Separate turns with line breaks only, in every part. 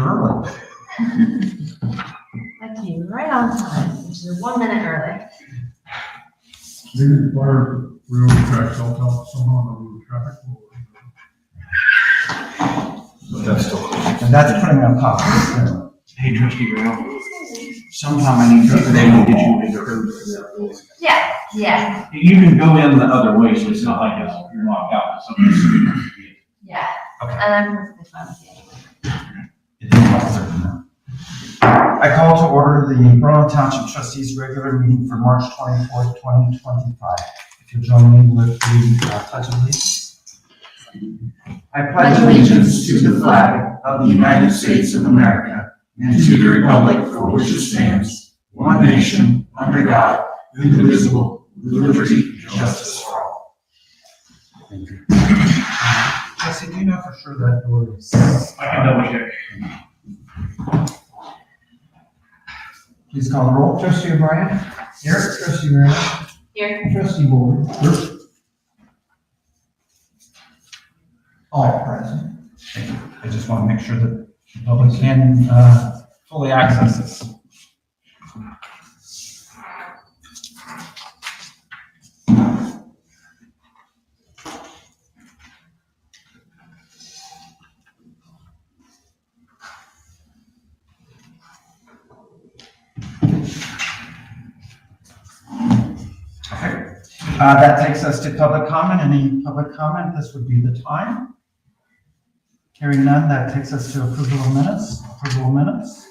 early.
I came right on time, which is 1 minute early.
Maybe require railroad track somehow on the road traffic.
But that's still close.
And that's putting on top of it.
Hey, Trustee Rail, sometime I need to get you a code for that.
Yeah, yeah,
You can go in the other way, so it's not like you're locked out.
yeah.
Okay.
And I'm perfectly fine with you.
It is all certain now. I call to order the Berlin Township Trustees regular meeting for March 24th, 2025. If you'll join me with the pledge of allegiance. I pledge allegiance to the flag of the United States of America and to the republic for which it stands, one nation, under God, indivisible, with liberty and justice for all. Thank you. Jesse, do you know for sure that door is?
I can double check.
Please call the roll.
Trustee O'Brien?
Here.
Trustee Mayor?
Here.
Trustee Board?
All present. Thank you. I just want to make sure that the public can fully access this. Okay. That takes us to public comment. Any public comment? This would be the time. Hearing none, that takes us to approval of minutes. Approval of minutes,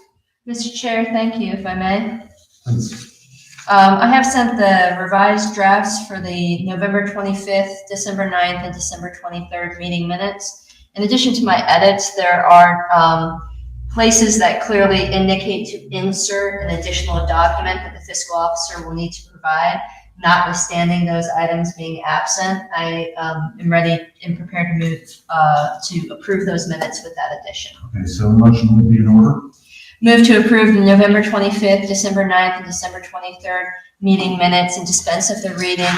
Mr. Chair, thank you, if I may.
please.
I have sent the revised drafts for the November 25th, December 9th, and December 23rd meeting minutes. In addition to my edits, there are places that clearly indicate to insert an additional document that the fiscal officer will need to provide. Notwithstanding those items being absent, I am ready and prepared to move to approve those minutes with that addition.
Okay, so a motion would be in order.
Move to approve the November 25th, December 9th, and December 23rd meeting minutes and dispense of the reading,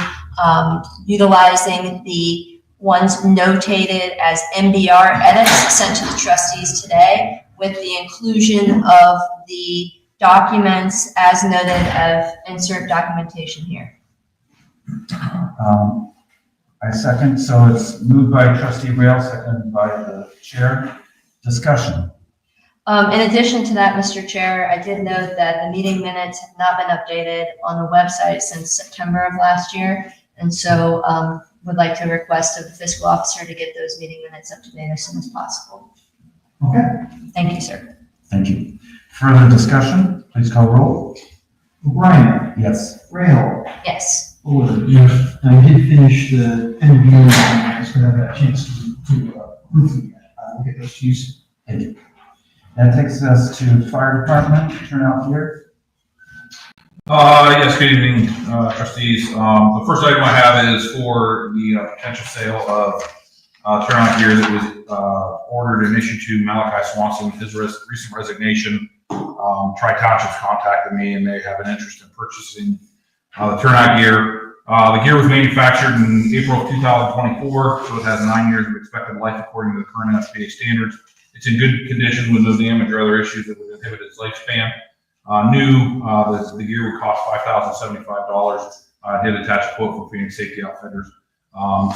utilizing the ones notated as MBR edits sent to the trustees today, with the inclusion of the documents as noted of insert documentation here.
I second, so it's moved by trustee Rail, seconded by the chair. Discussion.
In addition to that, Mr. Chair, I did note that the meeting minutes have not been updated on the website since September of last year. And so would like to request of the fiscal officer to get those meeting minutes up to date as soon as possible.
Okay.
Thank you, sir.
Thank you. Further discussion, please call roll.
O'Brien?
Yes.
Rail?
Yes.
Board? Yes. I did finish the interview, I just haven't had a chance to proof them yet. We'll get those to you soon.
Thank you. That takes us to fire department, turnout gear.
Yes, good evening, trustees. The first item I have is for the potential sale of turnout gear that was ordered and issued to Malachi Swanson with his recent resignation. Tri-Townships contacted me and they have an interest in purchasing the turnout gear. The gear was manufactured in April of 2024, so it has 9 years of expected life according to the current FPA standards. It's in good condition with no damage or other issues that would inhibit its lifespan. The gear would cost $5,075. I did attach a quote from Phoenix Safety Outfitters.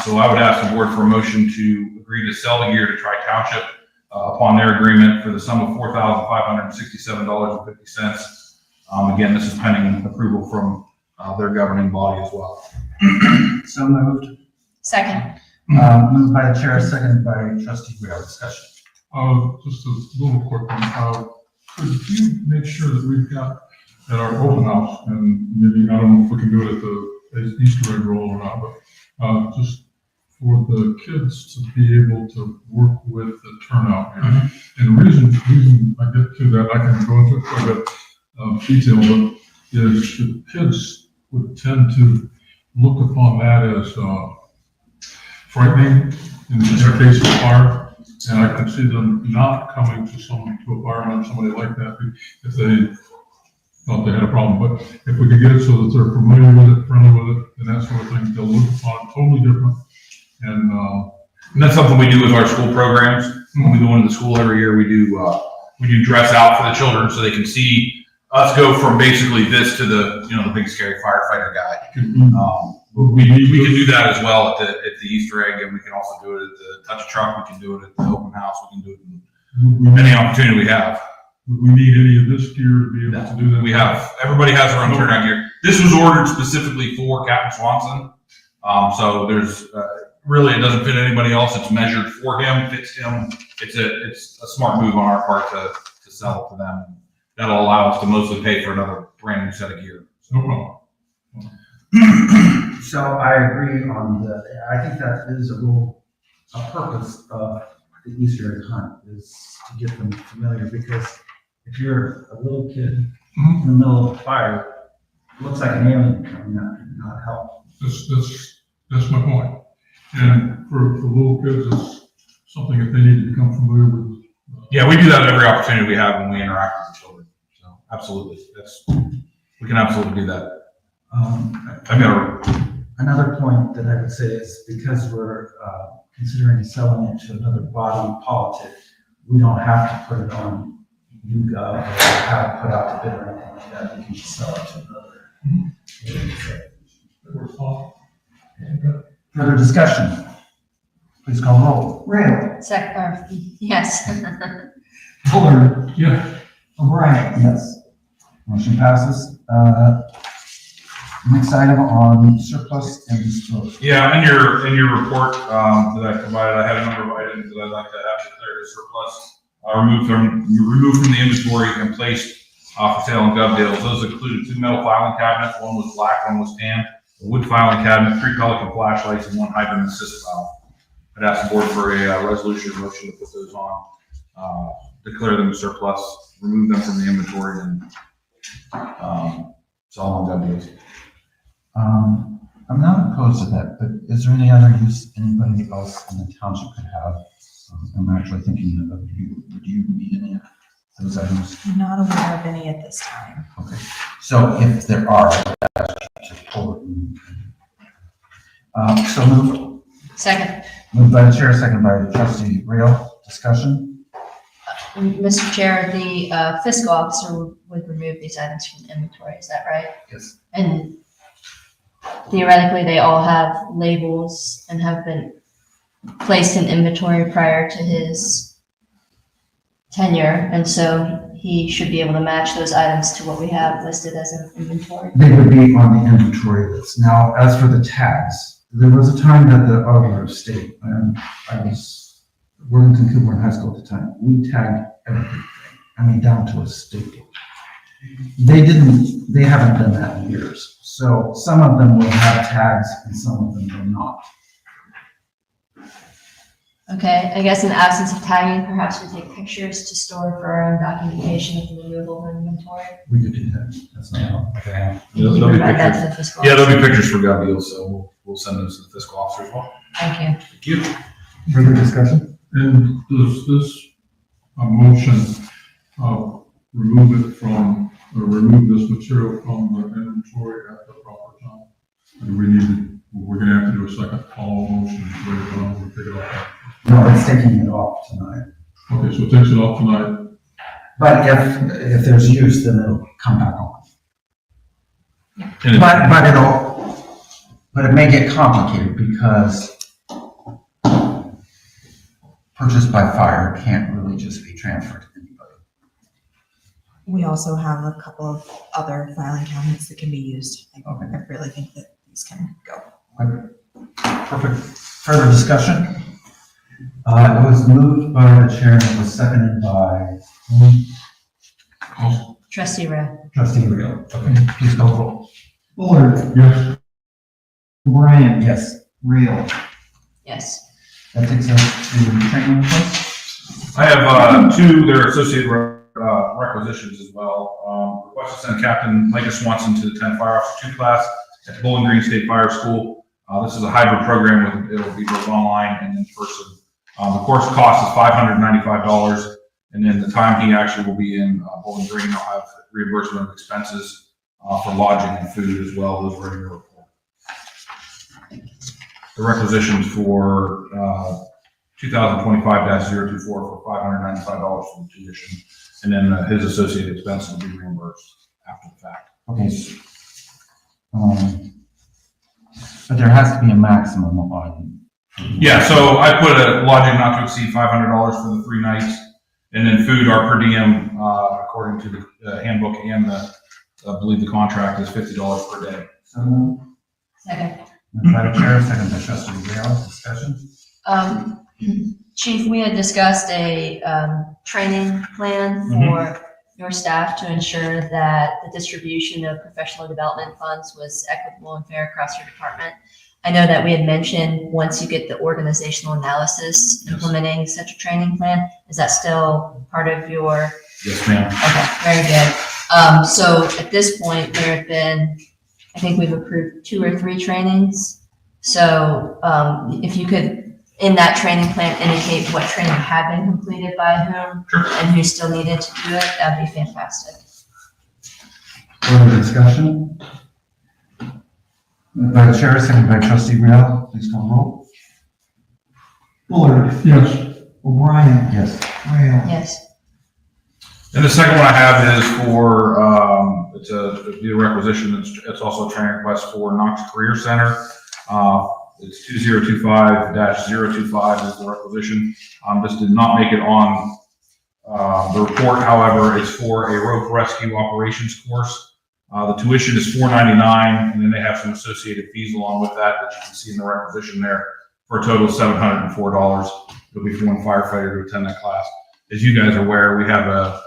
So I would ask the board for a motion to agree to sell the gear to Tri-Township upon their agreement for the sum of $4,567.50. Again, this is pending approval from their governing body as well.
So moved.
Second.
Moved by the chair, seconded by trustee Rail. Discussion.
Just a little quick one. Could you make sure that we've got at our open house, and maybe, I don't know if we can do it at the Easter egg roll or not, but just for the kids to be able to work with the turnout. And the reason I get to that, I can go into quite a bit of detail, but is the kids would tend to look upon that as frightening in their case of fire. And I can see them not coming to a fireman or somebody like that if they thought they had a problem. But if we could get it so that they're familiar with it, friendly with it, and that sort of thing, they'll look upon it totally different. And
And that's something we do with our school programs. When we go into the school every year, we do we do dress out for the children so they can see us go from basically this to the, the big scary firefighter guy. We can do that as well at the Easter egg, and we can also do it at the touch a truck. We can do it at the open house. We can do it in any opportunity we have.
Would we need any of this gear to be able to do that?
Everybody has their own turnout gear. This was ordered specifically for Captain Swanson. So there's, really, it doesn't fit anybody else. It's measured for him, fits him. It's a smart move on our part to sell it to them. That'll allow us to mostly pay for another brand new set of gear.
No problem.
So I agree on I think that is a purpose of the Easter egg hunt is to get them familiar, because if you're a little kid in the middle of a fire, it looks like an alien coming out and not help.
That's my point. And for little kids, it's something that they need to become familiar with.
Yeah, we do that at every opportunity we have when we interact with the children. So absolutely, we can absolutely do that.
Another point that I would say is because we're considering selling it to another body politic, we don't have to put it on YouGov or have it put out to bid or anything like that. We can just sell it to another. Further discussion? Please call roll.
Rail.
Yes.
Fuller.
Yeah.
O'Brien.
Yes. Motion passes. Next item on surplus and disposal.
Yeah, in your report that I provided, I had a number of items that I'd like to have declared as surplus, removed from the inventory and placed for sale on gov deals. Those included 2 metal filing cabinets. One was black, one was tan. A wood filing cabinet, 3 Pelican flashlights, and 1 hydrant assist valve. I'd ask the board for a resolution or motion to put those on, declare them surplus, remove them from the inventory, and sell on gov deals.
I'm not opposed to that, but is there any other use anybody else in the township could have? I'm actually thinking of you. Would you need any of those items?
I'm not aware of any at this time.
Okay, so if there are, I'd ask you to pull it. So move.
Second.
Moved by the chair, second by the trustee. Rail, discussion?
Mr. Chair, the fiscal officer would remove these items from the inventory. Is that right?
Yes.
And theoretically, they all have labels and have been placed in inventory prior to his tenure, and so he should be able to match those items to what we have listed as an inventory.
They would be on the inventory list. Now, as for the tags, there was a time that the auditor of state, and I was Worthington Kilburn High School at the time, we tagged everything. I mean, down to a staple. They haven't done that in years. So some of them will have tags and some of them will not.
Okay, I guess in the absence of tagging, perhaps we take pictures to store for our own documentation of the removal of inventory.
We could do that. That's not okay.
You can provide that to the fiscal
Yeah,
officer.
there'll be pictures for gov deals, so we'll send those to the fiscal officer as well.
Thank you.
Thank you.
Further discussion?
And does this motion remove this material from the inventory at the proper time? And we're gonna have to do a second follow motion later on, we'll take it off.
No, it's taking it off tonight.
Okay, so it takes it off tonight.
But if there's use, then it'll come back on.
And
But it may get complicated because purchased by fire can't really just be transferred to anybody.
We also have a couple of other filing cabinets that can be used. I really think that these can go.
Perfect. Further discussion? It was moved by the chair and it was seconded by
Trustee Rowe.
trustee Rio. Okay, please call the roll.
Fuller.
Yes.
O'Brien.
Yes.
Rail.
Yes.
That takes us to training requests.
I have 2, they're associated requisitions as well. Request to send Captain Micah Swanson to the 10 Fire Officer 2 class at the Bowling Green State Fire School. This is a hybrid program it'll be both online and in person. The course cost is $595, and then the time he actually will be in Bowling Green, he'll have reimbursement of expenses for lodging and food as well. Those were in your report. The requisitions for 2025-024 for $595 for the tuition. And then his associated expenses will be reimbursed after the fact.
Okay. But there has to be a maximum on.
Yeah, so I put a lodging not to exceed $500 for the 3 nights, and then food, our per diem, according to the handbook and I believe the contract is $50 per day.
So moved.
Second.
Moved by the chair, second by trustee Real. Discussion?
Chief, we had discussed a training plan for your staff to ensure that the distribution of professional development funds was equitable and fair across your department. I know that we had mentioned once you get the organizational analysis implementing such a training plan, is that still part of your?
Yes, ma'am.
Okay, very good. So at this point, there have been, I think we've approved 2 or 3 trainings. So if you could, in that training plan, indicate what training had been completed by whom and who still needed to do it, that'd be fantastic.
Further discussion? Moved by the chair, second by trustee Real. Please call roll.
Bullard.
Yes.
O'Brien.
Yes.
Rail.
Yes.
And the second one I have is for, it's a requisition, it's also a training request for Knox Career Center. It's 2025-025 is the requisition. This did not make it on the report, however, it's for a rope rescue operations course. The tuition is $499, and then they have some associated fees along with that you can see in the requisition there for a total of $704. It'll be for one firefighter to attend that class. As you guys are aware, we have a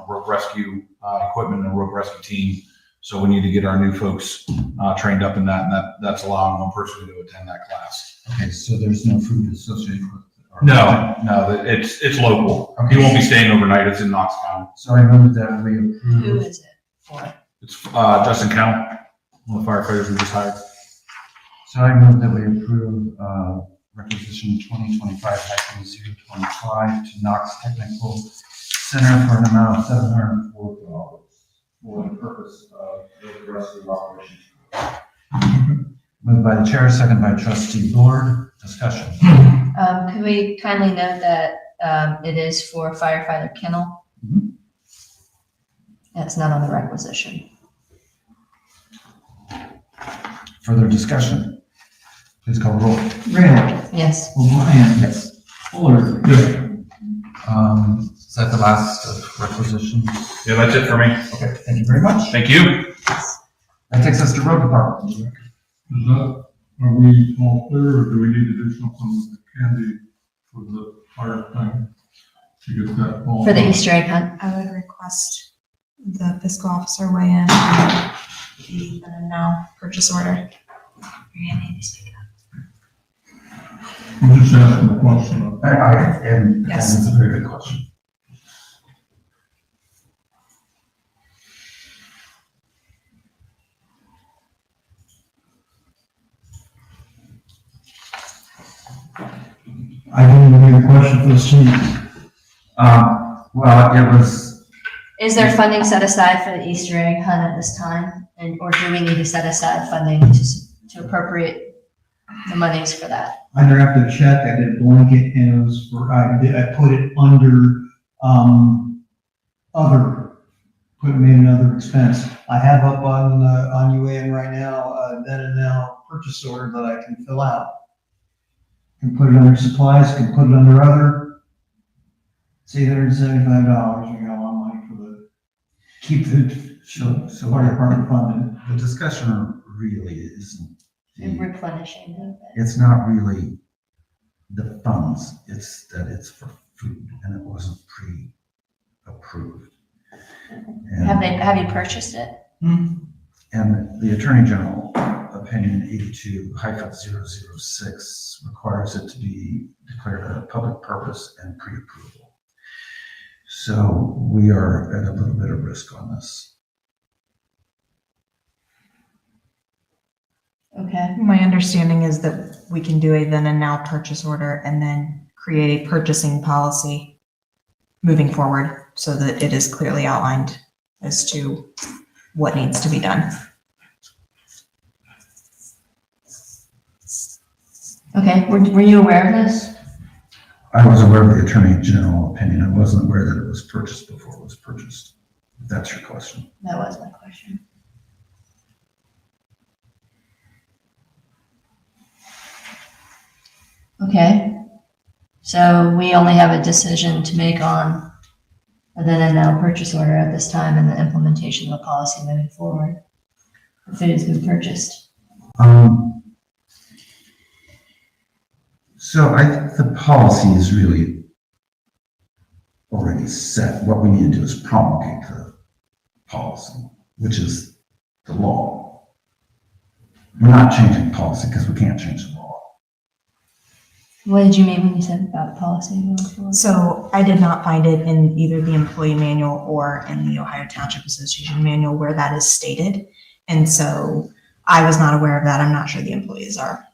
rope rescue equipment and a rope rescue team. So we need to get our new folks trained up in that, and that's allowing one person to attend that class.
Okay, so there's no food associated with it? or-
No, it's local. He won't be staying overnight. It's in Knox County.
So I move that we
Who
approve.
is it for?
It's Justin Count, one of the firefighters we just hired.
So I move that we approve, requisition 2025-025 to Knox Technical Center for an amount of $704 for the purpose of the rest of the operation. Moved by the chair, second by trustee Bullard. Discussion.
Could we kindly note that it is for firefighter Kennel?
Mhm.
That's not on the requisition.
Further discussion? Please call roll.
Rail.
Yes.
O'Brien.
Yes.
Bullard.
Yes.
Is that the last of requisitions?
Yeah, that's it for me.
Okay, thank you very much.
Thank you.
That takes us to road department.
Is that, are we all clear, or do we need to do something with the candy for the fire thing? To get that all.
For the Easter egg hunt.
I would request the fiscal officer weigh in on the now purchase order.
I'm just asking a question.
And
Yes.
it's a very good question.
I didn't even hear the question for this chief.
Well, it was,
Is there funding set aside for the Easter egg hunt at this time? Or do we need to set aside funding to appropriate the monies for that?
I drafted a check, I did a blanket, and it was for, I put it under, other, made another expense. I have up on UAN right now, then and now purchase order that I can fill out. Can put it under supplies, can put it under other. It's $875, we got a lot of money for the, keep the
so
fire department funded.
the discussion really isn't,
Replenishing of it.
it's not really the funds, it's that it's for food and it wasn't pre-approved. And-
Have you purchased it?
And the Attorney General opinion 82-006 requires it to be declared a public purpose and pre-approval. So we are at a little bit of risk on this.
Okay.
My understanding is that we can do a then and now purchase order and then create a purchasing policy moving forward so that it is clearly outlined as to what needs to be done.
Okay, were you aware of this?
I was aware of the Attorney General opinion. I wasn't aware that it was purchased before it was purchased. If that's your question.
That was my question. Okay, so we only have a decision to make on a then and now purchase order at this time and the implementation of the policy moving forward. If it has been purchased.
So I think the policy is really already set. What we need to do is promulgate the policy, which is the law. We're not changing policy because we can't change the law.
What did you mean when you said about policy moving forward?
So I did not find it in either the employee manual or in the Ohio Township Association manual where that is stated. And so I was not aware of that. I'm not sure the employees are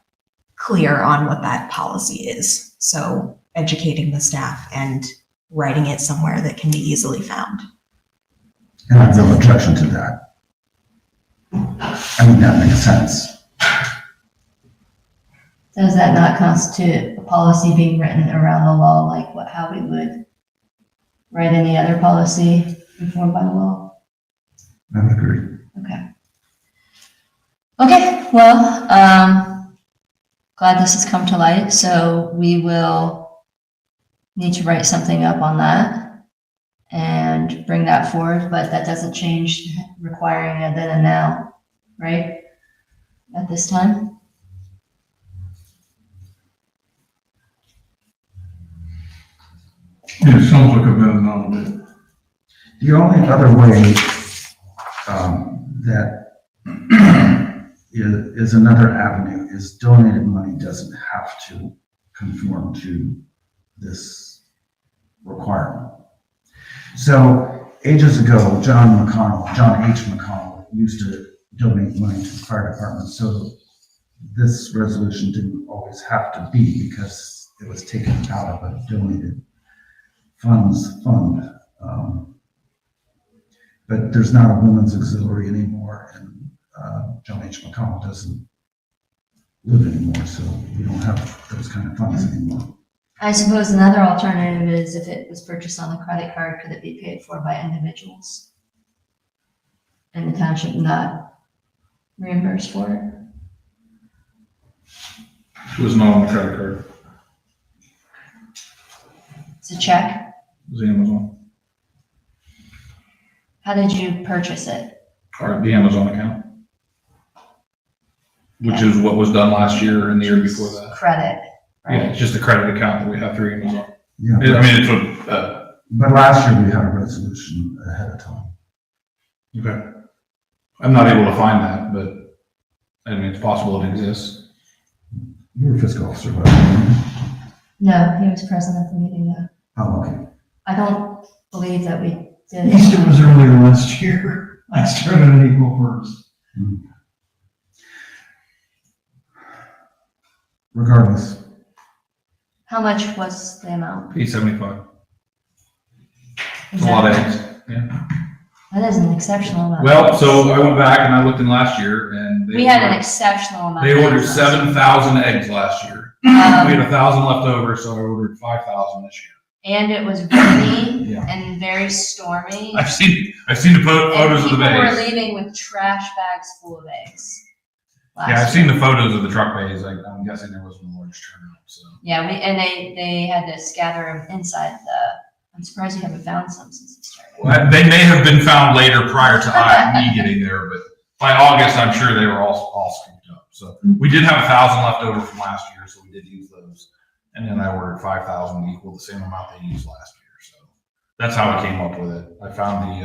clear on what that policy is. So educating the staff and writing it somewhere that can be easily found.
And I have no objection to that. I mean, that makes sense.
Does that not constitute a policy being written around the law, like how we would write any other policy informed by the law?
I would agree.
Okay. Okay, well, glad this has come to light, so we will need to write something up on that and bring that forward, but that doesn't change requiring a then and now, right? At this time?
Yeah, it sounds like a better nominee.
The only other way that is another avenue is donated money doesn't have to conform to this requirement. So ages ago, John H. McConnell used to donate money to the fire department. So this resolution didn't always have to be because it was taken out of a donated funds fund. But there's not a women's auxiliary anymore, and John H. McConnell doesn't live anymore, so we don't have those kind of funds anymore.
I suppose another alternative is if it was purchased on a credit card, could it be paid for by individuals? And the township not reimbursed for it?
It was not on the credit card.
It's a check.
It was Amazon.
How did you purchase it?
Or the Amazon account. Which is what was done last year and the year before that.
Credit,
Yeah,
right?
it's just a credit account that we have through Amazon.
Yeah,
I mean, it's a,
but last year we had a resolution ahead of time.
okay. I'm not able to find that, but I mean, it's possible it exists.
You were fiscal officer, right?
No, he was present at the meeting though.
Oh, okay.
I don't believe that we did.
Easter was earlier last year. I started on April 1st.
Regardless,
How much was the amount?
$8.75.
Is
It's a lot of
that-
eggs. Yeah.
That is an exceptional amount.
Well, so I went back and I looked in last year and
We had an exceptional amount.
they
of
ordered
eggs.
7,000 eggs last year. We had
Um,
1,000 left over, so I ordered 5,000 this year.
And it was rainy
Yeah.
and very stormy.
I've seen the photos of the
People were
bays.
leaving with trash bags full of eggs.
Yeah, I've
last
seen
year.
the photos of the truck bays. I'm guessing there wasn't a large turnout, so.
Yeah, they had to scatter them inside I'm surprised you haven't found some since you started.
Well, they may have been found later prior to me getting there, but by August, I'm sure they were all scooped up. So we did have 1,000 left over from last year, so we did use those. And then I ordered 5,000 to equal the same amount they used last year. So that's how I came up with it. I found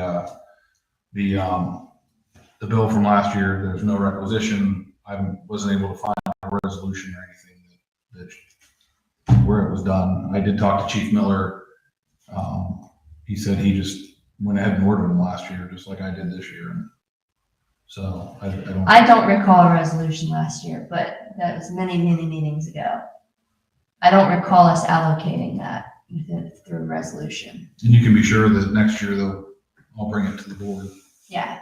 the bill from last year. There's no requisition. I wasn't able to find a resolution or anything that where it was done. I did talk to Chief Miller. He said he just went ahead and ordered them last year, just like I did this year. So
I don't recall a resolution last year, but that was many, many meetings ago. I don't recall us allocating that through resolution.
And you can be sure that next year I'll bring it to the board.
Yeah,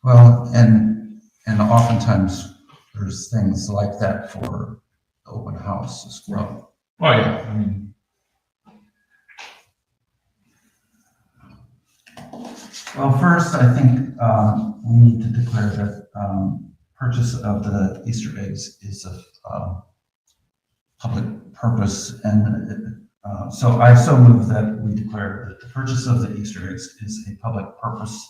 well, and oftentimes there's things like that for the open house as well.
Oh, yeah, I mean,
Well, first, I think we need to declare that purchase of the Easter eggs is of public purpose, and so I so move that we declare that the purchase of the Easter eggs is a public purpose.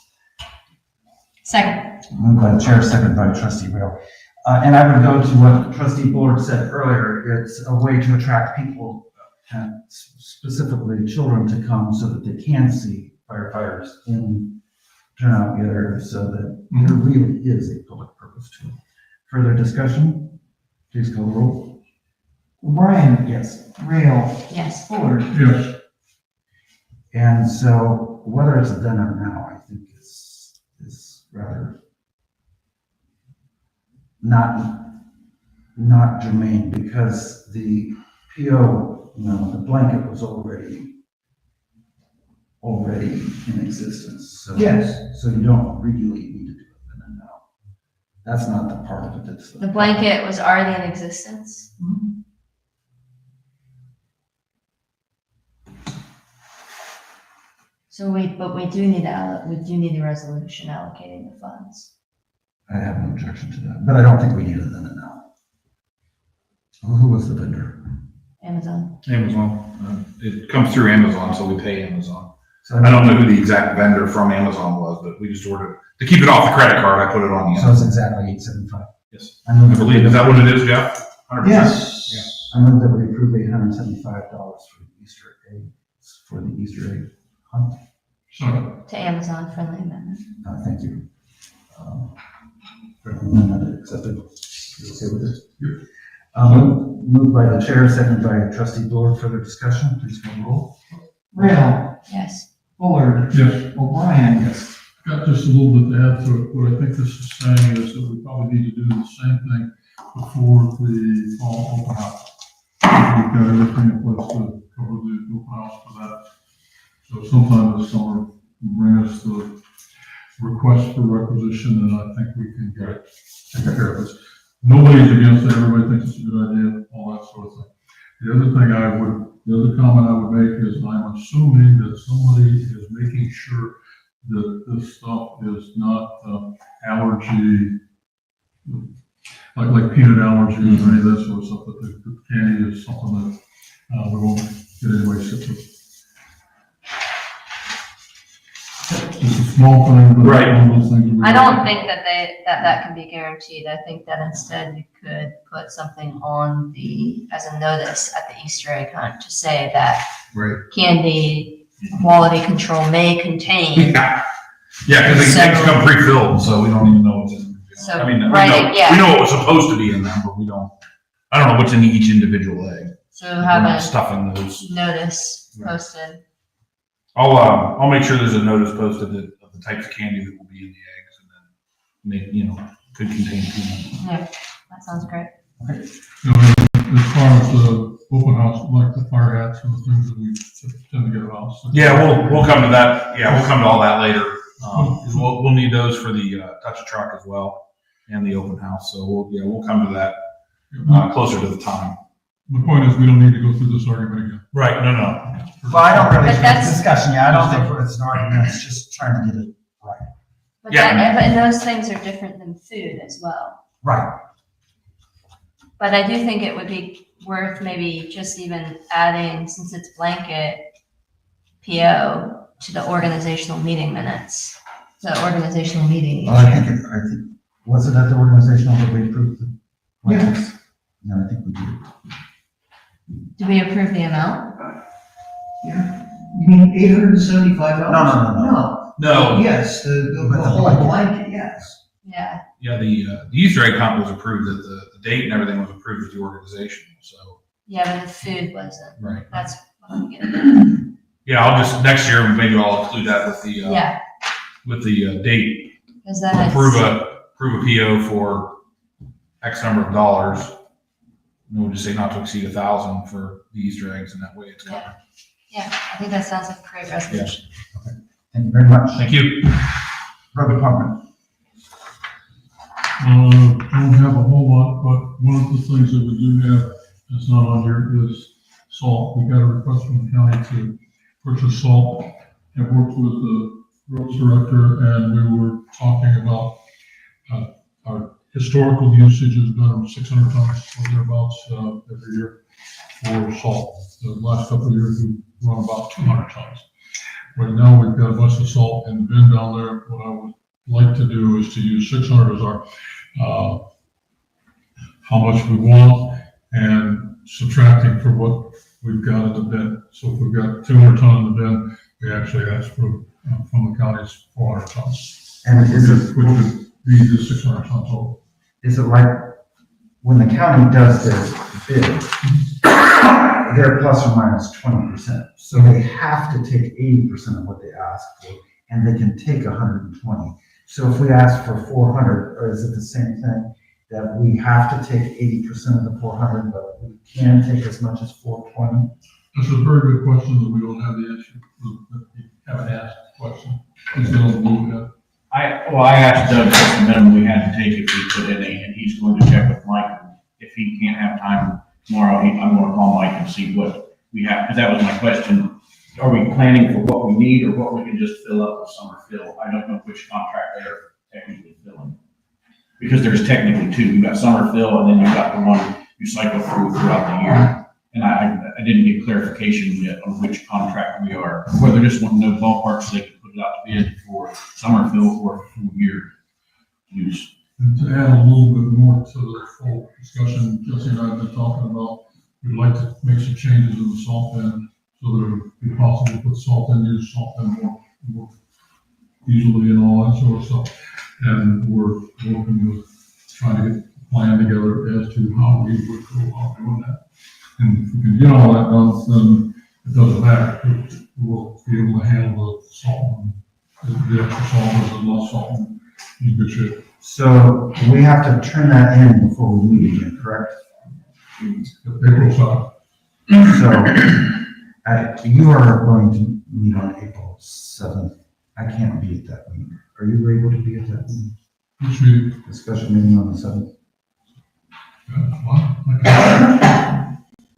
Second.
Moved by the chair, seconded by trustee Rail. And I would go to what trustee Bullard said earlier. It's a way to attract people, specifically children, to come so that they can see firefighters in turnout gear, so that there really is a public purpose to it. Further discussion? Please call the roll.
O'Brien.
Yes.
Rail.
Yes.
Fuller.
Yes.
And so whether it's a then or now, I think is rather not germane, because the PO, the blanket was already in existence. So,
Yes.
So you don't really need to do it then and now. That's not the part of it that's.
The blanket was already in existence. So but we do need a resolution allocating the funds.
I have no objection to that, but I don't think we need it then and now. Who was the vendor?
Amazon.
Amazon. It comes through Amazon, so we pay Amazon.
So
I don't know who the exact vendor from Amazon was, but we just ordered, to keep it off the credit card, I put it on the.
So it's exactly $875.
Yes.
I move
I believe, is that what it is, Jeff? 100%?
Yes.
I move that we approve $875 for the Easter egg hunt.
Second.
To Amazon, friendly amendment.
Thank you. Amendment accepted. You okay with this?
Yep.
Moved by the chair, seconded by trustee Bullard. Further discussion, please call the roll.
Rail.
Yes.
Fuller.
Yes.
O'Brien.
Yes.
Got just a little bit to add to it. What I think this is saying is that we probably need to do the same thing before the fall open house. We've got everything in place to cover the open house for that. So sometime this summer, bring us the request for requisition, and I think we can get it taken care of. Nobody's against it, everybody thinks it's a good idea, all that sort of thing. The other comment I would make is I'm assuming that somebody is making sure that this stuff is not allergy, like peanut allergies or any of that sort of stuff, that the candy is something that we won't get anybody sick with. Just a small thing, but
Right.
one of those things.
I don't think that can be guaranteed. I think that instead you could put something on as a notice at the Easter egg hunt to say that
Right.
candy quality control may contain.
Yeah, because the eggs come pre-filled, so we don't even know what's in them.
So,
I mean,
right, yeah.
we know what was supposed to be in them, but I don't know what's in each individual egg.
So
We're
have
not
a
stuffing those.
notice
Right.
posted.
I'll make sure there's a notice posted of the types of candy that will be in the eggs, and then could contain peanuts.
Yeah, that sounds great.
As far as the open house, like the fire hats and the things that we tend to get about. So-
Yeah, we'll come to that. Yeah, we'll come to all that later. 'Cause we'll need those for the touch truck as well and the open house. So we'll come to that closer to the time.
The point is, we don't need to go through this argument again.
Right. No.
Well, I don't really
But
think
that's-
it's discussion. Yeah, I don't think it's an argument. It's just trying to get it right.
But
Yeah.
but those things are different than food as well.
Right.
But I do think it would be worth maybe just even adding, since it's blanket, PO to the organizational meeting minutes. The organizational meeting.
Well, I think, was it at the organizational that we approved the?
Yes.
Yeah, I think we did.
Do we approve the amount?
You mean $875?
No.
No.
Yes, the whole blanket, yes.
Yeah.
Yeah, the Easter egg hunt was approved, that the date and everything was approved with the organization. So.
Yeah, but the food wasn't.
Right.
That's what I'm getting at.
Yeah, I'll just next year maybe I'll include that with the
Yeah,
date.
because then
Approve a PO for X number of dollars. And we'll just say not to exceed 1,000 for the Easter eggs, and that way it's covered.
Yeah, I think that sounds like a great resolution.
Thank you very much.
Thank you.
Road department.
Don't have a whole lot, but one of the things that we do have that's not on here is salt. We got a request from the county to purchase salt. I've worked with the roads director, and we were talking about, our historical usage has been 600 tons or thereabouts, every year for salt. The last couple of years, we've run about 200 tons. Right now, we've got a bunch of salt in the bin down there. What I would like to do is to use 600 as our, how much we want, and subtracting for what we've got in the bin. So if we've got 200 ton in the bin, we actually ask for, from the county's 400 tons.
And
Which would be the 600 ton total.
is it like, when the county does their bid, they're plus or minus 20%. So they have to take 80% of what they ask for, and they can take 120. So if we ask for 400, or is it the same thing, that we have to take 80% of the 400, but we can take as much as 420?
That's a very good question that we don't have the answer, that you haven't asked the question. Please don't move that.
I asked Doug what's the minimum we had to take if we put in and he's going to check with Mike. If he can't have time tomorrow, I'm going to call Mike and see what we have, because that was my question. Are we planning for what we need or what we can just fill up with summer fill? I don't know which contract they're technically filling. Because there's technically two. You've got summer fill and then you've got the one you cycle through throughout the year. And I didn't get clarification yet on which contract we are, whether they just want to know ballpark so they can put it out to bid for summer fill or full year use.
And to add a little bit more to the full discussion, Jesse and I have been talking about, we'd like to make some changes in the salt bin so that it would be possible to put salt in, use salt bin more easily and all that sort of stuff. And we're working with trying to get a plan together as to how we would go about doing that. And if we can get all that done, then it doesn't matter. We'll be able to handle the salt, and the extra salt or the less salt in good shape.
So we have to turn that in before we meet again, correct?
April side.
So you are going to meet on April 7th. I can't be at that meeting. Are you able to be at that meeting?
Which we,
The special meeting on the 7th?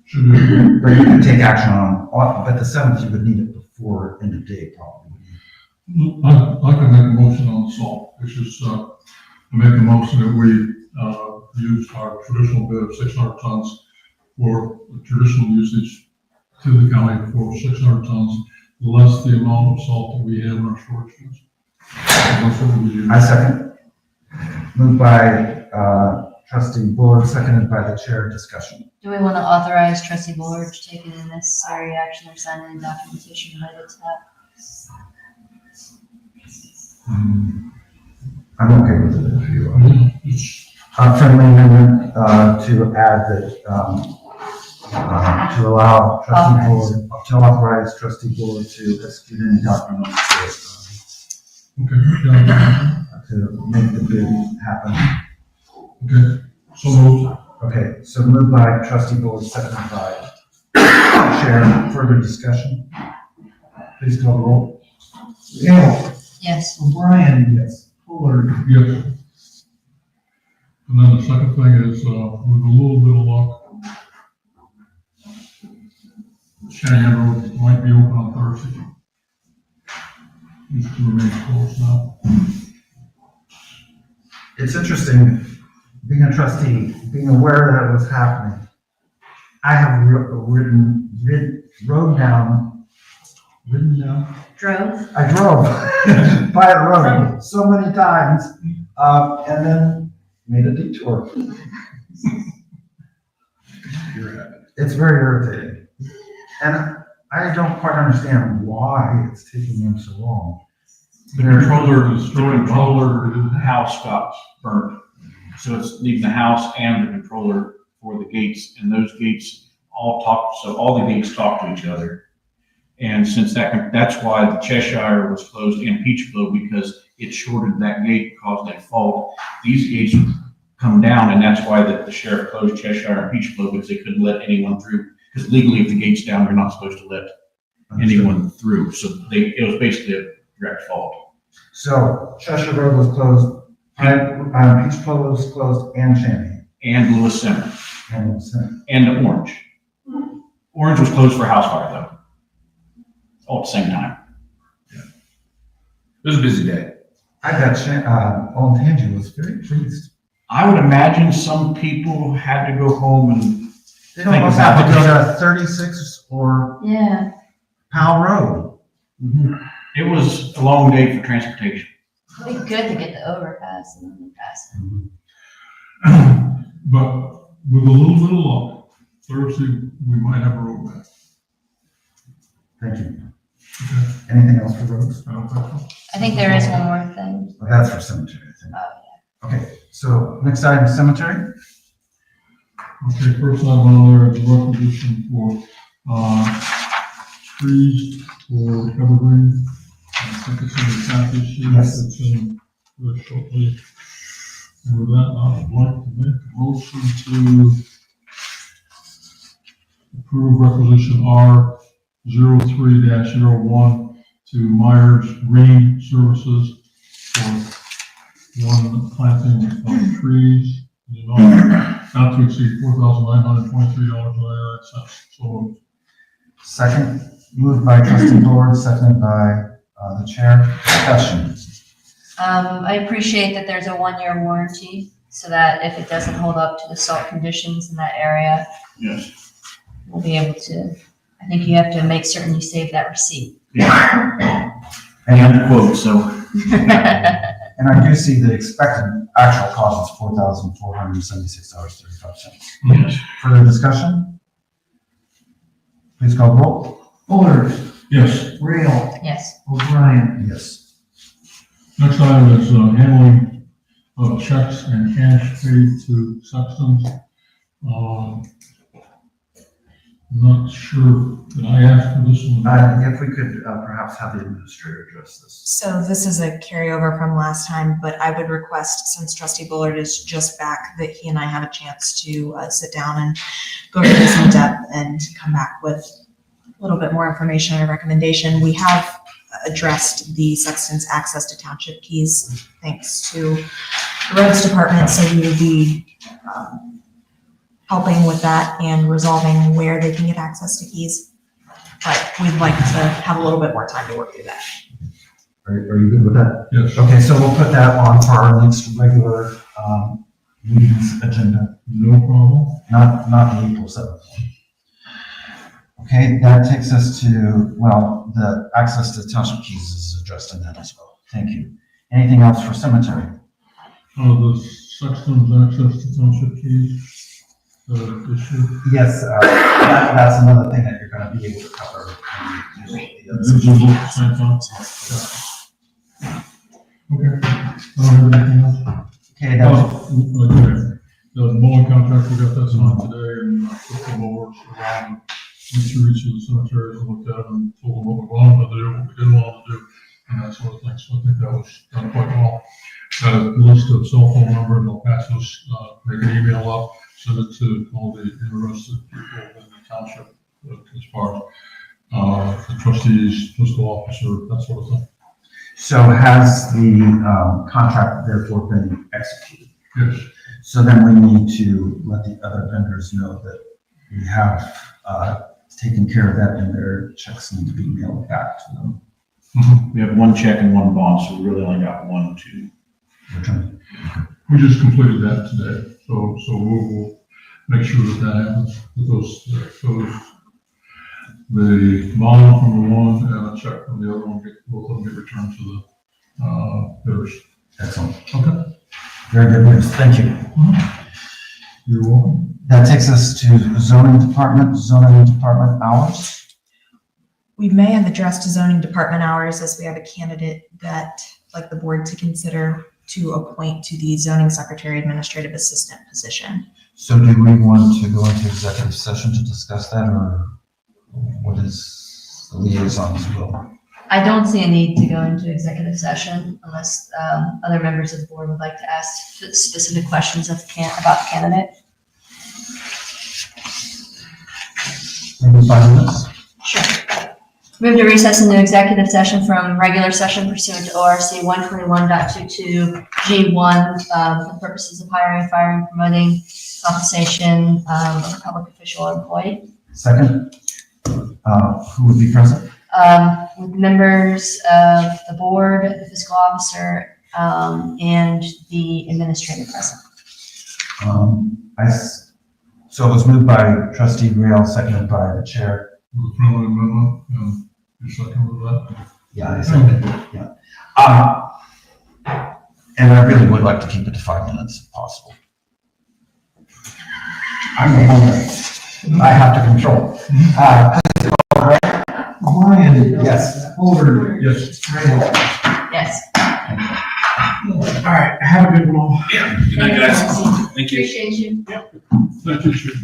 should be.
But you can take action on, but the 7th, you would need it before end of day probably.
I can make a motion on the salt, which is, make a motion that we use our traditional bid of 600 tons for traditional usage to the county for 600 tons, less the amount of salt that we have in our storage bins. That's what we use.
I second. Moved by trustee Bullard, seconded by the chair. Discussion.
Do we want to authorize trustee Bullard to take any necessary action or sign any documentation related to that?
I'm okay with it if you are.
It's-
Friendly amendment to add that, to allow trustee Bullard, to authorize trustee Bullard to execute any documents
Okay, yeah,
to make the bid happen.
okay, so moved.
Okay, so moved by trustee Bullard, seconded by chair. Further discussion? Please call the roll.
Gale,
Yes.
O'Brien,
Yes.
Fuller,
Yes. And then the second thing is, with a little bit of luck, Shanahan Road might be open on Thursday. Used to remain closed now.
It's interesting, being a trustee, being aware that it was happening. I have rode down,
Drove?
I drove by the road so many times, and then made a detour. It's very irritating. And I don't quite understand why it's taking them so long.
The controller house got burnt. So it's leaving the house and the controller for the gates, and those gates all talk, so all the gates talk to each other. And since that's why the Cheshire was closed and Peach Blow, because it shorted that gate, caused a fault. These gates come down, and that's why the sheriff closed Cheshire and Peach Blow, because they couldn't let anyone through. Because legally, if the gate's down, you're not supposed to let anyone through. So it was basically a direct fault.
So Cheshire Road was closed, Peach Blow was closed, and Champaign.
And Lewis Center,
And
and Orange. Orange was closed for house fire though. All at the same time.
was a busy day.
I bet Old Angie was very pleased.
I would imagine some people had to go home and
They don't almost have to go to 36 or
Yeah.
Powell Road.
it was a long day for transportation.
It'd be good to get the overpass and underpass.
But with a little bit of luck, Thursday, we might have a road map.
Thank you.
Okay.
Anything else for roads?
I don't think so.
I think there is one more thing.
Well, that's for cemetery, I think.
Oh,
Okay, so next item, cemetery.
Okay, first item on there is a requisition for, trees for evergreen. I think it's in the package here.
Yes.
It's in very shortly. And with that, I would like to make a motion to approve requisition R03-01 to Myers Green Services for one planting of trees, in the amount not to exceed $4,923.99. So moved.
Second, moved by trustee Lord, seconded by the chair. Discussion.
I appreciate that there's a 1-year warranty so that if it doesn't hold up to the salt conditions in that area,
Yes.
we'll be able to, I think you have to make certain you save that receipt.
And quote, so.
And I do see the expected actual cost is $4,476.35.
Yes.
Further discussion? Please call the roll.
Fuller,
Yes.
Rail,
Yes.
O'Brien.
Yes.
Next item is handling of checks and cash paid to Sexton's. I'm not sure, did I ask for this one?
If we could perhaps have the administrator address this.
So this is a carryover from last time, but I would request, since trustee Bullard is just back, that he and I have a chance to sit down and go over this in depth and come back with a little bit more information and a recommendation. We have addressed the Sexton's access to township keys, thanks to the roads department, so we will be helping with that and resolving where they can get access to keys. But we'd like to have a little bit more time to work through that.
Are you good with that?
Yes.
Okay, so we'll put that on for our next regular meetings agenda,
No problem.
not the April 7th. Okay, that takes us to, well, the access to township keys is addressed in that as well. Thank you. Anything else for cemetery?
The Sexton's access to township keys, issue.
Yes, that's another thing that you're gonna be able to cover.
This is both at the same time? Okay. I don't have anything else.
Okay, that was,
Okay. The mowing contract, we got that signed today, and I took them over, so around, went through each of the cemeteries and looked at them, and told them what we wanted to do, what we didn't want to do, and that sort of thing, so I think that was done quite well. Got a list of cell phone numbers, and I'll pass those, make an email up, send it to all the interested people in the township, as far as, the trustees, fiscal officer, that sort of thing.
so has the contract therefore been executed?
Yes.
So then we need to let the other vendors know that we have taken care of that and their checks need to be mailed back to them.
We have one check and one bond, so we really only got one to.
Return.
We just completed that today, so we'll make sure that happens, with those, the bond from the one and a check from the other one, both of them get returned to the, bidders.
Excellent.
Okay.
Very good news. Thank you.
You're welcome.
That takes us to zoning department hours.
We may have addressed zoning department hours as we have a candidate that, like the board to consider to appoint to the zoning secretary administrative assistant position.
So do we want to go into executive session to discuss that, or what is the liaison's will?
I don't see a need to go into executive session unless other members of the board would like to ask specific questions about the candidate.
Maybe 5 minutes?
Sure. Move to recess into executive session from regular session pursuant to ORC 121.22 G1 for the purposes of hiring, firing, promoting, compensation of a public official or employee.
Second, who would be present?
with members of the board, the fiscal officer, and the administrator present.
So it was moved by trustee Grail, seconded by the chair.
With a friendly amendment, and you second with that?
Yeah, I seconded it, yeah. And I really would like to keep it to 5 minutes if possible. I'm hungry. I have to control.
Brian.
Yes.
Holder.
Yes.
Randall.
Yes.
All right, have a good one. Yeah, good night, guys. Thank you.
Appreciate you.
Thank you, Chief.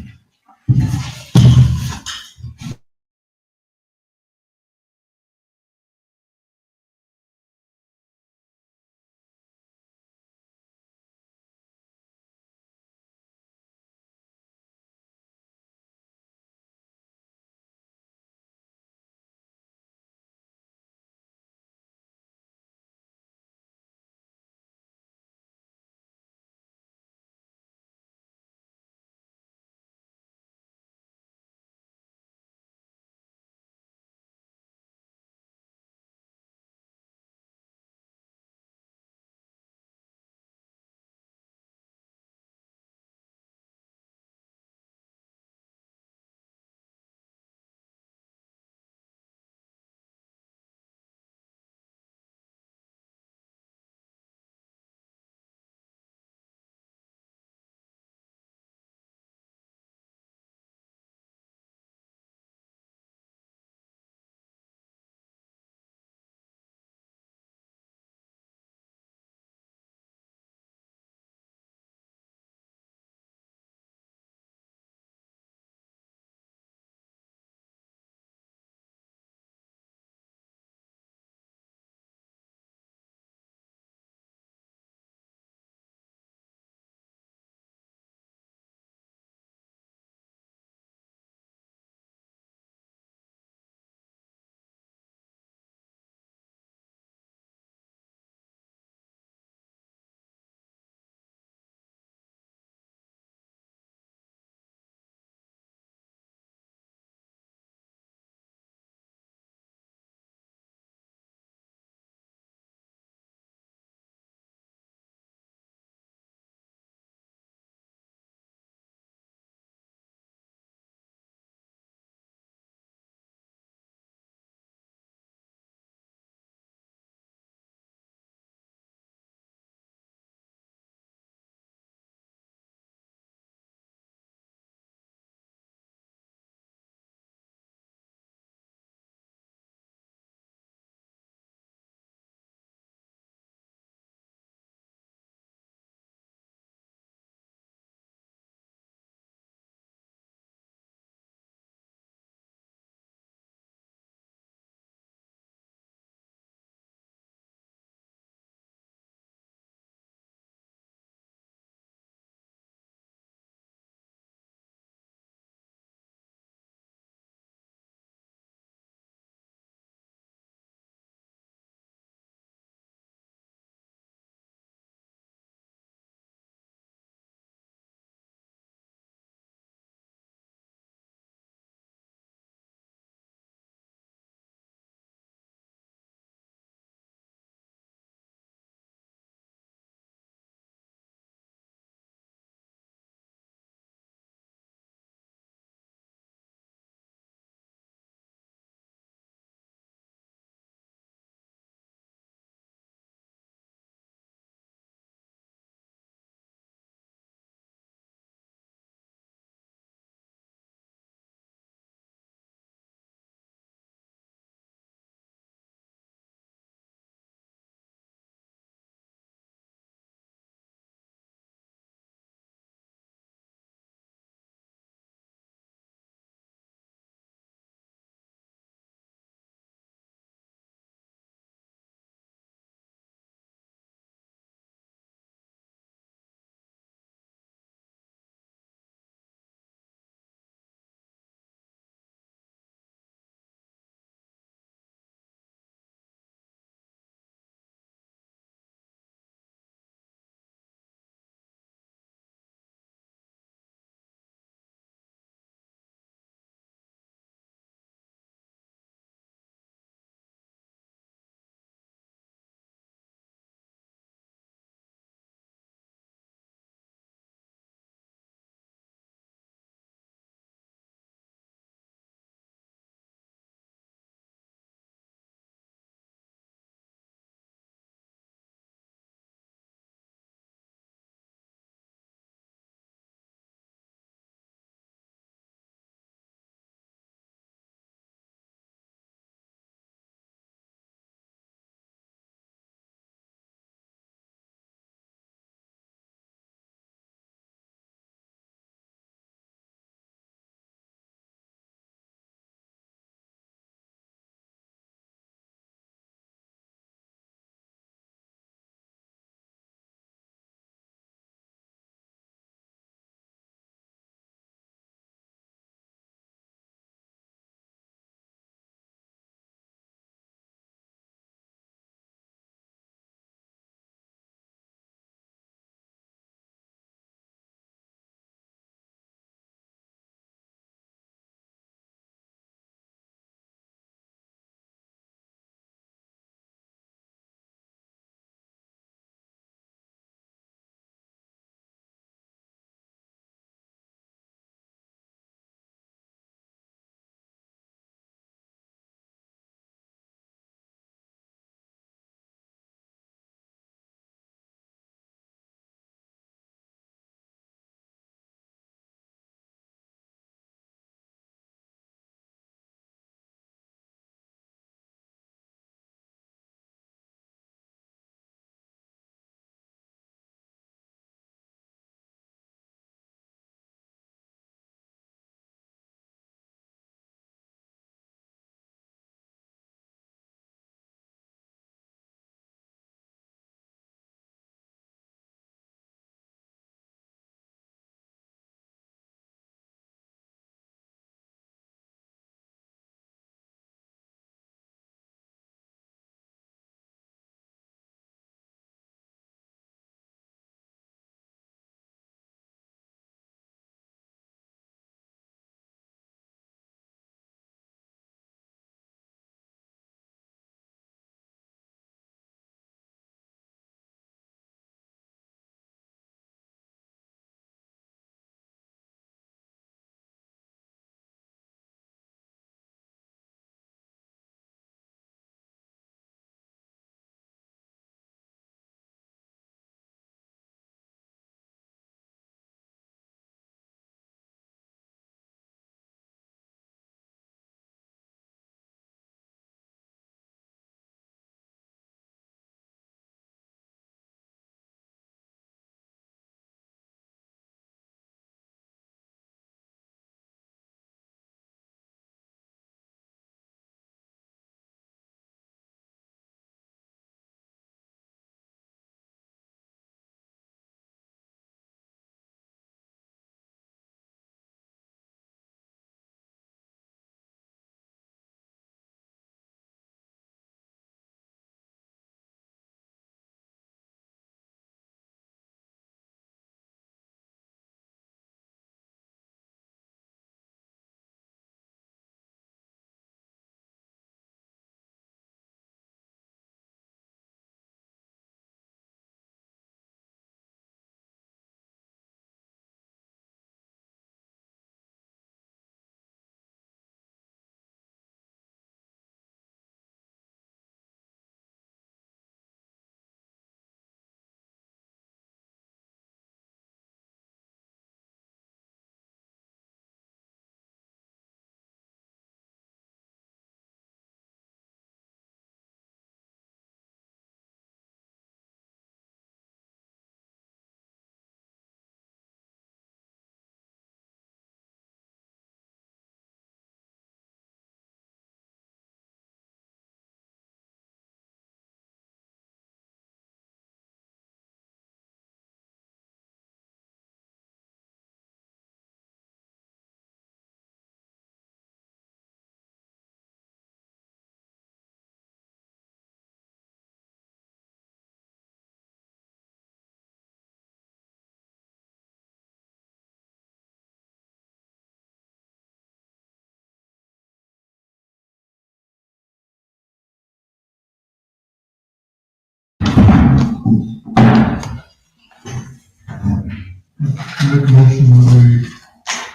Make a motion that we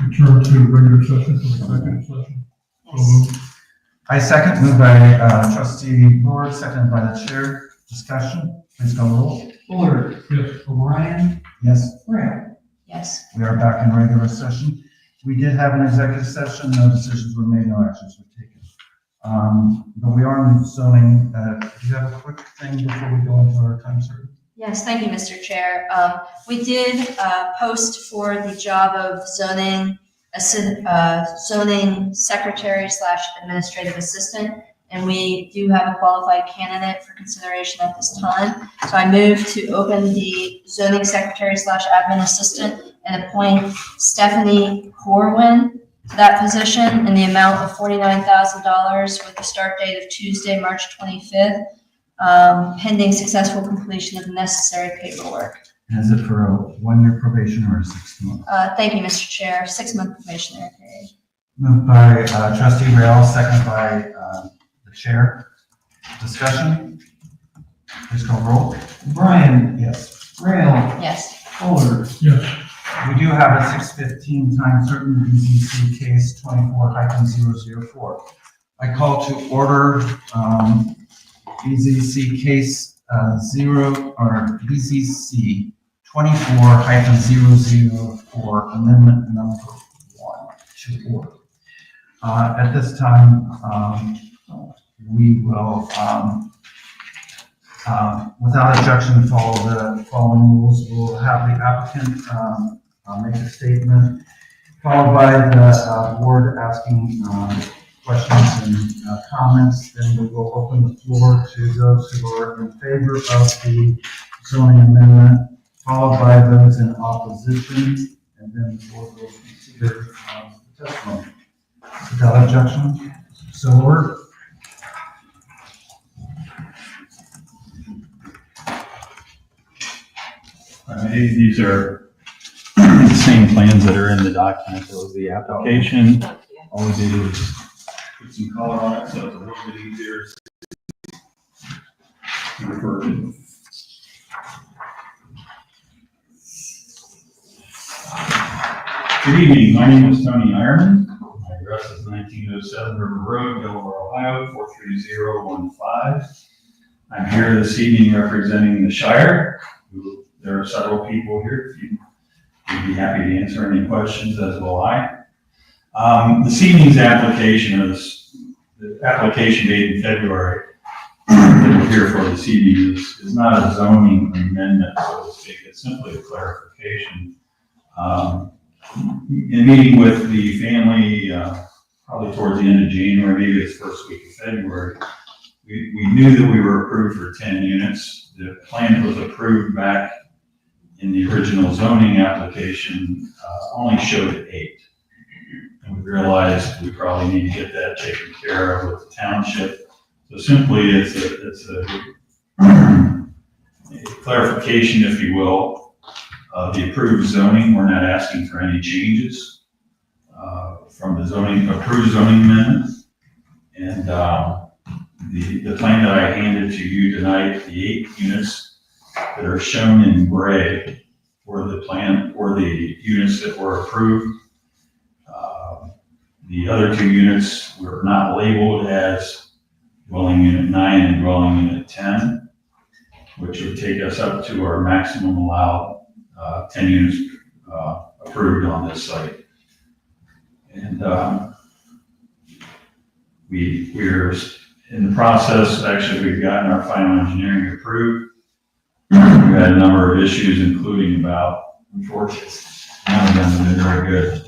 return to regular session from executive session. So moved.
I second, moved by trustee Brewer, seconded by the chair. Discussion, please call the roll.
Fuller,
Yes.
O'Brien,
Yes,
Graham.
Yes.
we are back in regular session. We did have an executive session, no decisions were made, no actions were taken. But we are in zoning. Do you have a quick thing before we go into our time certain?
Yes, thank you, Mr. Chair. We did post for the job of zoning zoning secretary / administrative assistant, and we do have a qualified candidate for consideration at this time. So I move to open the zoning secretary / admin assistant and appoint Stephanie Corwin to that position in the amount of $49,000 with the start date of Tuesday, March 25th, pending successful completion of the necessary paperwork.
Is it for a 1-year probation or a 6-month?
Thank you, Mr. Chair. 6-month probationary period.
Moved by trustee Rail, seconded by the chair. Discussion? Please call roll.
O'Brien,
Yes.
Rail,
Yes.
Fuller,
Yes.
We do have a 6:15 time certain BZC case 24-004. I call to order BZC case BZC 24-004 amendment number 1 to order. At this time, we will, without objection, follow the following rules. We'll have the applicant make a statement, followed by the board asking questions and comments. Then we will open the floor to those who are in favor of the zoning amendment, followed by those in opposition, and then the board will consider the testimony. Without objection, so ordered.
These are the same plans that are in the document. That was the application. All we did is put some color on it, so it's a little bit easier to refer to. Good evening. My name is Tony Ironman. My address is 1907 River Road, Delaware, Ohio, 43015. I'm here this evening representing the Shire. There are several people here. We'd be happy to answer any questions, as will I. This evening's application, or the application made in February that we're here for this evening is not a zoning amendment, so to speak. It's simply a clarification. In meeting with the family, probably towards the end of January, maybe it's first week of February, we knew that we were approved for 10 units. The plan was approved back in the original zoning application, only showed 8. And we realized we probably need to get that taken care of with the township. So simply, it's a clarification, if you will, of the approved zoning. We're not asking for any changes from the approved zoning amendment. And the plan that I handed to you tonight, the 8 units that are shown in gray were the units that were approved. The other 2 units were not labeled as dwelling unit 9 and dwelling unit 10, which would take us up to our maximum allowed 10 units approved on this site. And we're in the process. Actually, we've gotten our final engineering approved. We've had a number of issues, including about, unfortunately, none of them have been very good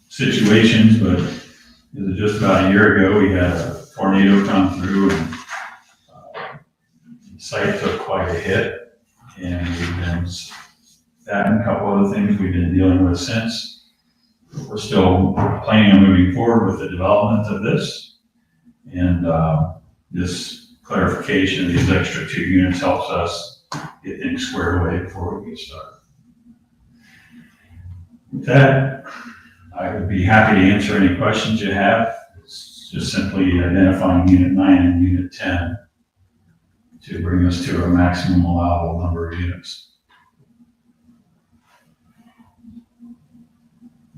situations, but it was just about a year ago, we had a tornado come through and the site took quite a hit, and that and a couple other things we've been dealing with since. We're still planning on moving forward with the development of this, and this clarification of these extra 2 units helps us get things squared away before we get started. With that, I would be happy to answer any questions you have. It's just simply identifying unit 9 and unit 10 to bring us to a maximum allowable number of units.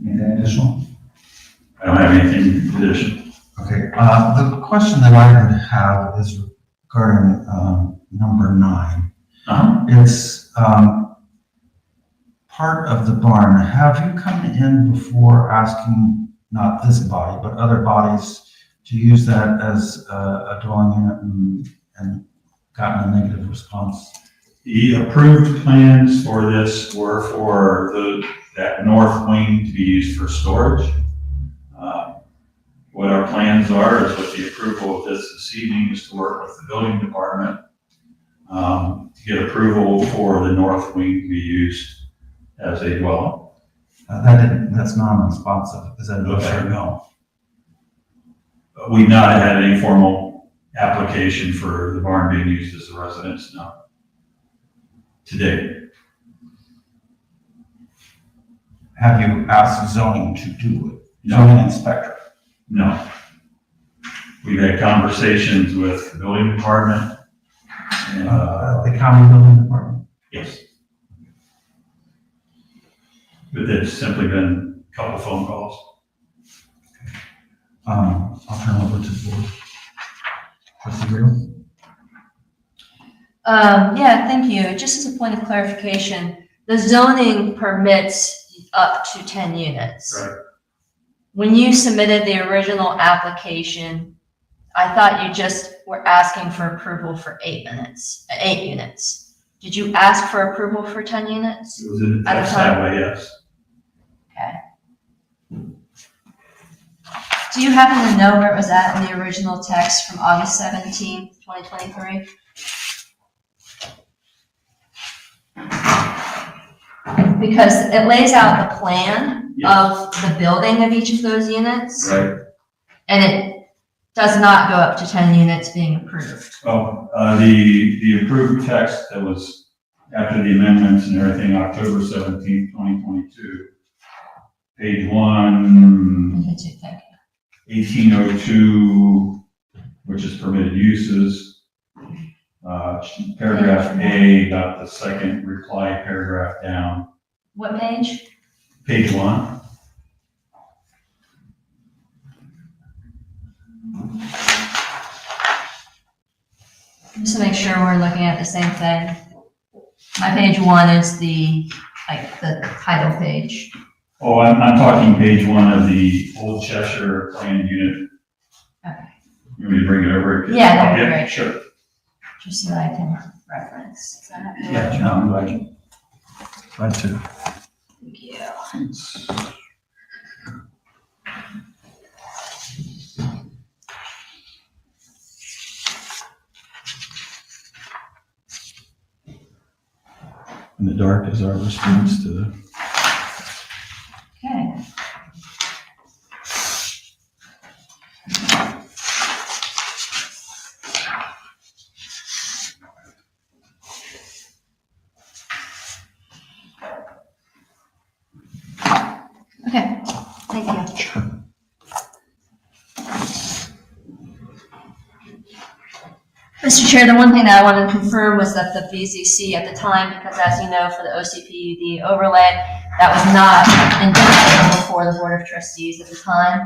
Anything additional?
I don't have anything additional.
Okay, the question that I would have is regarding, number 9. It's, part of the barn. Have you come in before asking, not this body, but other bodies to use that as a dwelling unit and gotten a negative response?
The approved plans for this were for that north wing to be used for storage. What our plans are is with the approval of this evening is to work with the building department to get approval for the north wing to be used as a dwelling.
That's non-responsive. Is that okay?
No. But we've not had any formal application for the barn being used as a residence, no. Today.
Have you asked zoning to do it?
No.
Zoning inspector?
No. We've had conversations with the building department. And,
The county building department?
yes. But it's simply been a couple phone calls.
I'll turn over to the board. Trustee Real?
Yeah, thank you. Just as a point of clarification, the zoning permits up to 10 units.
Right.
When you submitted the original application, I thought you just were asking for approval for 8 units. Did you ask for approval for 10 units?
It was in the
At a
text
time?
that way, yes.
Okay. Do you happen to know where it was at in the original text from August 17th, 2023? Because it lays out the plan of the building of each of those units,
Right.
and it does not go up to 10 units being approved.
Oh, the approved text that was after the amendments and everything, October 17th, 2022. Page 1,
Okay, too, thank
1802, which is permitted uses. Paragraph A, got the second reply paragraph down.
you. What page?
Page 1.
Just to make sure we're looking at the same thing. My page 1 is the title page.
Oh, I'm talking page 1 of the Old Cheshire planned unit.
Okay.
You want me to bring it over?
Yeah, that'd be great.
Sure.
Just so that I can reference. Is that
Yeah, no, I'm glad. Glad to.
Thank you.
In the dark is our response to the.
Okay. Okay, thank you. Mr. Chair, the one thing that I wanted to confirm was that the VZC at the time, because as you know, for the OCPUD overlay, that was not indicated before the Board of Trustees at the time.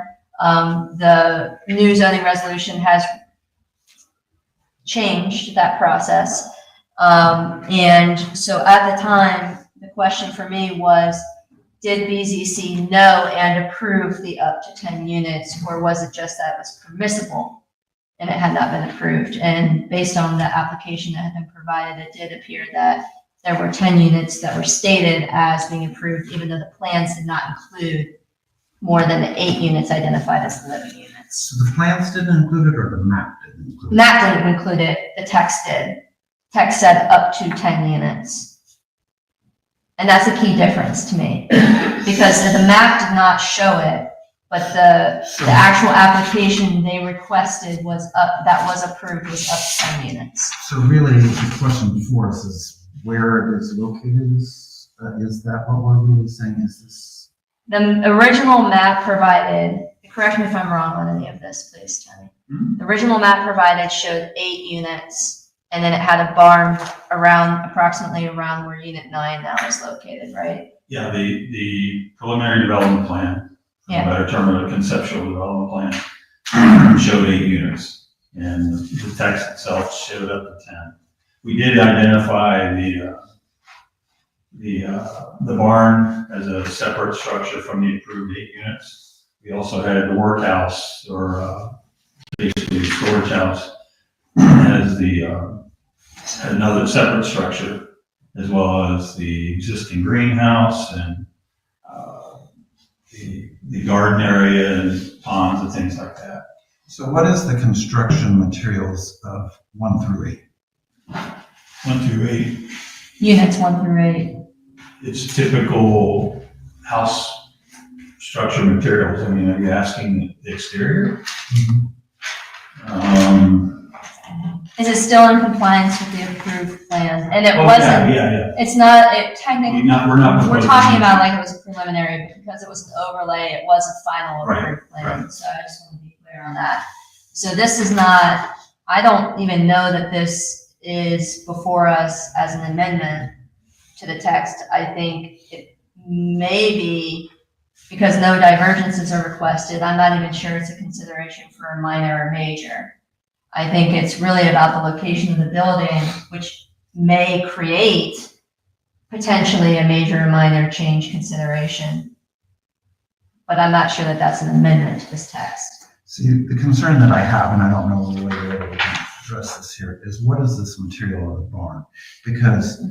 The new zoning resolution has changed that process. And so at the time, the question for me was, did BZC know and approve the up to 10 units, or was it just that it was permissible and it had not been approved? And based on the application that had been provided, it did appear that there were 10 units that were stated as being approved, even though the plans did not include more than the 8 units identified as living units.
So the plans didn't include it, or the map didn't include it?
Map didn't include it, the text did. Text said up to 10 units. And that's a key difference to me, because the map did not show it, but the actual application they requested was up, that was approved, was up to 10 units.
So really, the question before us is where it is located. Is that what we're really saying? Is this?
The original map provided, correct me if I'm wrong on any of this, please, Tony. The original map provided showed 8 units And then it had a barn approximately around where unit 9 now is located, right?
Yeah, the preliminary development plan,
Yeah.
a better term, of the conceptual development plan, showed 8 units. And the text itself showed up to 10. We did identify the barn as a separate structure from the approved 8 units. We also had the workhouse, or basically the storage house, as another separate structure, as well as the existing greenhouse and the garden area and ponds and things like that.
So what is the construction materials of 1 through 8?
1 through 8,
Units 1 through 8.
it's typical house structure materials. I mean, are you asking the exterior?
Is it still in compliance with the approved plan? And it
Oh,
wasn't,
Yeah.
it's not, it technically,
We're not.
we're talking about like it was a preliminary, but because it was an overlay, it was a final
Right,
approved plan. So I just want to be clear on that. So this is not, I don't even know that this is before us as an amendment to the text. I think it may be because no divergences are requested. I'm not even sure it's a consideration for a minor or major. I think it's really about the location of the building, which may create potentially a major or minor change consideration. But I'm not sure that that's an amendment to this text.
See, the concern that I have, and I don't know the way that we can address this here, is what is this material of the barn? Because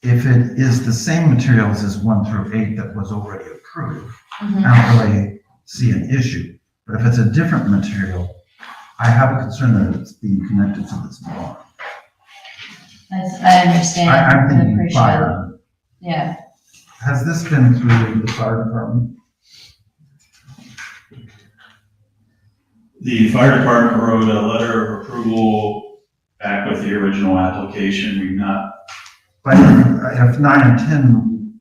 if it is the same materials as 1 through 8 that was already approved, I don't really see an issue. But if it's a different material, I have a concern that it's being connected to this barn.
I understand.
I'm
and
thinking
appreciate
fire.
it. Yeah.
Has this been through the fire department?
The fire department wrote a letter of approval back with the original application. We've not.
But if 9 and 10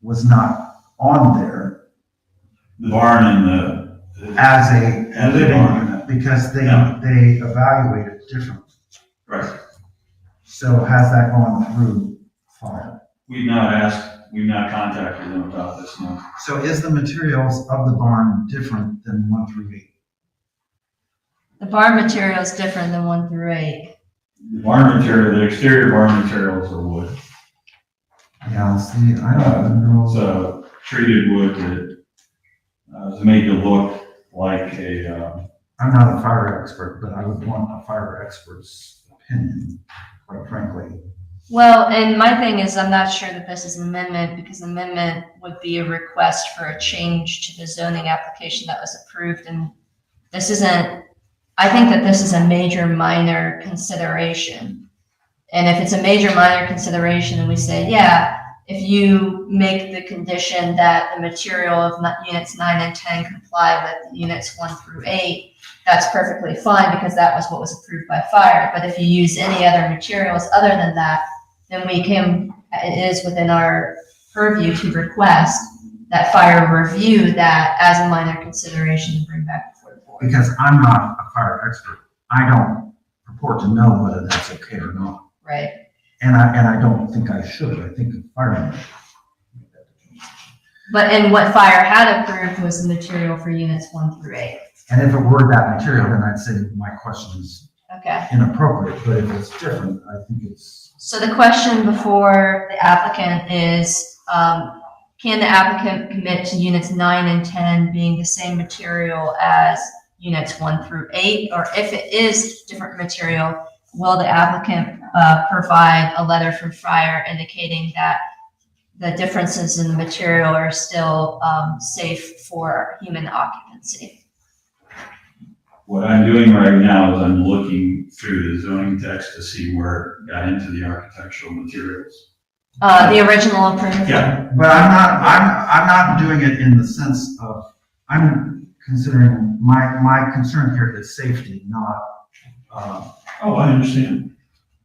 was not on there
The barn and the.
as a
As a
living
barn.
unit, because they
Yeah.
evaluated differently.
Right.
So has that gone through fire?
We've not contacted them about this, no.
So is the materials of the barn different than 1 through 8?
The barn material is different than 1 through 8.
The barn material, the exterior barn materials are wood.
Yeah, see, I don't know.
It's a treated wood that is made to look like a,
I'm not a fire expert, but I would want a fire expert's opinion, quite frankly.
Well, and my thing is, I'm not sure that this is an amendment because an amendment would be a request for a change to the zoning application that was approved. And this isn't, I think that this is a major minor consideration. And if it's a major minor consideration and we say, yeah, if you make the condition that the material of units 9 and 10 comply with units 1 through 8, that's perfectly fine because that was what was approved by fire. But if you use any other materials other than that, then it is within our purview to request that fire review that as a minor consideration and bring back before the board.
Because I'm not a fire expert. I don't purport to know whether that's okay or not.
Right.
And I don't think I should. I think a fireman should make that determination.
But and what fire had approved was the material for units 1 through 8.
And if it were that material, then I'd say my question is
Okay.
inappropriate. But if it's different, I think it's.
So the question before the applicant is, can the applicant commit to units 9 and 10 being the same material as units 1 through 8? Or if it is different material, will the applicant provide a letter from fire indicating that the differences in the material are still safe for human occupancy?
what I'm doing right now is I'm looking through the zoning text to see where it got into the architectural materials.
The original approved?
Yeah.
But I'm not doing it in the sense of, I'm considering, my concern here is safety, not,
Oh, I understand.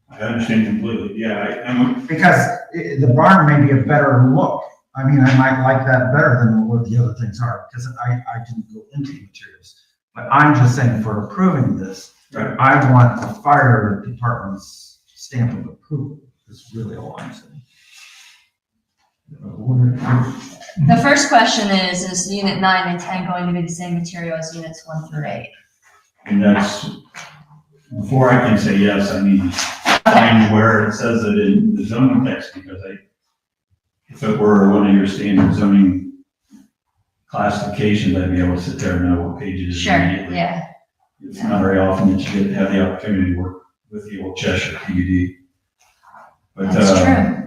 I understand completely. Yeah, I'm,
because the barn may be a better look. I mean, I might like that better than what the other things are, because I didn't go into the materials. But I'm just saying for approving this,
Right.
I want the fire department's stamp of approval, is really all I'm saying.
The first question is unit 9 and 10 going to be the same material as units 1 through 8?
And that's, before I can say yes, I need to find where it says it in the zoning text, because if it were one of your standard zoning classifications, I'd be able to sit there and know what page it is
Sure,
immediately.
yeah.
It's not very often that you get to have the opportunity to work with the old Cheshire PUD. But,
That's true.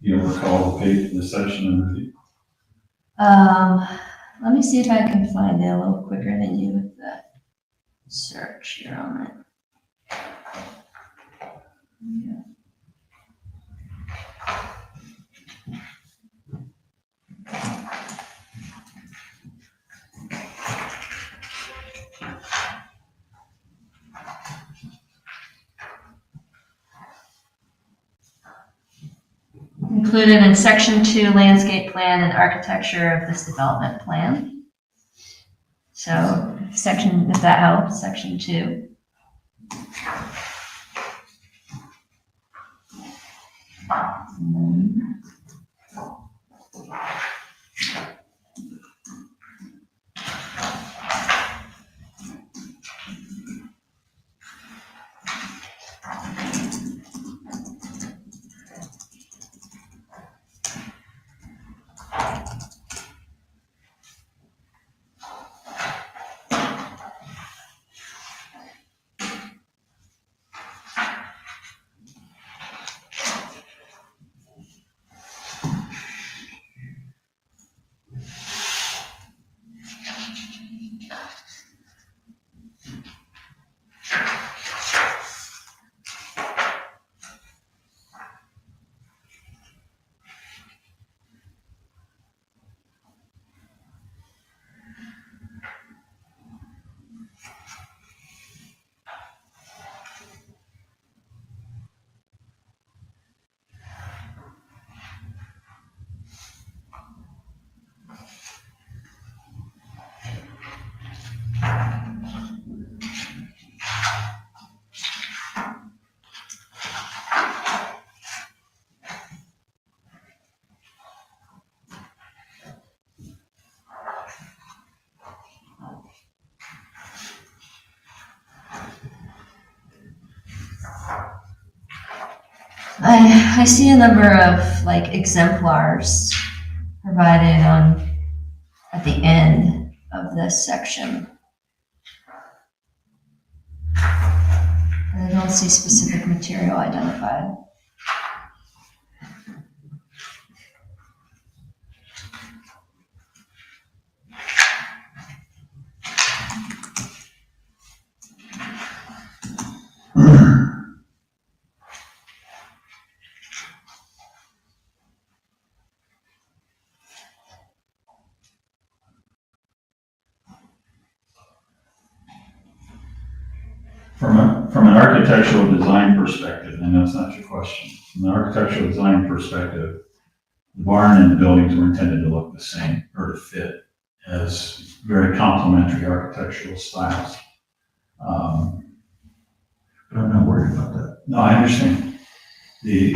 you don't recall the page, the section number?
Let me see if I can find it a little quicker than you with the search here on it. Yeah. Included in section 2, landscape plan and architecture of this development plan. So section, if that helps, section 2. And then- I see a number of like exemplars provided at the end of this section. And I don't see specific material identified.
From an architectural design perspective, and that's not your question, from an architectural design perspective, the barn and the buildings were intended to look the same or to fit as very complementary architectural styles.
But I'm not worried about that.
No, I understand. The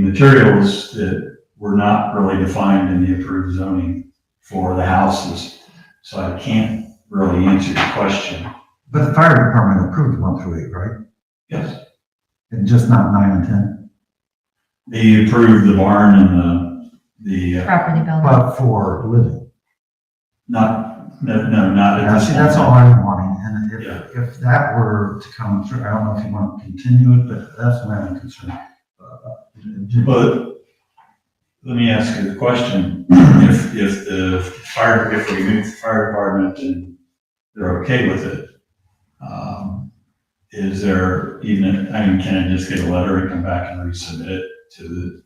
materials that were not really defined in the approved zoning for the houses, so I can't really answer your question.
But the fire department approved 1 through 8, right?
Yes.
And just not 9 and 10?
They approved the barn and the
Property building.
But for living.
not at
Yeah,
this
see,
point.
that's all I'm wanting, and
Yeah.
if that were to come through, I don't know if you want to continue it, but that's my own concern.
But let me ask you the question, if we move the fire department and they're okay with it, is there even, can I just get a letter and come back and resubmit it to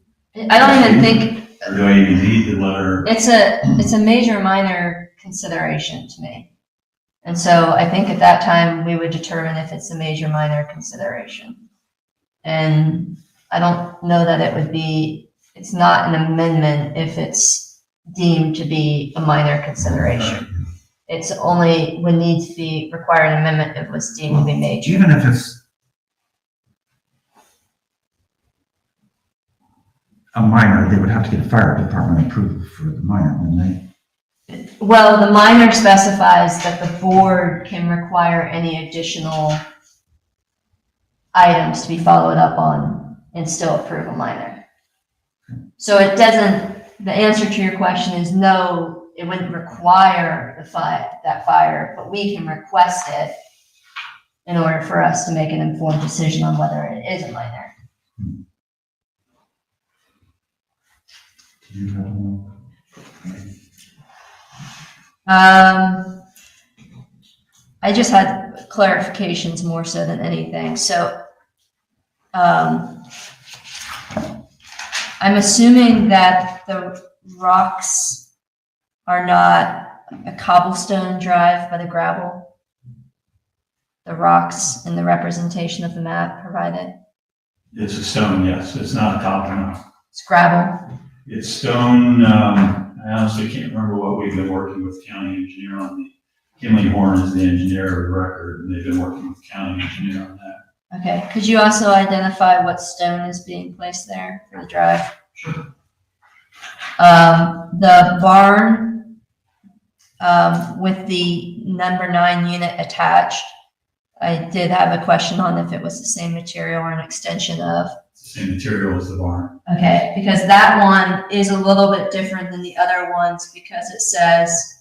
I don't even think,
or do I even need the letter?
it's a major minor consideration to me. And so I think at that time, we would determine if it's a major minor consideration. And I don't know that it's not an amendment if it's deemed to be a minor consideration. It's only would need to be require an amendment if it was deemed to be major.
Even if it's a minor, they would have to get fire department approval for the minor, wouldn't they?
Well, the minor specifies that the board can require any additional items to be followed up on and still approve a minor. So it doesn't, the answer to your question is no, it wouldn't require that fire, but we can request it in order for us to make an informed decision on whether it is a minor.
Do you have one?
I just had clarifications more so than anything. So, I'm assuming that the rocks are not a cobblestone drive by the gravel. The rocks in the representation of the map provided.
It's a stone, yes. It's not a copper, no.
It's gravel.
It's stone. I honestly can't remember what we've been working with county engineer on. Kinley Horn is the engineer of record, and they've been working with county engineer on that.
Okay. Could you also identify what stone is being placed there for the drive?
Sure.
The barn, with the number 9 unit attached, I did have a question on if it was the same material or an extension of.
It's the same material as the barn.
Okay, because that one is a little bit different than the other ones because it says,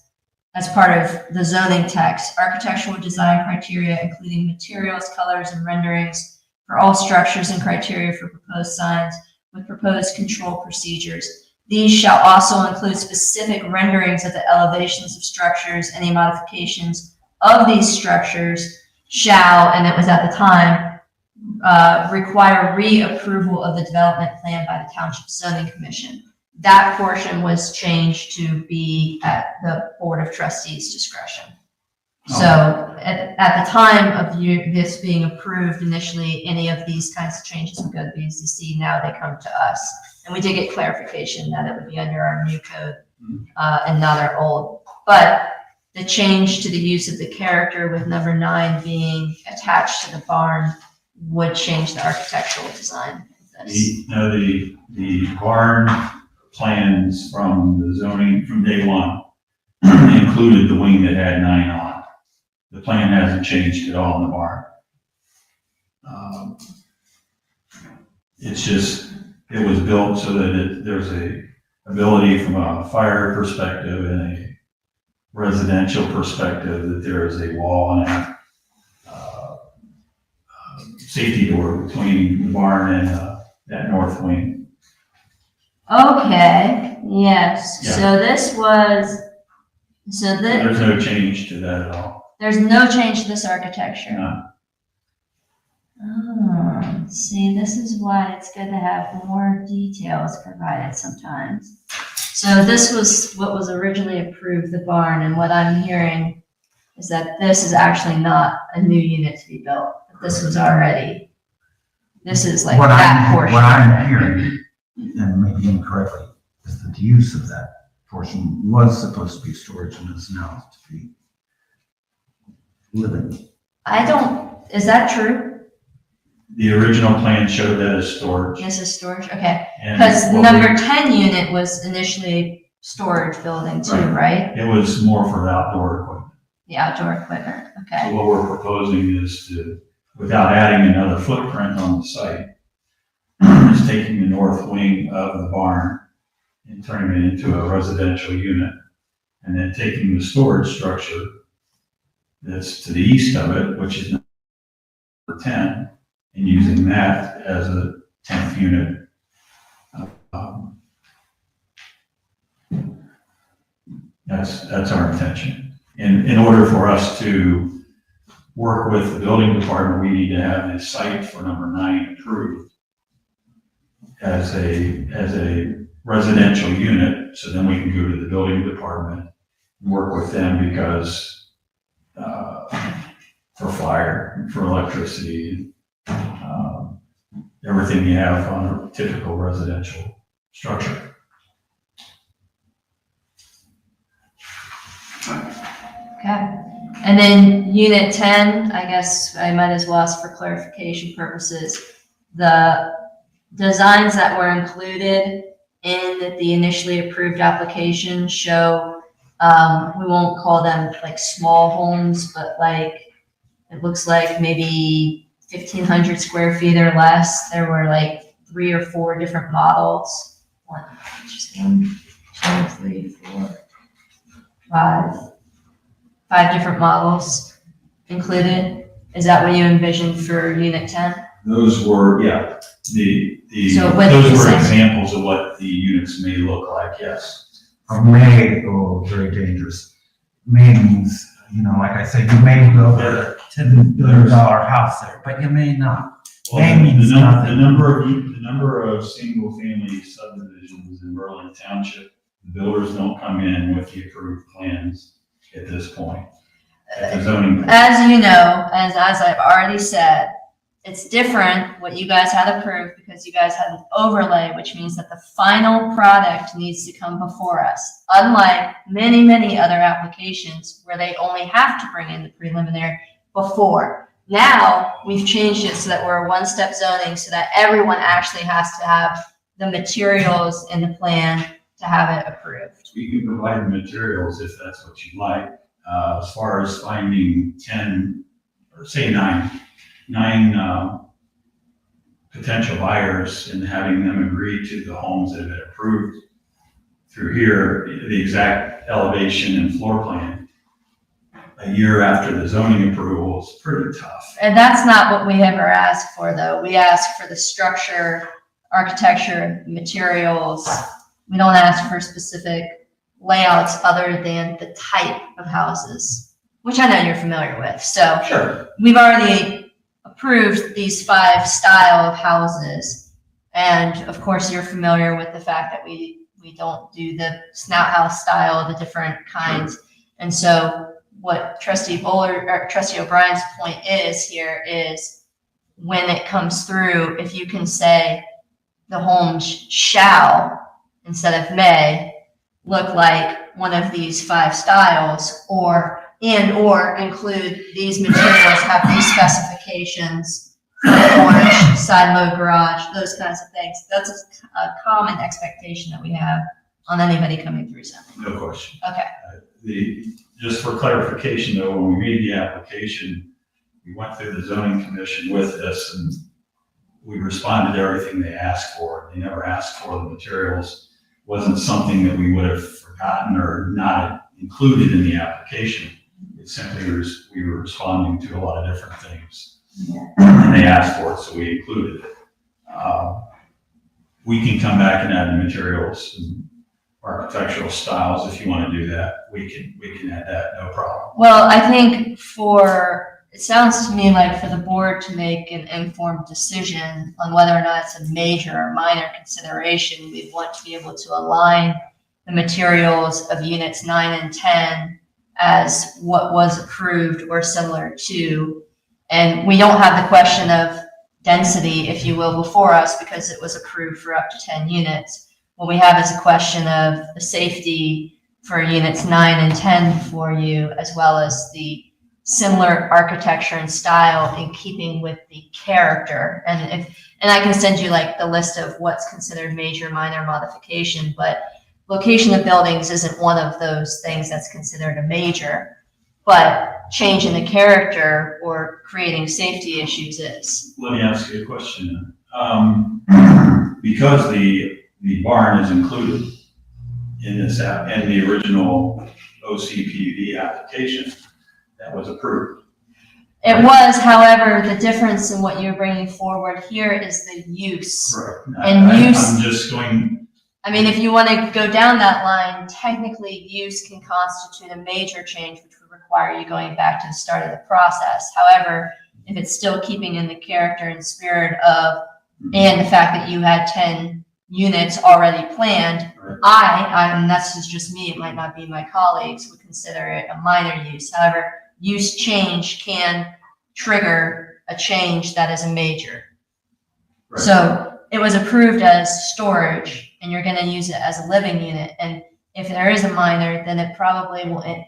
as part of the zoning text, architectural design criteria, including materials, colors, and renderings for all structures and criteria for proposed signs with proposed control procedures. These shall also include specific renderings of the elevations of structures. Any modifications of these structures shall, and it was at the time, require reapproval of the development plan by the Township Zoning Commission. That portion was changed to be at the Board of Trustees' discretion. So at the time of this being approved initially, any of these kinds of changes would go to BZC. Now they come to us. And we did get clarification that it would be under our new code and not our old. But the change to the use of the character with number 9 being attached to the barn would change the architectural design of this.
The barn plans from the zoning from day one included the wing that had 9 on. The plan hasn't changed at all in the barn. It's just, it was built so that there's a ability from a fire perspective and a residential perspective that there is a wall and a safety door between the barn and that north wing.
Okay, yes.
Yeah.
So this was,
There's no change to that at all.
there's no change to this architecture.
No.
Oh, see, this is why it's good to have more details provided sometimes. So this was what was originally approved, the barn, and what I'm hearing is that this is actually not a new unit to be built. This was already, this is like that portion.
What I'm hearing, and maybe incorrectly, is that the use of that portion was supposed to be storage and is now to be living.
Is that true?
The original plan showed that as storage.
This is storage, okay.
And
Because the
what
number 10 unit was initially storage building too, right?
It was more for the outdoor equipment.
The outdoor equipment,
So
okay.
what we're proposing is to, without adding another footprint on the site, is taking the north wing of the barn and turning it into a residential unit. And then taking the storage structure that's to the east of it, which is number 10, and using that as a 10th unit. That's our intention. And in order for us to work with the building department, we need to have a site for number 9 approved as a residential unit, so then we can go to the building department and work with them because for fire, for electricity, everything you have on a typical residential structure.
Okay. And then unit 10, I guess I might as well ask for clarification purposes. The designs that were included in the initially approved application show, we won't call them like small homes, but like, it looks like maybe 1,500 square feet or less. There were like 3 or 4 different models. 1, 2, 3, 4, 5. 5 different models included. Is that what you envisioned for unit 10?
Those were, yeah,
So what
those
is
were
that?
examples of what the units may look like, yes.
Or may, oh, very dangerous. May means, you know, like I said, you may build a $10 billion house there, but you may not. May means nothing.
The number of single-family subdivisions in Berlin Township, the builders don't come in with the approved plans at this point. At the zoning.
As you know, as I've already said, it's different what you guys had approved because you guys had an overlay, which means that the final product needs to come before us. Unlike many, many other applications where they only have to bring in the preliminary before. Now, we've changed it so that we're a one-step zoning so that everyone actually has to have the materials in the plan to have it approved.
We can provide the materials if that's what you like. As far as finding 10, or say nine potential buyers and having them agree to the homes that have been approved through here, the exact elevation and floor plan, a year after the zoning approval is pretty tough.
And that's not what we ever ask for, though. We ask for the structure, architecture, materials. We don't ask for specific layouts other than the type of houses, which I know you're familiar with. So
Sure.
we've already approved these 5 style of houses. And of course, you're familiar with the fact that we don't do the snout house style, the different kinds. And so what Trustee O'Brien's point is here is when it comes through, if you can say the homes shall instead of may look like one of these 5 styles or include these materials, have these specifications, porch, side load garage, those kinds of things. That's a common expectation that we have on anybody coming through something.
No question.
Okay.
Just for clarification though, when we made the application, we went through the zoning commission with this and we responded to everything they asked for. They never asked for the materials. Wasn't something that we would have forgotten or not included in the application. It simply was, we were responding to a lot of different things. And they asked for it, so we included it. We can come back and add the materials and architectural styles if you want to do that. We can add that, no problem.
Well, I think it sounds to me like for the board to make an informed decision on whether or not it's a major or minor consideration, we'd want to be able to align the materials of units 9 and 10 as what was approved or similar to. And we don't have the question of density, if you will, before us because it was approved for up to 10 units. What we have is a question of the safety for units 9 and 10 for you, as well as the similar architecture and style in keeping with the character. And I can send you like the list of what's considered major, minor modification, but location of buildings isn't one of those things that's considered a major, but changing the character or creating safety issues is.
Let me ask you a question. Because the barn is included in this app and the original OCPV application that was approved.
It was, however, the difference in what you're bringing forward here is the use.
Right.
And use.
I'm just going.
I mean, if you want to go down that line, technically use can constitute a major change, which would require you going back to the start of the process. However, if it's still keeping in the character and spirit of, and the fact that you had 10 units already planned,
Right.
and that's just me, it might not be my colleagues, would consider it a minor use. However, use change can trigger a change that is a major.
Right.
So it was approved as storage and you're going to use it as a living unit. And if there is a minor, then it probably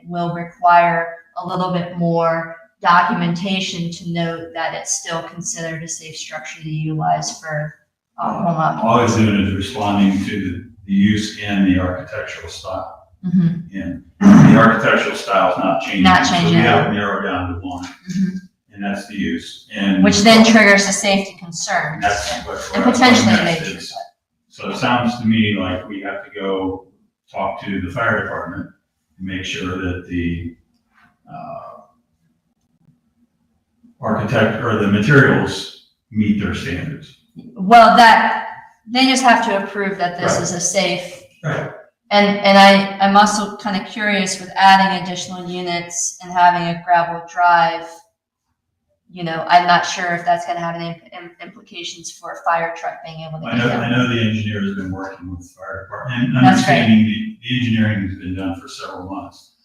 will require a little bit more documentation to note that it's still considered a safe structure to utilize for home occupancy.
All it's doing is responding to the use and the architectural style.
Mhm.
And the architectural style is not changing.
Not
So
changing
we
at
have
all.
it narrowed down to one,
Mhm.
and that's the use. And
Which then triggers a safety concern.
that's
And
what
potentially
next
major.
is. So it sounds to me like we have to go talk to the fire department and make sure that the architect or the materials meet their standards.
Well, they just have to approve that this
Right.
is a safe.
Right.
And I'm also kind of curious with adding additional units and having a gravel drive. You know, I'm not sure if that's gonna have any implications for a fire truck being able to
I
get
know, I
down.
know the engineer has been working with the fire department, and
That's great.
understanding the engineering has been done for several months.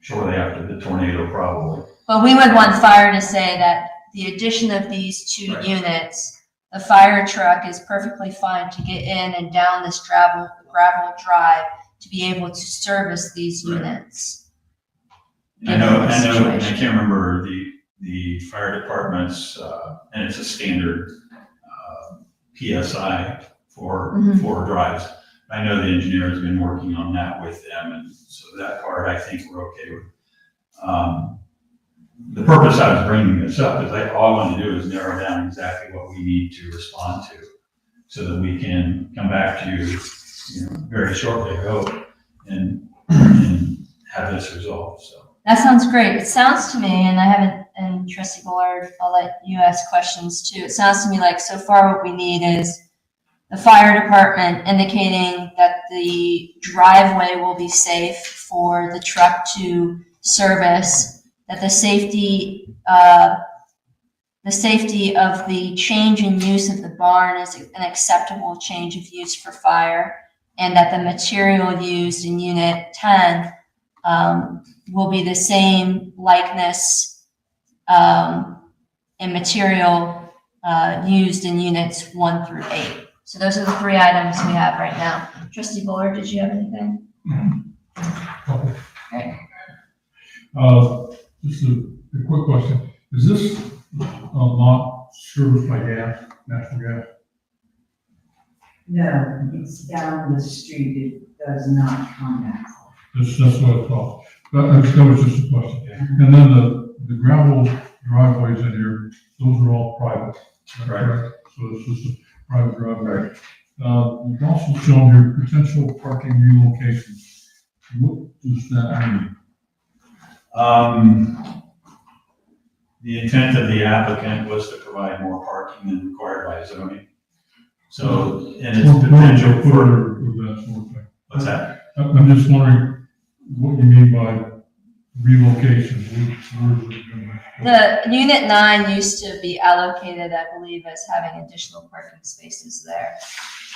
Shortly after the tornado, probably.
But we would want fire to say that the addition of these two
Right.
units, the fire truck is perfectly fine to get in and down this gravel drive to be able to service these
Right.
units.
I know, and I
Situation.
can't remember the fire department's, and it's a standard, PSI for drives. I know the engineer has been working on that with them, and so that part I think we're okay with. The purpose I was bringing this up is all I want to do is narrow down exactly what we need to respond to, so that we can come back to you, very shortly, I hope, and have this resolved, so.
That sounds great. It sounds to me, and Trustee Bullard, I'll let you ask questions too. It sounds to me like so far what we need is the fire department indicating that the driveway will be safe for the truck to service, that the safety of the change in use of the barn is an acceptable change of use for fire, and that the material used in Unit 10 will be the same likeness and material used in Units 1 through 8. So those are the three items we have right now. Trustee Bullard, did you have anything? Great.
Just a quick question. Is this lot serviced by gas, natural gas?
No, it's down the street, it does not come out.
That's what I thought. That was just a question. And then the gravel driveways in here, those are all private. Is that
Right.
correct? So it's just a private driveway. You've also shown here potential parking relocation. What does that mean?
The intent of the applicant was to provide more parking than required by zoning. So, and it's
What
potential
further
for,
with that sort of thing?
what's that?
I'm just wondering what you mean by relocation. Where is it going?
The Unit 9 used to be allocated, I believe, as having additional parking spaces there.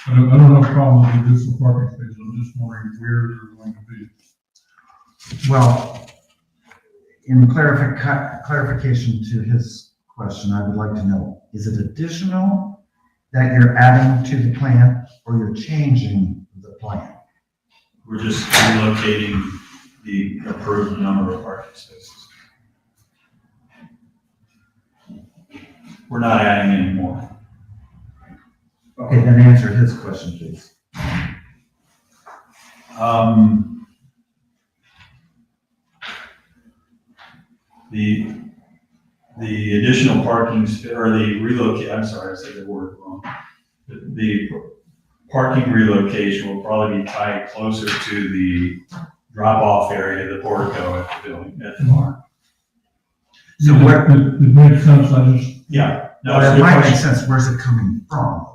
I don't have a problem with additional parking spaces. I'm just wondering where they're going to be.
Well, in clarification to his question, I would like to know, is it additional that you're adding to the plan, or you're changing the plan?
We're just relocating the approved number of parking spaces. We're not adding any more.
Okay, then answer his question, please.
The additional parking, or the relocate, I'm sorry, I said the word wrong. The parking relocation will probably be tied closer to the drop-off area, the portico at the building, at the barn.
So where,
It makes sense. I just,
Yeah. No,
well,
it's a
that
good
might make
question.
sense, where's it coming from?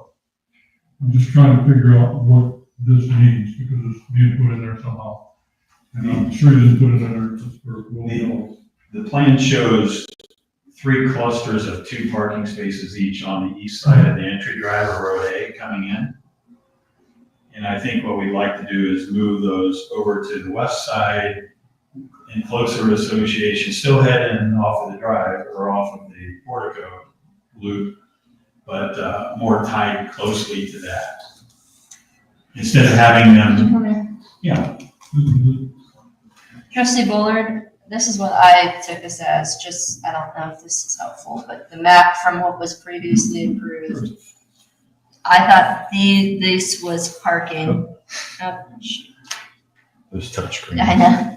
I'm just trying to figure out what this means because it's being put in there somehow. And I'm sure you didn't put it in there just for.
The plan shows 3 clusters of 2 parking spaces each on the east side of the entry drive or road A coming in. And I think what we'd like to do is move those over to the west side in closer association, still heading off of the drive or off of the portico loop, but more tied closely to that. Instead of having them, yeah,
Trustee Bullard, this is what I took this as, just, I don't know if this is helpful, but the map from what was previously approved. I thought this was parking. Oh, shoot.
Those touchscreen.
I know.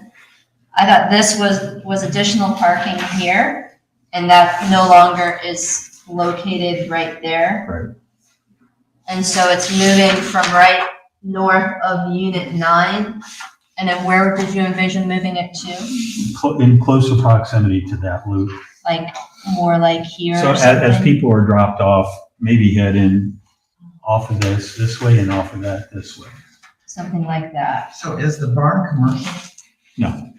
I thought this was additional parking here, and that no longer is located right there.
Right.
And so it's moving from right north of Unit 9, and then where did you envision moving it to?
In closer proximity to that loop.
Like, more like here
So
or something?
as people are dropped off, maybe head in off of this way and off of that this way.
Something like that.
So is the barn commercial?
No,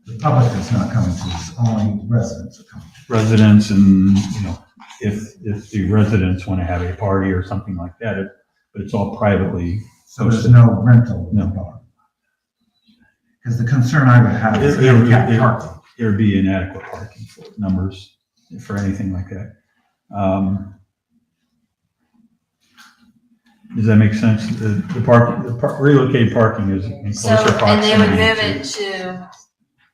The public is not coming to this, only residents are coming.
residents and, if the residents want to have a party or something like that, but it's all privately.
So there's no rental in the
No.
barn? Because the concern I would have is
It- it-
handicap
it-
parking.
There'd be inadequate parking for numbers for anything like that. Does that make sense? Relocated parking is in
So,
closer
and they would
proximity
move it to,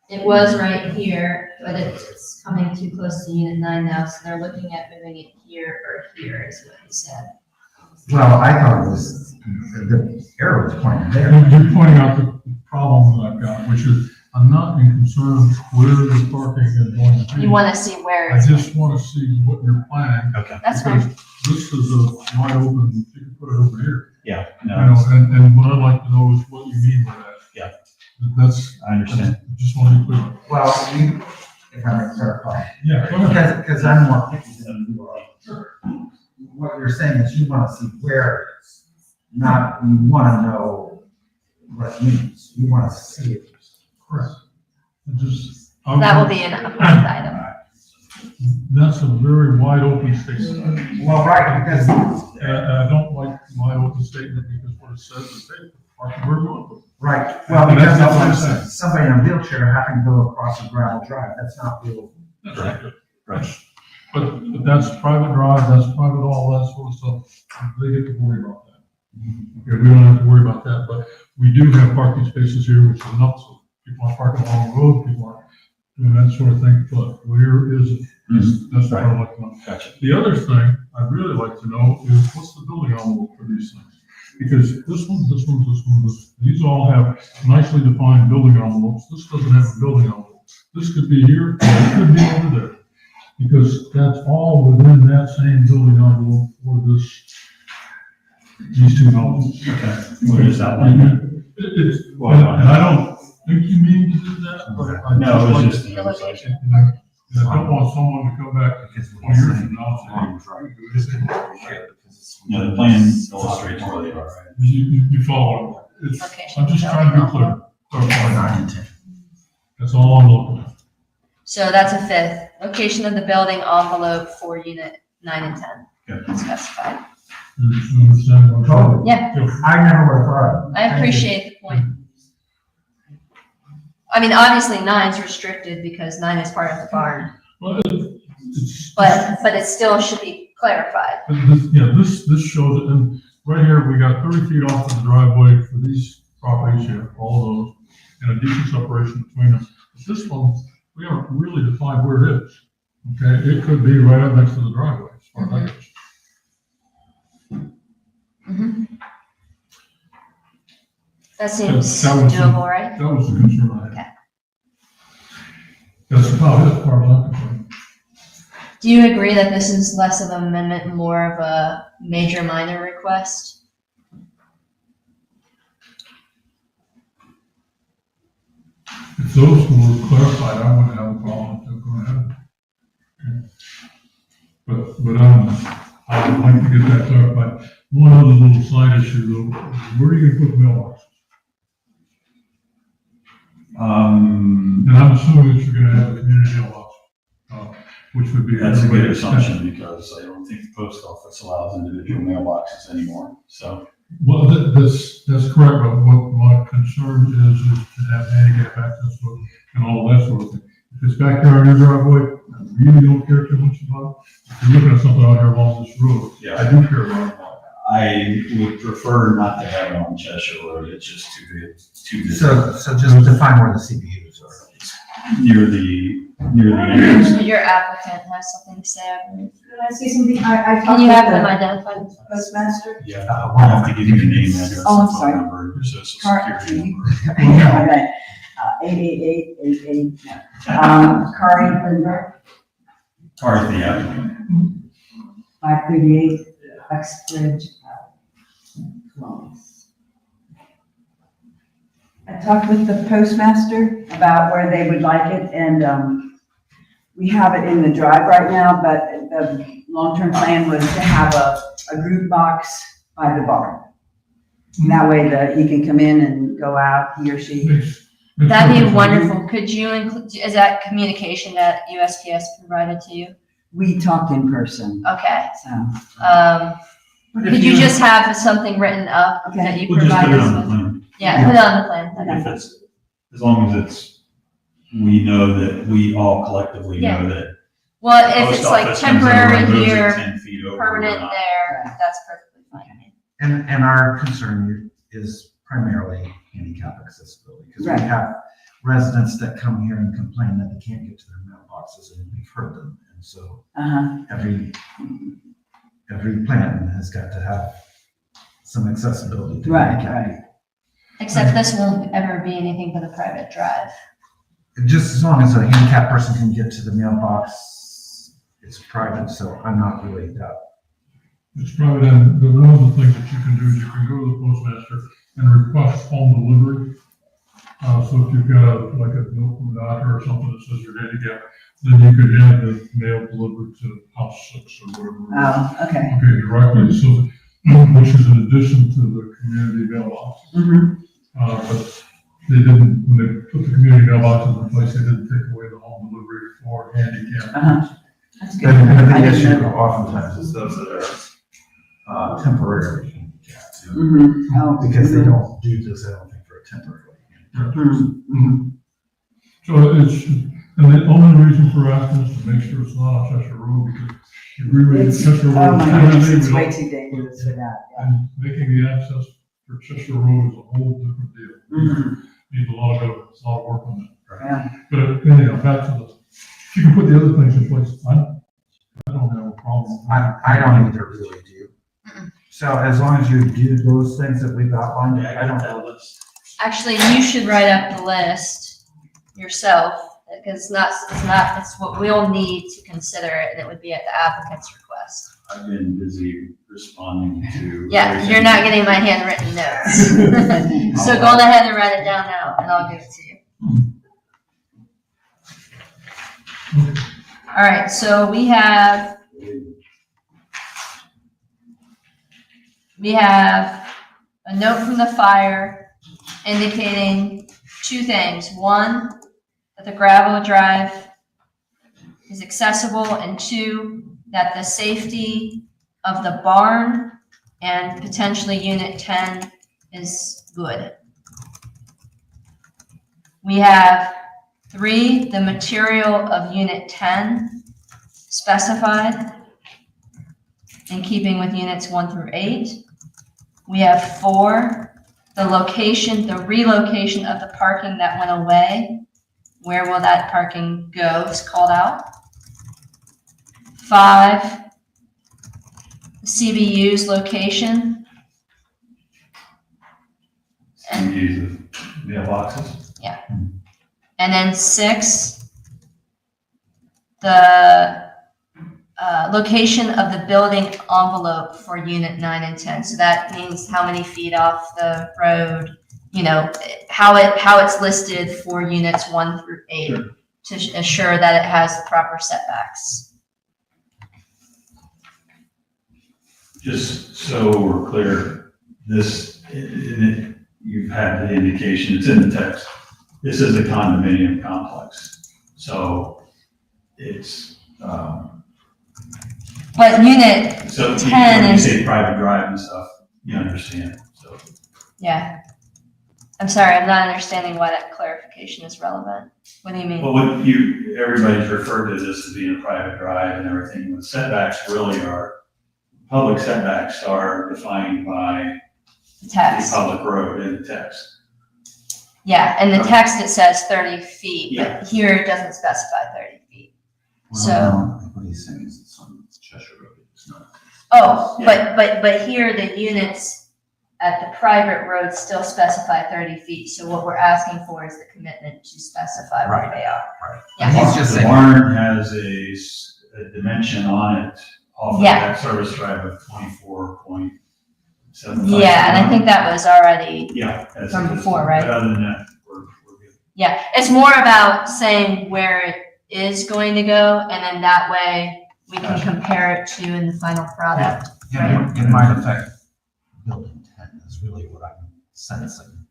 it was right here, but it's coming too close to Unit 9 now, so they're looking at moving it here or here, is what he said.
Well, I thought it was, the arrow was pointing there.
You're pointing out the problem that I've got, which is I'm not in concern where the parking is going to be.
You want to see where
I
it's,
just want to see what you're planning.
Okay.
that's
Because
fine.
this is a wide open, you can put it over here.
Yeah,
You
no,
know, and what I'd like to know is what you mean by that.
Yeah.
That's,
I understand.
just want to be clear.
Well, if I may clarify,
Yeah, go ahead.
because I'm more picky than you are. What you're saying is you want to see where it is, not you want to know what it means. You want to see it.
Correct.
That will be an approved item.
That's a very wide open statement.
Well, right, because,
And I don't like wide open statement because what it says is, hey, park where we want.
right, well,
And
because
that's not what I'm saying.
sometimes somebody in a wheelchair having to go across a gravel drive, that's not real.
That's right.
Right.
But that's private drive, that's private, all that sort of stuff. They get to worry about that. Okay, we don't have to worry about that, but we do have parking spaces here, which is enough, so people aren't parking along the road, people aren't doing that sort of thing, but where is it? That's what I'd like to know.
Gotcha.
The other thing I'd really like to know is what's the building envelope for these things? Because this one, these all have nicely defined building envelopes. This doesn't have a building envelope. This could be here, it could be over there. Because that's all within that same building envelope for these two houses.
Okay. We'll just outline that.
And I don't think you mean to do that, but I
No, it was
like-
just an oversight.
and I don't want someone to come back 20 years from now and say,
No, the plan illustrates where they are.
you follow it. It's,
Okay.
I'm just trying to be clear. Clarify.
9 and 10.
That's all I'm looking at.
So that's a fifth. Location of the building envelope for Unit 9 and 10.
Okay.
Specified.
You understand what I'm
Totally.
Yeah,
I never would have thought of it.
I appreciate the point. I mean, obviously 9's restricted because 9 is part of the barn,
Well, it's.
but it still should be clarified.
This shows it, and right here, we got 30 feet off of the driveway for these properties here, all of those, and a decent separation between them. But this one, we haven't really defined where it is, okay? It could be right up next to the driveway, as far as I guess.
Mhm. That seems
That was-
doable, right?
That was the concern I
Okay.
had. That's about it, as far as I'm concerned.
Do you agree that this is less of an amendment, and more of a major minor request?
If those were clarified, I wouldn't have a problem with going ahead. Okay. But I'd like to get that clarified. One other little side issue though, where are you gonna put mailboxes? And I'm assuming that you're gonna have a community mailbox, which would be.
That's a good
everybody's
assumption because I don't think the post office allows individual mailboxes anymore, so.
Well, that's correct, but what my concern is to have handicap access to it and all that sort of thing. If it's back there in your driveway, I really don't care too much about it. If you're looking at something out here along this road,
Yeah.
I do care about it.
I would prefer not to have it on Cheshire Road, it's just too busy.
So just define where the CBUs are.
Near the entrance.
Your applicant has something to say. I believe.
Can I say something? I
Can
talked
you have
with
them
the
identified?
postmaster.
Yeah, I'll have to give you your name, address,
Oh, I'm
and phone
sorry.
number, your social
Car-
security number.
All right. 888-88. Kari Lindbergh,
Or the applicant.
538 Uxbridge, Columbus. I talked with the postmaster about where they would like it, and we have it in the drive right now, but the long-term plan was to have a group box by the barn. And that way that he can come in and go out, he or she.
That'd be wonderful. Could you include, is that communication that USPS provided to you?
We talked in person,
Okay.
so.
Could you just have something written up
Okay.
that you
We'll just
provide
put it
us
on the
with?
plan.
Yeah, put it on the plan. That'd be
If it's, as long as it's, we know that, we all collectively
Yeah.
know that.
Well,
the
if
post
it's like
office comes in and
temporary
removes it
here,
10 feet over,
permanent
we're not-
there, that's perfectly fine.
And our concern is primarily handicap accessibility, because we
Right.
have residents that come here and complain that they can't get to their mailboxes, and we've heard them. And so every plan has got to have some accessibility to
Right,
handicap
right.
people.
Except this won't ever be anything but a private drive.
Just as long as a handicapped person can get to the mailbox, it's private, so I'm not really that.
It's private, and one of the things that you can do is you can go to the postmaster and request home delivery. So if you've got like a note from a doctor or something that says you're handicapped, then you could have the mail delivered to house 6 or whatever.
Oh, okay.
Okay, directly, so, which is in addition to the community mailbox. But they didn't, when they put the community mailboxes in place, they didn't take away the home delivery for handicapped.
That's good.
And
I
the
didn't
issue
know.
oftentimes is those that are temporarily handicapped.
Oh,
Because they don't do this, I don't think, for a temporary.
So it's, and the only reason for asking is to make sure it's not on Cheshire Road, because if we read
It's,
Cheshire Road.
oh my
clearly,
goodness, it's
we
way
don't-
too dangerous for that, yeah.
And making the access for Cheshire Road is a whole different deal. Needs a lot of government, a lot of work on that.
Yeah.
But anyhow, back to the, if you can put the other things in place, I don't have a problem.
I don't either really do. So as long as you do those things that we've outlined, I don't.
Actually, you should write up the list yourself, because it's what we'll need to consider it, and it would be at the applicant's request.
I've been busy responding to.
Yeah,
everything.
you're not getting my handwritten notes. So go on ahead and write it down now, and I'll give it to you. All right, so we have a note from the fire indicating two things. One, that the gravel drive is accessible, and two, that the safety of the barn and potentially unit 10 is good. We have 3, the material of unit 10 specified in keeping with units 1 through 8. We have 4, the relocation of the parking that went away. Where will that parking go is called out. 5, CBU's location.
And use the mailboxes.
And then 6, the location of the building envelope for unit 9 and 10. So that means how many feet off the road, how it's listed for units 1 through 8 to assure that it has the proper setbacks.
Just so we're clear, you've had the indication, it's in the text. This is a condominium complex, so it's,
But unit,
so
10
when you
is-
say private drive and stuff, you understand, so.
yeah. I'm sorry, I'm not understanding why that clarification is relevant. What do you mean?
Well, everybody's referred to this as being a private drive and everything, the setbacks really are public setbacks are defined by
The
the
text.
public road in the text.
Yeah, in the text it says 30 feet,
Yeah.
but here it doesn't specify 30 feet. So-
Well, no, what he's saying is it's on Cheshire Road, it's not.
Oh, but here the units at the private roads still specify 30 feet. So what we're asking for is the commitment to specify what
Right.
they are.
Right.
Yeah.
He's just
The
saying.
barn has a dimension on it off of
Yeah.
that service drive of 24.75.
Yeah, and I think that was already,
Yeah. that's
From
it.
before, right?
But other than that, we're good.
yeah, it's more about saying where it is going to go, and then that way we can compare it to in the final product.
Yeah, it might affect building 10, is really what I'm sensing.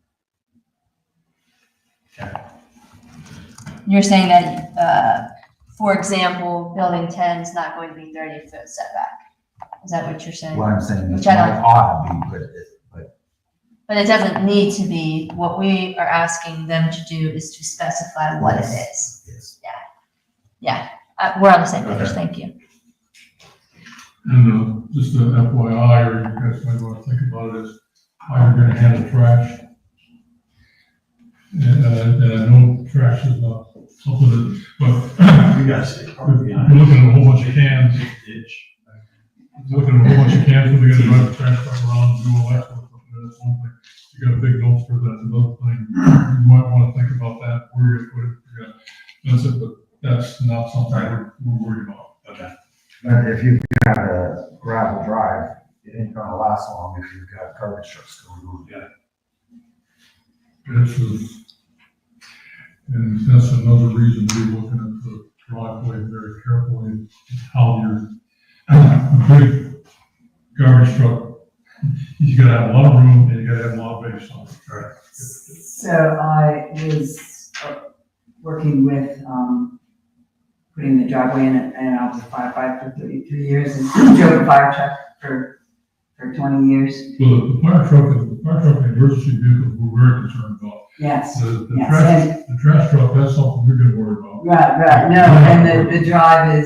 You're saying that, for example, building 10 is not going to be 30-foot setback. Is that what you're saying?
What I'm saying is
Which I
it
don't-
ought to be, but
But it doesn't need to be. What we are asking them to do is to specify what it is.
yes.
Yeah, we're on the same page,
Okay.
thank you.
And just a FYI, or you guys might want to think about it, is how you're gonna handle trash. And I know trash is not something that, but
You guys stay
if
probably
you're
behind
looking at a whole bunch of cans,
the ditch.
looking at a whole bunch of cans, when they're gonna drive the trash truck around and do all that sort of stuff, that's one thing. You got a big dumpster, that's another thing. You might want to think about that, where you're gonna put it. That's it, but that's not something we're worried about.
Okay.
But if you've got a gravel drive, it ain't gonna last long if you've got garbage trucks going on.
Yeah.
This is, and that's another reason we're looking at the driveway very carefully, how you're, a big garbage truck, you gotta have a lot of room and you gotta have a lot of base on it.
So I was working with, putting the driveway in it, and I was a firefighter for 33 years and drove a fire truck for 20 years.
Well, the fire truck and emergency vehicles we're very concerned about.
Yes,
The
yes,
trash truck, that's something we're gonna worry about.
right, no, and the drive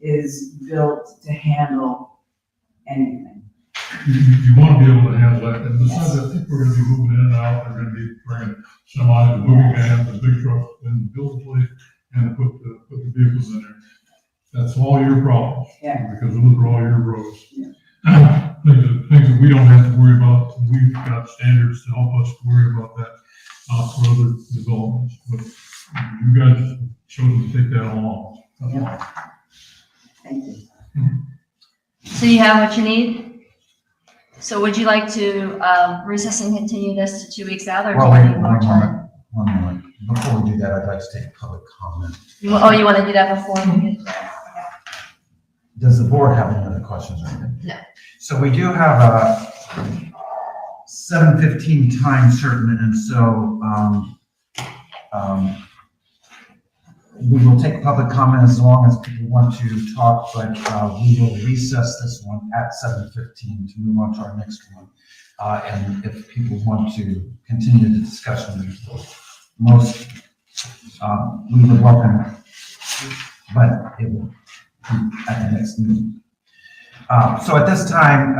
is built to handle anything.
You wanna be able to handle that, and besides, I think we're gonna be moving in and out, they're gonna be bringing semis, and moving vans, and big trucks, and build the place, and put the vehicles in there. That's all your problems.
Yeah.
Because those are all your roads.
Yeah.
Things that we don't have to worry about, we've got standards to help us worry about that, for other developments, but you guys chose to take that along.
Thank you.
So you have what you need? So would you like to recess and continue this to 2 weeks out, or do
Well,
you
wait,
need more
one
time?
moment, one moment. Before we do that, I'd like to take public comment.
You want to do that before we get there?
Does the board have any other questions or anything?
No.
So we do have a 7:15 time certain, and so, we will take public comment as long as people want to talk, but, we will recess this one at 7:15 to move on to our next one. And if people want to continue the discussion, most, we would welcome it, but it will be at the next meeting. So at this time,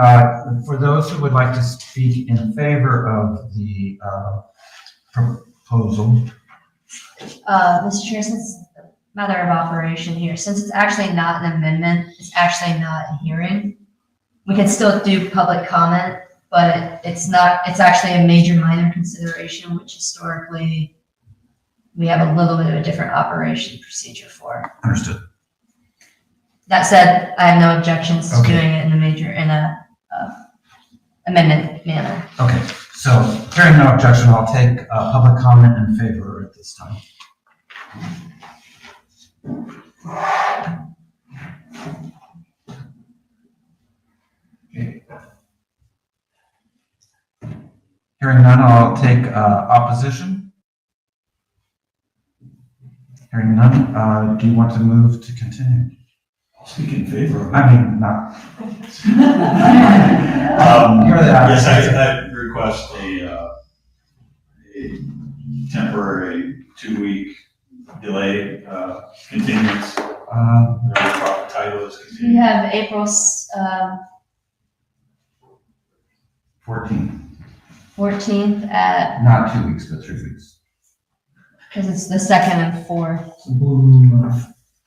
for those who would like to speak in favor of the proposal,
Mr. Chair, since matter of operation here, since it's actually not an amendment, it's actually not a hearing. We can still do public comment, but it's actually a major minor consideration, which historically we have a little bit of a different operation procedure for.
understood.
That said, I have no objections to
Okay.
doing it in a amendment manner.
Okay, so hearing no objection, I'll take public comment in favor at this time. Okay. Hearing none, I'll take opposition. Hearing none, do you want to move to continue?
I'll speak in favor of it.
I mean, not. You're the
Yes,
applicant.
I request a temporary 2-week delay, continuance. The proper title is
We
continuance.
have April 14th at,
Not 2 weeks, but 3 weeks.
because it's the 2nd and 4th.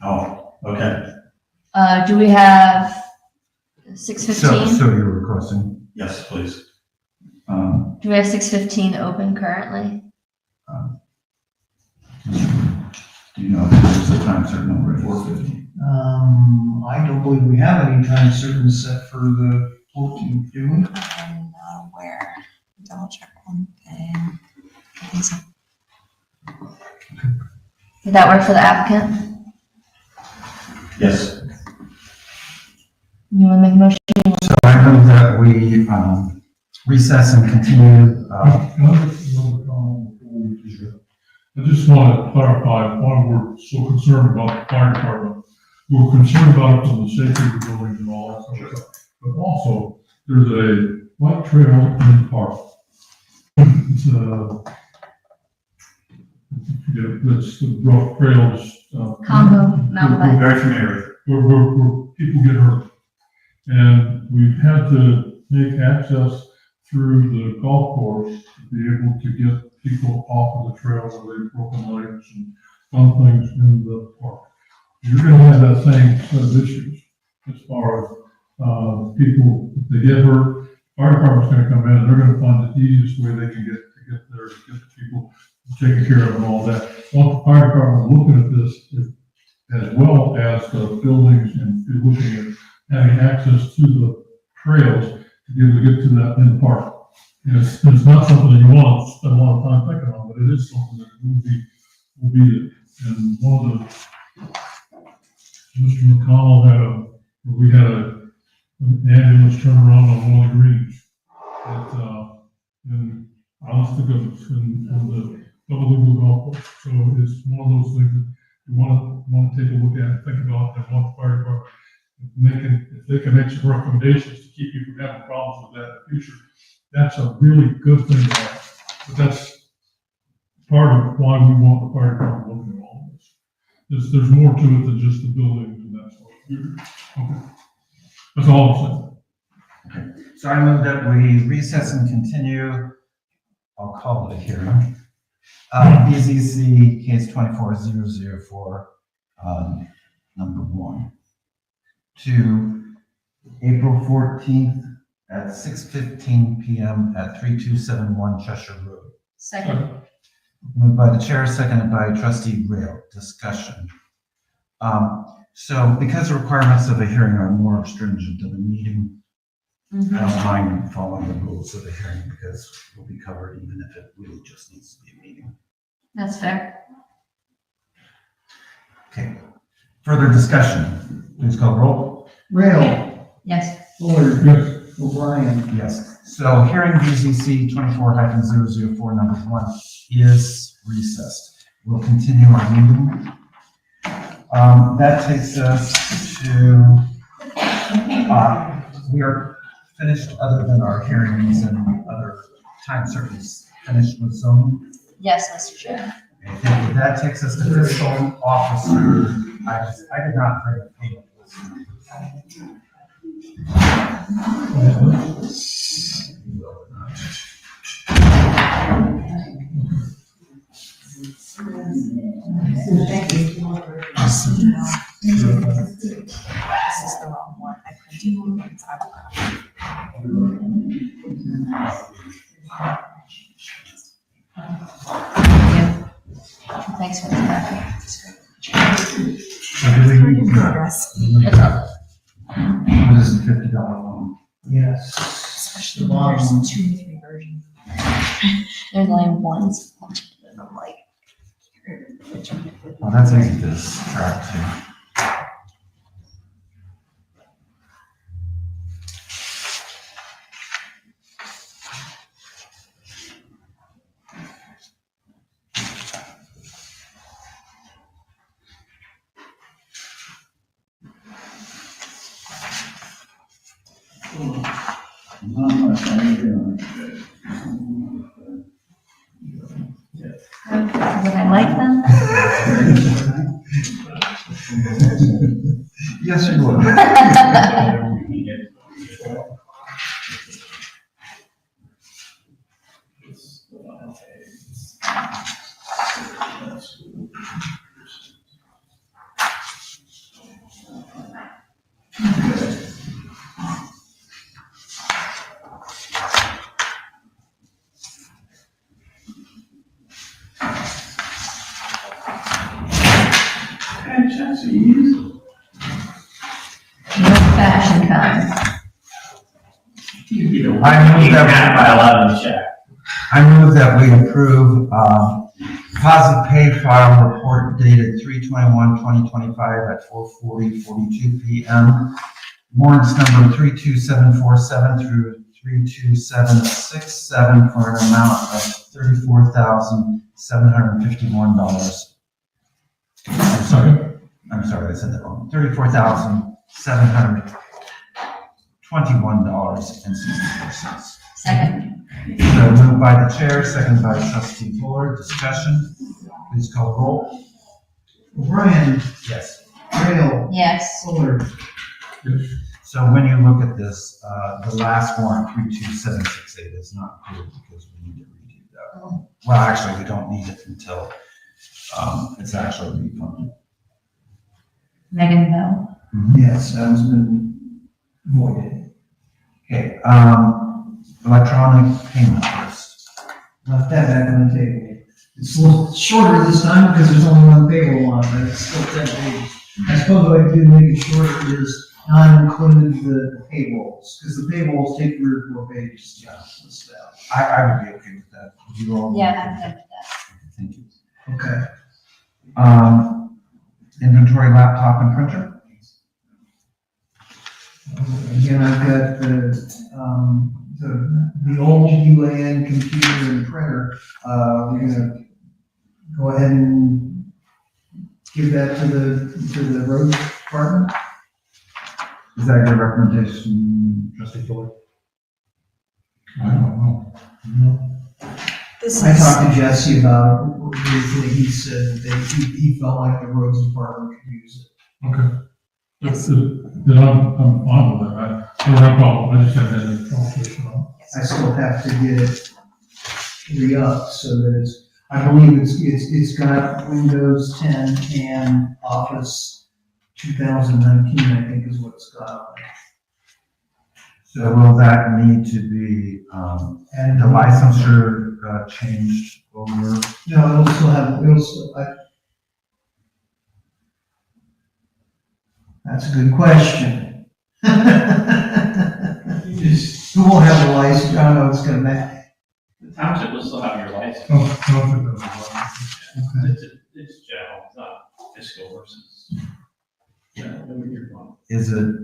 Oh, okay,
Do we have 6:15?
So you're requesting,
yes, please.
Do we have 6:15 open currently?
do you know if there's a time certain already? 4:50.
I don't believe we have any time certain set for the 14th, do we?
I'm not aware. Double check one thing. I think so.
Did that work for the applicant?
Yes,
You want to make a motion?
So I move that we recess and continue.
Can I make another comment before we do that? I just want to clarify why we're so concerned about the fire department. We're concerned about it for the safety of the buildings and all that sort of stuff. But also, there's a bike trail in the park. It's it's the rough trails.
Combo mountain bike.
very familiar.
Where people get hurt. And we've had to make access through the golf course to be able to get people off of the trail where they've broken legs and done things in the park. You're gonna have that same set of issues as far as, people, if they get hurt, fire department's gonna come in and they're gonna find the easiest way they can get there, to get the people taken care of and all that. Want the fire department looking at this as well as the buildings and looking at having access to the trails to be able to get to that in the park. And it's not something that you want to spend a lot of time thinking on, but it is something that will be there. And one of the, Mr. McConnell we had an ambulance turn around on one of the greens in the double legal golf course. So it's one of those things that you want to take a look at and think about, and want the fire department, if they can make some recommendations to keep you from having problems with that in the future, that's a really good thing to have. But that's part of why we want the fire department looking at all of this. There's more to it than just the buildings and that sort of. Okay. That's all I'm saying.
So I move that we recess and continue, I'll call it a hearing. BZC case 24004, number 1, to April 14th at 6:15 PM at 3271 Cheshire Road.
Second.
Moved by the chair, seconded by trustee Rail. Discussion. So because the requirements of a hearing are more stringent than a meeting,
Mhm.
I don't mind following the rules of the hearing because we'll be covered even if it really just needs to be a meeting.
That's fair.
Okay. Further discussion. Please call roll.
Rail,
Yes.
Fuller,
Yes.
O'Brien.
Yes. So hearing BZC 24-004 number 1 is recessed. We'll continue our meeting. That takes us to, we are finished other than our hearings and other time certain finished with zoning.
Yes, Mr. Chair.
I think that takes us to fiscal officer. I did not bring a payment list.
This is the wrong one. I printed the ones I
Thanks for the packet.
Progress.
What is the $50 loan?
Yes.
Especially when there's 2 or 3 versions.
There's only ones.
And I'm like,
Well, that's easy to track too.
Would I like them?
Yes, you would.
No fashion kind.
I move that we approve, deposit pay file report dated 3/21/2025 at 4:42 PM. Warrants number 32747 through 32767 for an amount of $34,751.
Second.
I'm sorry, I said that wrong. $34,721.64.
Second.
So moved by the chair, second by trustee Fuller. Discussion. Please call the roll.
O'Brien,
Yes.
Rail,
Yes.
Fuller.
Yes.
So when you look at this, the last warrant, 32768, is not included because we need to redo that. Well, actually, we don't need it until, it's actually refunded.
Megan Bell.
Yes, that has been voided.
Okay, electronic payment first.
Left that back on the table. It's a little shorter this time because there's only one payroll on it, but it's still 10 pages. I suppose what I do to make it shorter is not include the payrolls, because the payrolls take 3 or 4 pages to list out.
I would be okay with that. Would you all?
Yeah, I'm good with that.
Thank you.
Okay.
Inventory, laptop, and printer?
Again, I've got the old UAN computer and printer. We're gonna go ahead and give that to the road department.
Is that your recommendation, trustee Fuller?
I don't know.
This
I talked to Jesse about it briefly. He said that he felt like the roads department could use it.
Okay.
Yes.
Then I'm fine with that. I don't have a problem. I just haven't had any conversation on
I still have to get it re-upped so that it's, I believe it's got Windows 10 and Office 2019, I think is what it's got.
So will that need to be,
And
the licensure changed over?
No, it'll still, that's a good question. Who will have a license? I don't know, it's gonna matter.
The township will still have your license.
it. Oh, no, I think that's fine.
It's general, it's not fiscal versus. Yeah, you're fine.
Is it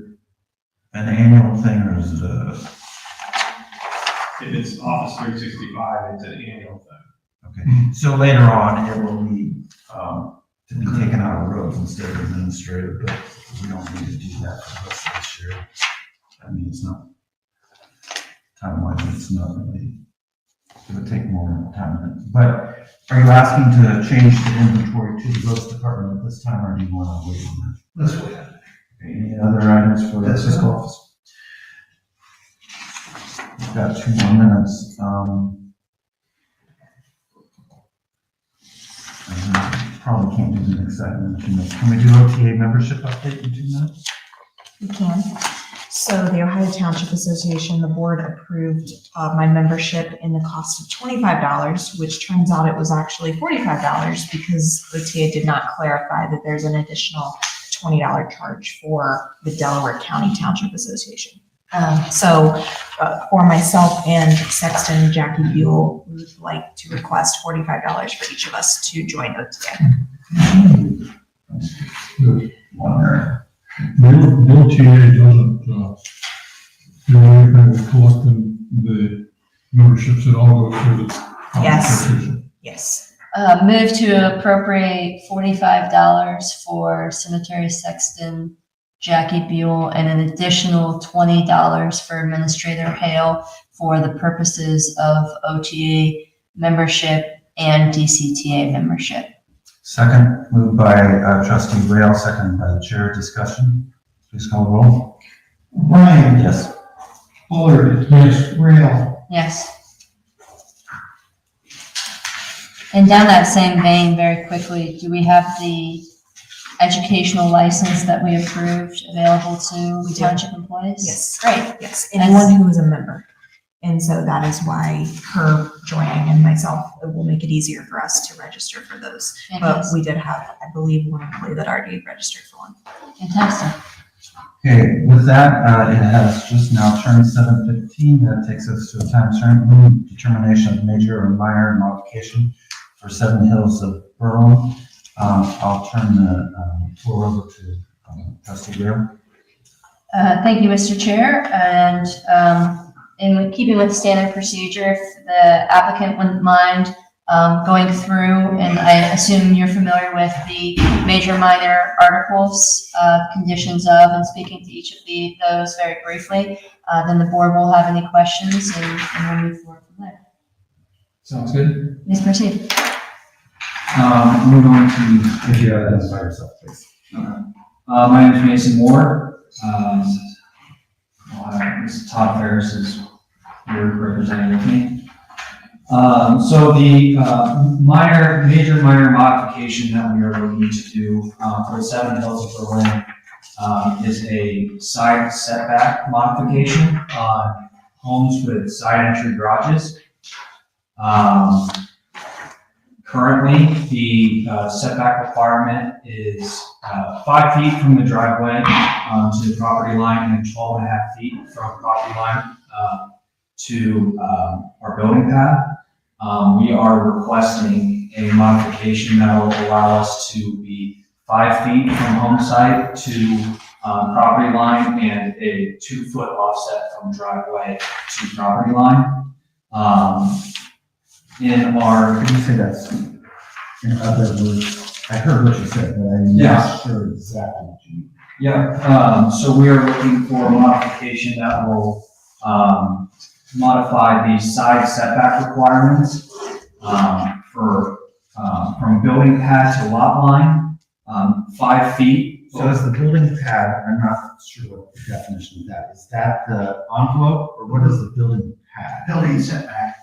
an annual thing or is it a?
If it's Office 365, it's an annual thing.
Okay, so later on, it will need, to be taken out of roads instead of administrative, but we don't need to do that for the rest of this year. I mean, it's not, time-wise, it's not really, it would take more time. But are you asking to change the inventory to the roads department at this time, or do you want to wait on that?
Let's wait.
Okay, any other items for the
That's
fiscal
it.
office? We've got 2 more minutes. Probably can't do the next item in 2 minutes. Can we do OTA membership update in 2 minutes?
We can. So the Ohio Township Association, the board approved my membership in the cost of $25, which turns out it was actually $45 because OTA did not clarify that there's an additional $20 charge for the Delaware County Township Association. For myself and Sexton Jackie Buell, we would like to request $45 for each of us to join OTA.
One there.
The OTA doesn't, do anything with collecting the memberships, it all goes through the.
Yes.
association.
Yes.
Move to appropriate $45 for cemetery sexton Jackie Buell and an additional $20 for Administrator Hale for the purposes of OTA membership and DCTA membership.
Second, moved by trustee Rail, second by the chair. Discussion. Please call the roll.
O'Brien.
Yes.
Fuller.
Yes.
Rail.
Yes. And down that same vein, very quickly, do we have the educational license that we approved available to
We do.
township employees?
Yes.
Great.
Yes, anyone who is a member. And so that is why her joining and myself, it will make it easier for us to register for those. But
Fantastic.
we did have, I believe, one employee that already registered for one.
Fantastic.
Okay, with that, it has just now turned 7:15. That takes us to a time certain determination of major or minor modification for 7 Hills of Berlin. I'll turn the floor over to trustee Greer.
Thank you, Mr. Chair, and in keeping with standard procedure, if the applicant wouldn't mind going through, and I assume you're familiar with the major, minor articles, conditions of, and speaking to each of those very briefly, then the board will have any questions, and we'll move forward from there.
Sounds good.
Please proceed.
We're going to,
If you identify yourself, please.
my name is Mason Moore. This is Todd Ferris is here representing with me. So the major minor modification that we are looking to do for 7 Hills of Berlin is a side setback modification on homes with side entry garages. Currently, the setback requirement is 5 feet from the driveway to the property line and 12.5 feet from property line to our building pad. We are requesting a modification that will allow us to be 5 feet from home site to property line and a 2-foot offset from driveway to property line. In our,
Could you say that in other words? I heard what you said, but I'm
Yes.
not sure exactly what you mean.
so we are looking for a modification that will modify the side setback requirements from building pad to lot line, 5 feet.
So is the building pad, I'm not sure what the definition of that is. That the envelope, or what is the building pad?
Building setback,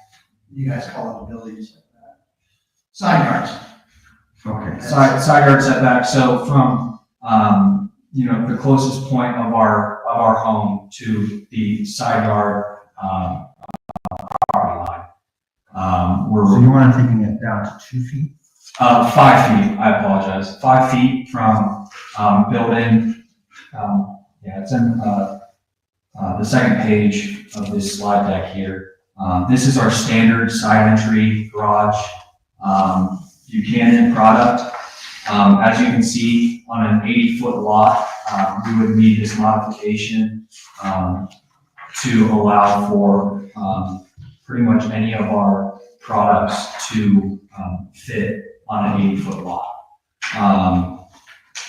you guys call it a building setback. Side yards.
Okay.
Side yard setback, so from, the closest point of our home to the side yard, property line.
So you want to taking it down to 2 feet?
5 feet, I apologize, 5 feet from, building, it's in, the second page of this slide deck here. This is our standard side entry garage, Buchanan product. As you can see, on an 80-foot lot, we would need this modification to allow for pretty much any of our products to fit on an 80-foot lot.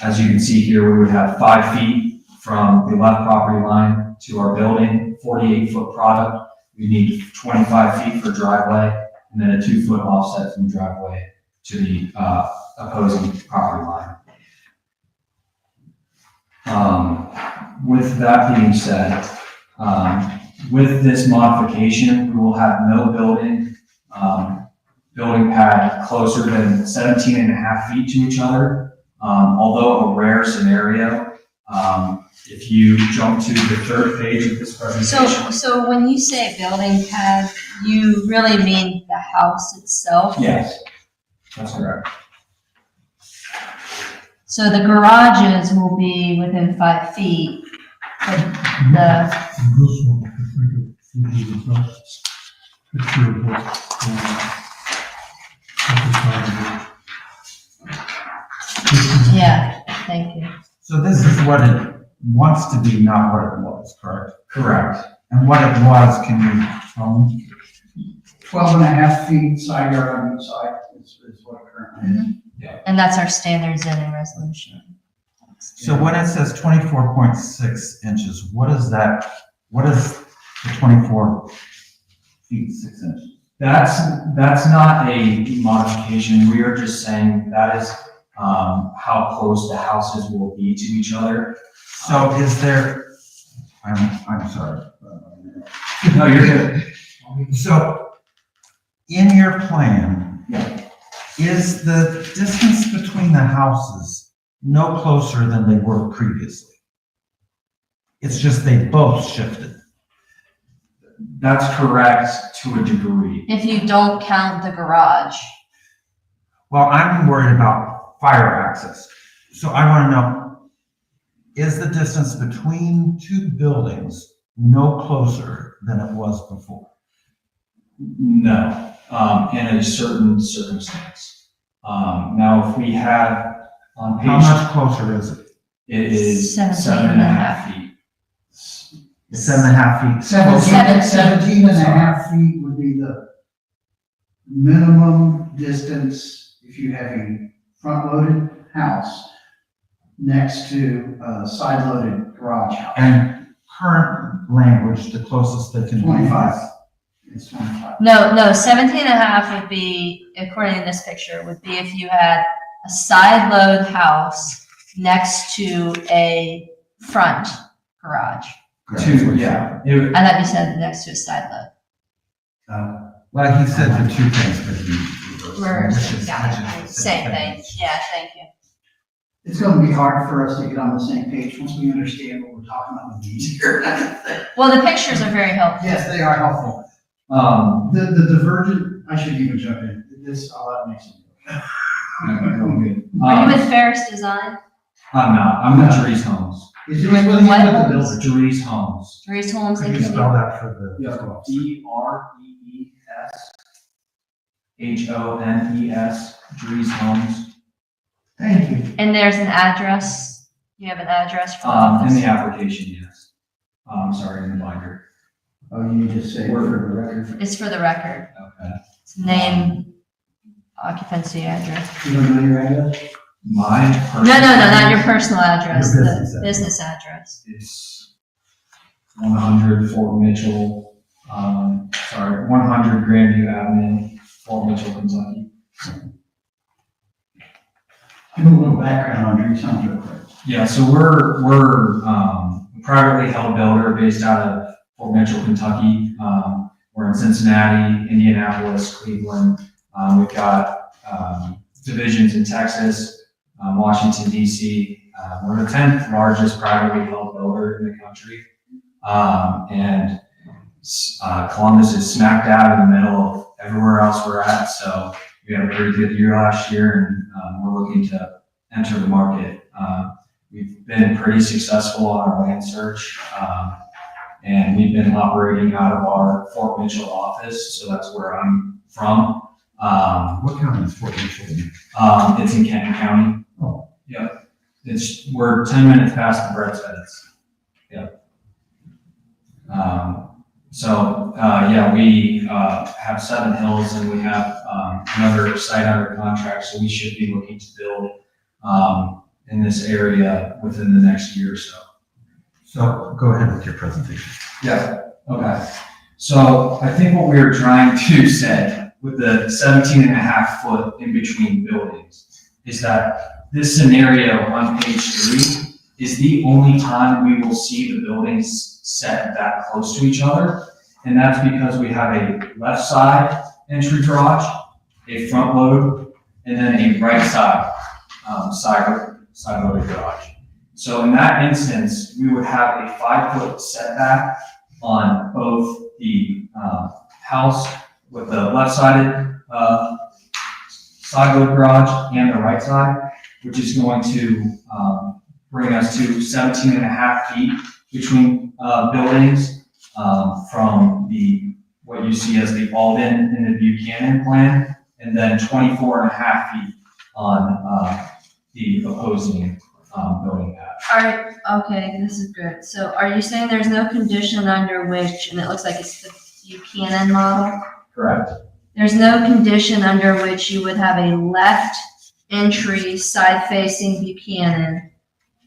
As you can see here, we would have 5 feet from the left property line to our building, 48-foot product. We need 25 feet for driveway, and then a 2-foot offset from driveway to the opposing property line. With that being said, with this modification, we will have no building pad closer than 17.5 feet to each other. Although a rare scenario, if you jump to the third page of this presentation.
So when you say building pad, you really mean the house itself?
Yes, that's correct.
So the garages will be within 5 feet, but the,
This one, I think it would be the best picture of what's going on. At the time of it.
yeah, thank you.
So this is what it wants to be, not what it was, correct?
Correct.
And what it was, can you tell me?
12.5 feet side yard on each side is what it currently is.
And that's our standard zoning resolution.
So when it says 24.6 inches, what is that? What is the 24 feet, 6 inches?
That's not a modification. We are just saying that is how close the houses will be to each other.
So is there, I'm sorry.
No, you're good.
So in your plan,
Yeah.
is the distance between the houses no closer than they were previously? It's just they both shifted.
That's correct to a degree.
If you don't count the garage.
Well, I'm worried about fire access. So I want to know, is the distance between two buildings no closer than it was before?
No, in a certain circumstance. Now, if we had on
How
page,
much closer is it?
it is
17
seven and a half feet.
7.5 feet.
17 and a half feet would be the minimum distance if you have a front-loaded house next to a side-loaded garage house.
And current language, the closest they can be.
25. It's 25.
No, 17 and a half would be, according to this picture, would be if you had a side load house next to a front garage.
Yeah. It would-
I thought you said next to a side load.
Well, he said the two things, but he.
Yeah, same thing. Yeah, thank you.
It's gonna be hard for us to get on the same page once we understand what we're talking about with these here.
Well, the pictures are very helpful.
Yes, they are helpful. The divergent, I should even jump in, this, I'll let Mason go.
Are you with Ferris Design?
I'm not, I'm with Dries Homes.
Is it with the
What?
builder?
Dries Homes.
Dries Homes,
Could
thank
you
you.
spell that for the?
DREES, Dries Homes.
Thank you.
And there's an address. You have an address for the
In
office?
the application, yes. Sorry, in the binder.
Oh, you just say for the record.
It's for the record.
Okay.
It's name, occupancy, address.
You don't know your address?
My.
No, not your personal address,
Your
the
business
business address.
It's 100 Fort Mitchell, 100 Grandview Avenue, Fort Mitchell, Kentucky.
Give me a little background on Dries Homes real quick.
Yeah, so we're a privately held builder based out of Fort Mitchell, Kentucky. We're in Cincinnati, Indianapolis, Cleveland. We've got divisions in Texas, Washington DC. We're the 10th largest privately held builder in the country. And Columbus is smack dab in the middle of everywhere else we're at. So we had a very good year last year, and we're looking to enter the market. We've been pretty successful on our land search, and we've been operating out of our Fort Mitchell office, so that's where I'm from.
What county is Fort Mitchell in?
It's in Kenton County.
Oh.
Yep. We're 10 minutes past the Brett's Heads. Yep. We have 7 hills, and we have another site under contract, so we should be looking to build in this area within the next year or so.
So go ahead with your presentation.
Yeah. Okay. So I think what we were trying to say with the 17 and a half foot in between buildings is that this scenario on page 3 is the only time we will see the buildings set that close to each other. And that's because we have a left side entry garage, a front load, and then a right side side loaded garage. So in that instance, we would have a 5-foot setback on both the house with the left-sided side load garage and the right side, which is going to bring us to 17 and a half feet between buildings from what you see as the Alden and the Buchanan plan, and then 24 and a half feet on the opposing building pad.
Okay, this is good. So are you saying there's no condition under which, and it looks like it's the Buchanan model?
Correct.
There's no condition under which you would have a left entry side facing Buchanan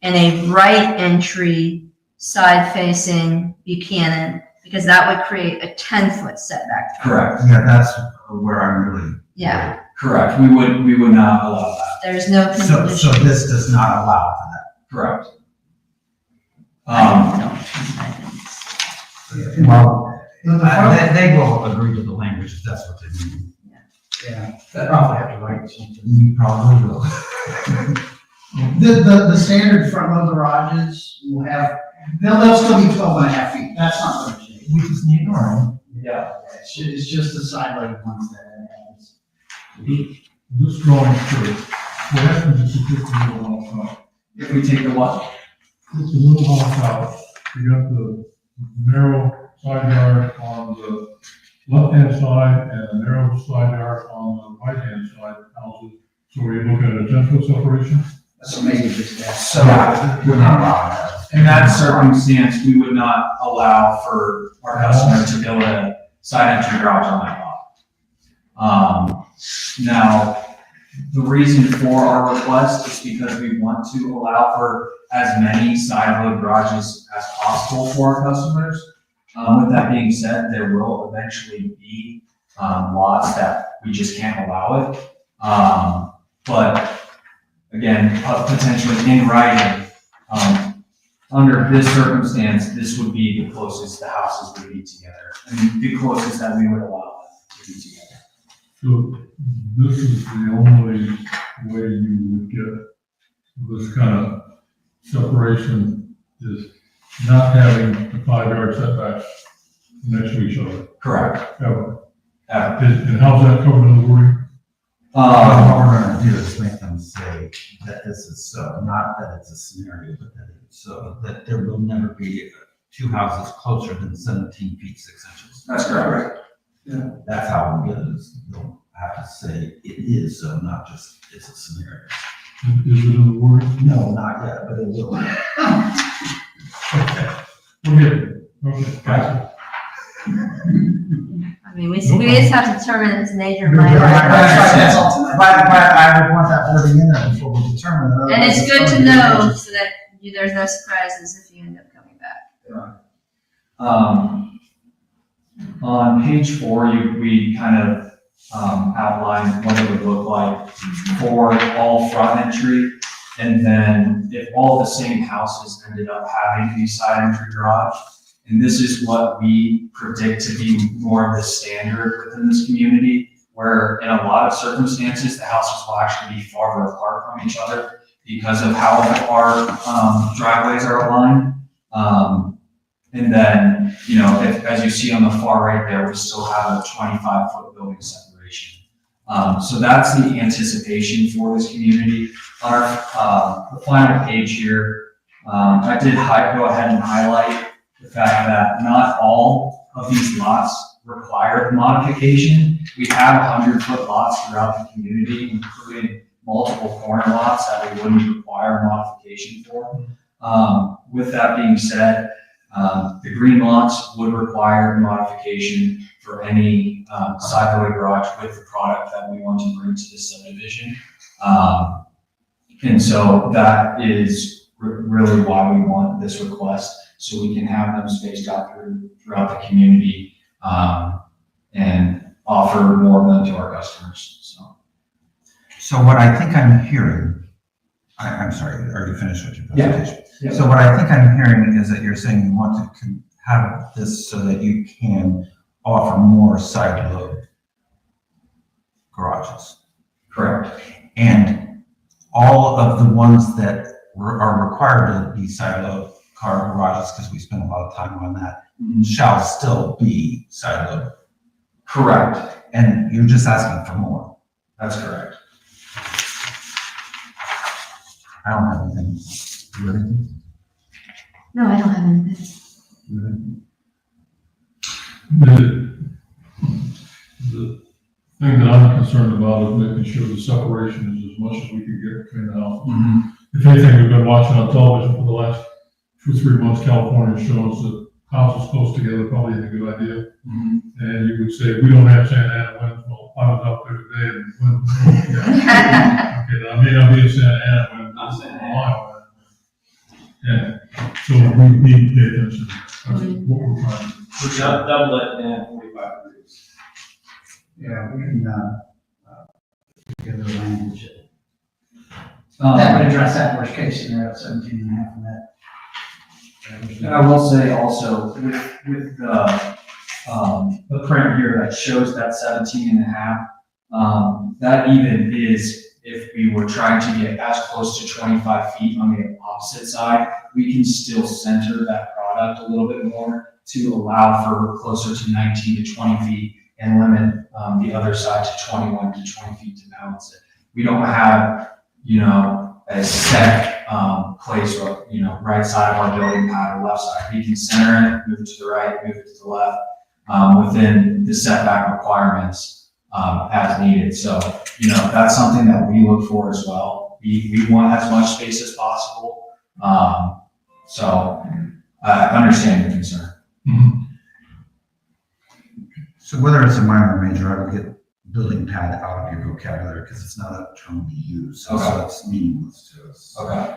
and a right entry side facing Buchanan, because that would create a 10-foot setback.
Correct.
Yeah, that's where I'm really.
Yeah,
Correct. We would not allow that.
there's no
So
condition.
this does not allow for that.
Correct.
Well, they will agree to the language if that's what they mean. Yeah, I probably have to write something. You probably will.
The standard front load garages will have, they'll still be 12.5 feet. That's not going to change.
We just need to run.
Yeah, it's just the side load ones that happens.
This drawing shows, what happens if you take the little house out?
If we take the what?
Take the little house out, you got the narrow side yard on the left-hand side and a narrow side yard on the right-hand side houses. So we look at a 10-foot separation?
So maybe just that.
So
We're not allowing that.
in that circumstance, we would not allow for our customer to build a side entry garage on that lot. Now, the reason for our request is because we want to allow for as many side load garages as possible for our customers. With that being said, there will eventually be lots that we just can't allow it. But again, potentially in writing, under this circumstance, this would be the closest the houses would be together. I mean, the closest that we would allow them to be together.
So this is the only way you would get this kind of separation is not having the 5-yard setbacks next to each other,
Correct.
ever.
Ever.
And how's that covered in the wording?
What we're gonna do is make them say that this is so, not that it's a scenario, but that it's so, that there will never be two houses closer than 17 feet 6 inches.
That's correct.
That's how we get it, is they'll have to say it is so, not just it's a scenario.
Is it in the wording?
No, not yet, but it will.
Okay. Okay.
Gotcha.
I mean, we just have to determine it's major,
Right,
minor.
that's all. But I would want that wording in there before we determine it.
And it's good to know so that there's no surprises if you end up coming back.
On page 4, we kind of outlined what it would look like for all front entry. And then if all the same houses ended up having a side entry garage, and this is what we predict to be more of the standard within this community, where in a lot of circumstances, the houses will actually be farther apart from each other because of how our driveways are aligned. And then, if, as you see on the far right there, we still have a 25-foot building separation. So that's the anticipation for this community. On the final page here, I did go ahead and highlight the fact that not all of these lots require modification. We have 100-foot lots throughout the community, including multiple corner lots that we wouldn't require modification for. With that being said, the green lots would require modification for any side load garage with the product that we want to bring to the subdivision. And so that is really why we want this request, so we can have them spaced out throughout the community and offer more of them to our customers.
So what I think I'm hearing, I'm sorry, are you finished with your presentation?
Yeah.
So what I think I'm hearing is that you're saying you want to have this so that you can offer more side load garages.
Correct.
And all of the ones that are required to be side load car garages, because we spend a lot of time on that, shall still be side load.
Correct.
And you're just asking for more.
That's correct.
I don't have anything. You have anything?
No, I don't have anything.
You have anything?
The thing that I'm concerned about is making sure the separation is as much as we can get between the houses. If anything, we've been watching on television for the last 2 or 3 months, California shows that houses close together probably is a good idea. And you would say, we don't have Santa Ana winds. Well, I was out there today and winds. Okay, now I may not be a Santa Ana wind, but it's a mile wind. Yeah, so we need to pay attention. That's what we're trying to do.
We double it and 45 degrees.
Yeah, we can, get the language.
That
That would address that worst case scenario, 17.5 in that.
And I will say also, with the print here that shows that 17.5, That even is if we were trying to get as close to 25 feet on the opposite side, we can still center that product a little bit more to allow for closer to 19 to 20 feet and limit the other side to 21 to 20 feet to balance it. We don't have, a set place or, right side of our building pad or left side. We can center it, move it to the right, move it to the left, within the setback requirements as needed. So, that's something that we look for as well. We want as much space as possible. So I understand your concern.
So whether it's a minor or major, I would get building pad out of your vocabulary because it's not a term we use, so
Okay.
it's meaningless to us.
Okay.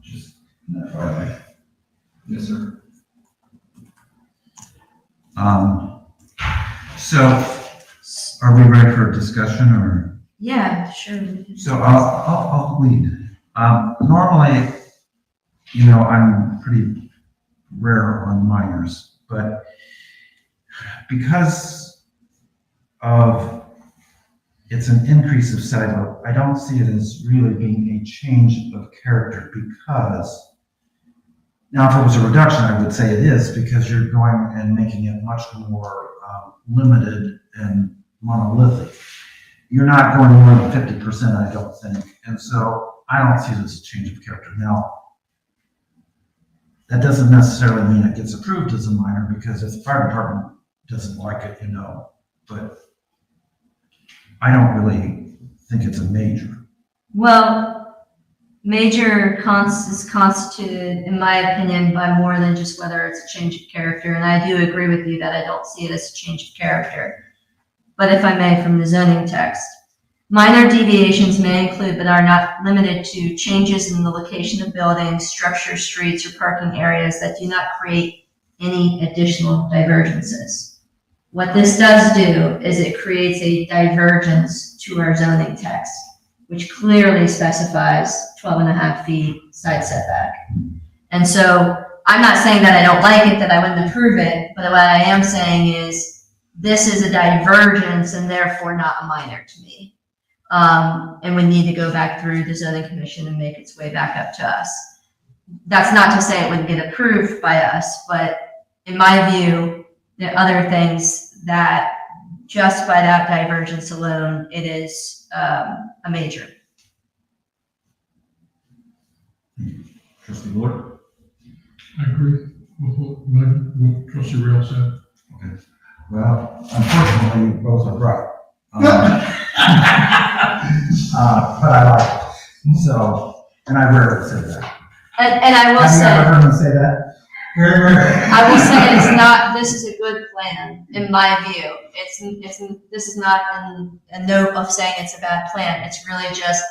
Just an FYI.
Yes, sir.
So are we ready for a discussion or?
Yeah, sure.
So I'll lead. Normally, I'm pretty rare on minors, but because of it's an increase of side load, I don't see it as really being a change of character because now if it was a reduction, I would say it is because you're going and making it much more limited and monolithic. You're not going more than 50%, I don't think. And so I don't see it as a change of character. Now, that doesn't necessarily mean it gets approved as a minor because if the fire department doesn't like it, but I don't really think it's a major.
Well, major is constituted, in my opinion, by more than just whether it's a change of character. And I do agree with you that I don't see it as a change of character. But if I may, from the zoning text, minor deviations may include but are not limited to changes in the location of buildings, structures, streets, or parking areas that do not create any additional divergences. What this does do is it creates a divergence to our zoning text, which clearly specifies 12.5 feet side setback. And so I'm not saying that I don't like it, that I wouldn't approve it, but what I am saying is this is a divergence and therefore not a minor to me. And would need to go back through the zoning commission and make its way back up to us. That's not to say it wouldn't get approved by us, but in my view, there are other things that just by that divergence alone, it is a major.
Trustee Lord?
I agree with what Trustee Rail said.
Okay. Well, unfortunately, you both are right. But I like it. So, and I rarely say that.
And I will
Have you
say,
ever heard me say that? Very rarely.
I will say it's not, this is a good plan, in my view. This is not a note of saying it's a bad plan. It's really just,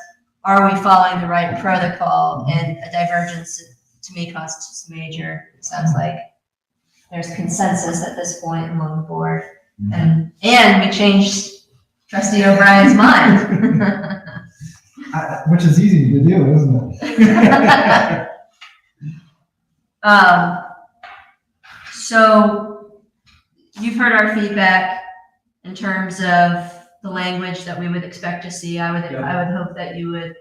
are we following the right protocol? And a divergence, to me, constitutes a major. It sounds like there's consensus at this point among the board. And we changed Trustee O'Brien's mind.
Which is easy to do, isn't it?
So you've heard our feedback in terms of the language that we would expect to see. I would hope that you would,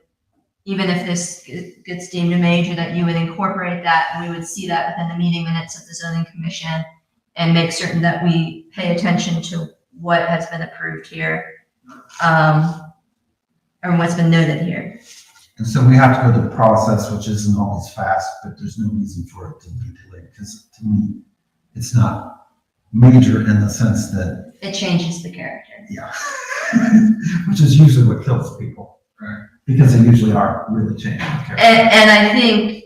even if this gets deemed a major, that you would incorporate that and we would see that within the meeting minutes of the zoning commission and make certain that we pay attention to what has been approved here, or what's been noted here.
And so we have to go to the process, which isn't always fast, but there's no reason for it to be delayed, because to me, it's not major in the sense that,
It changes the character.
yeah, which is usually what kills people.
Right.
Because they usually are really changing the character.
And I think,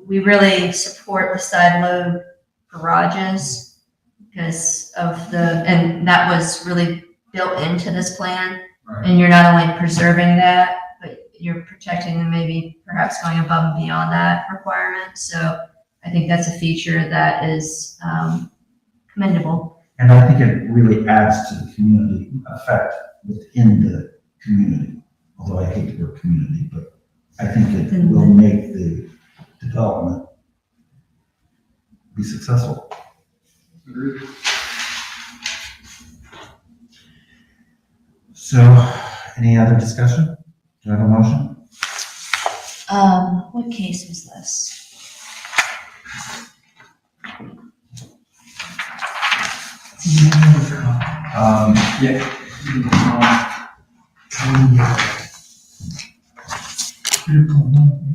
we really support the side load garages because of and that was really built into this plan.
Right.
And you're not only preserving that, but you're protecting and maybe perhaps going above and beyond that requirement. So I think that's a feature that is commendable.
And I think it really adds to the community effect within the community. Although I hate the word community, but I think it will make the development be successful. So, any other discussion? Do I have a motion?
What case was this?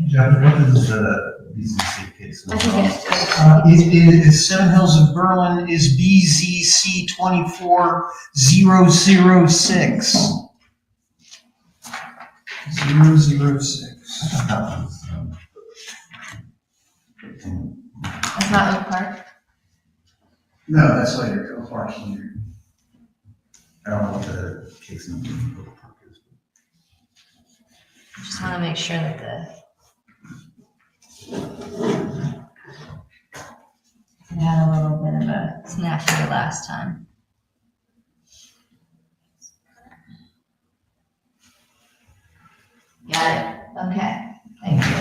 Jeff, what is the BZC case?
I think
Is Seven Hills of Berlin is BZC 24006. 006.
That's not Oak Park.
No, that's later, Oak Park's later.
I don't know what the case number is.
Just want to make sure that we had a little bit of a snafu last time. Got it. Okay. Thank you.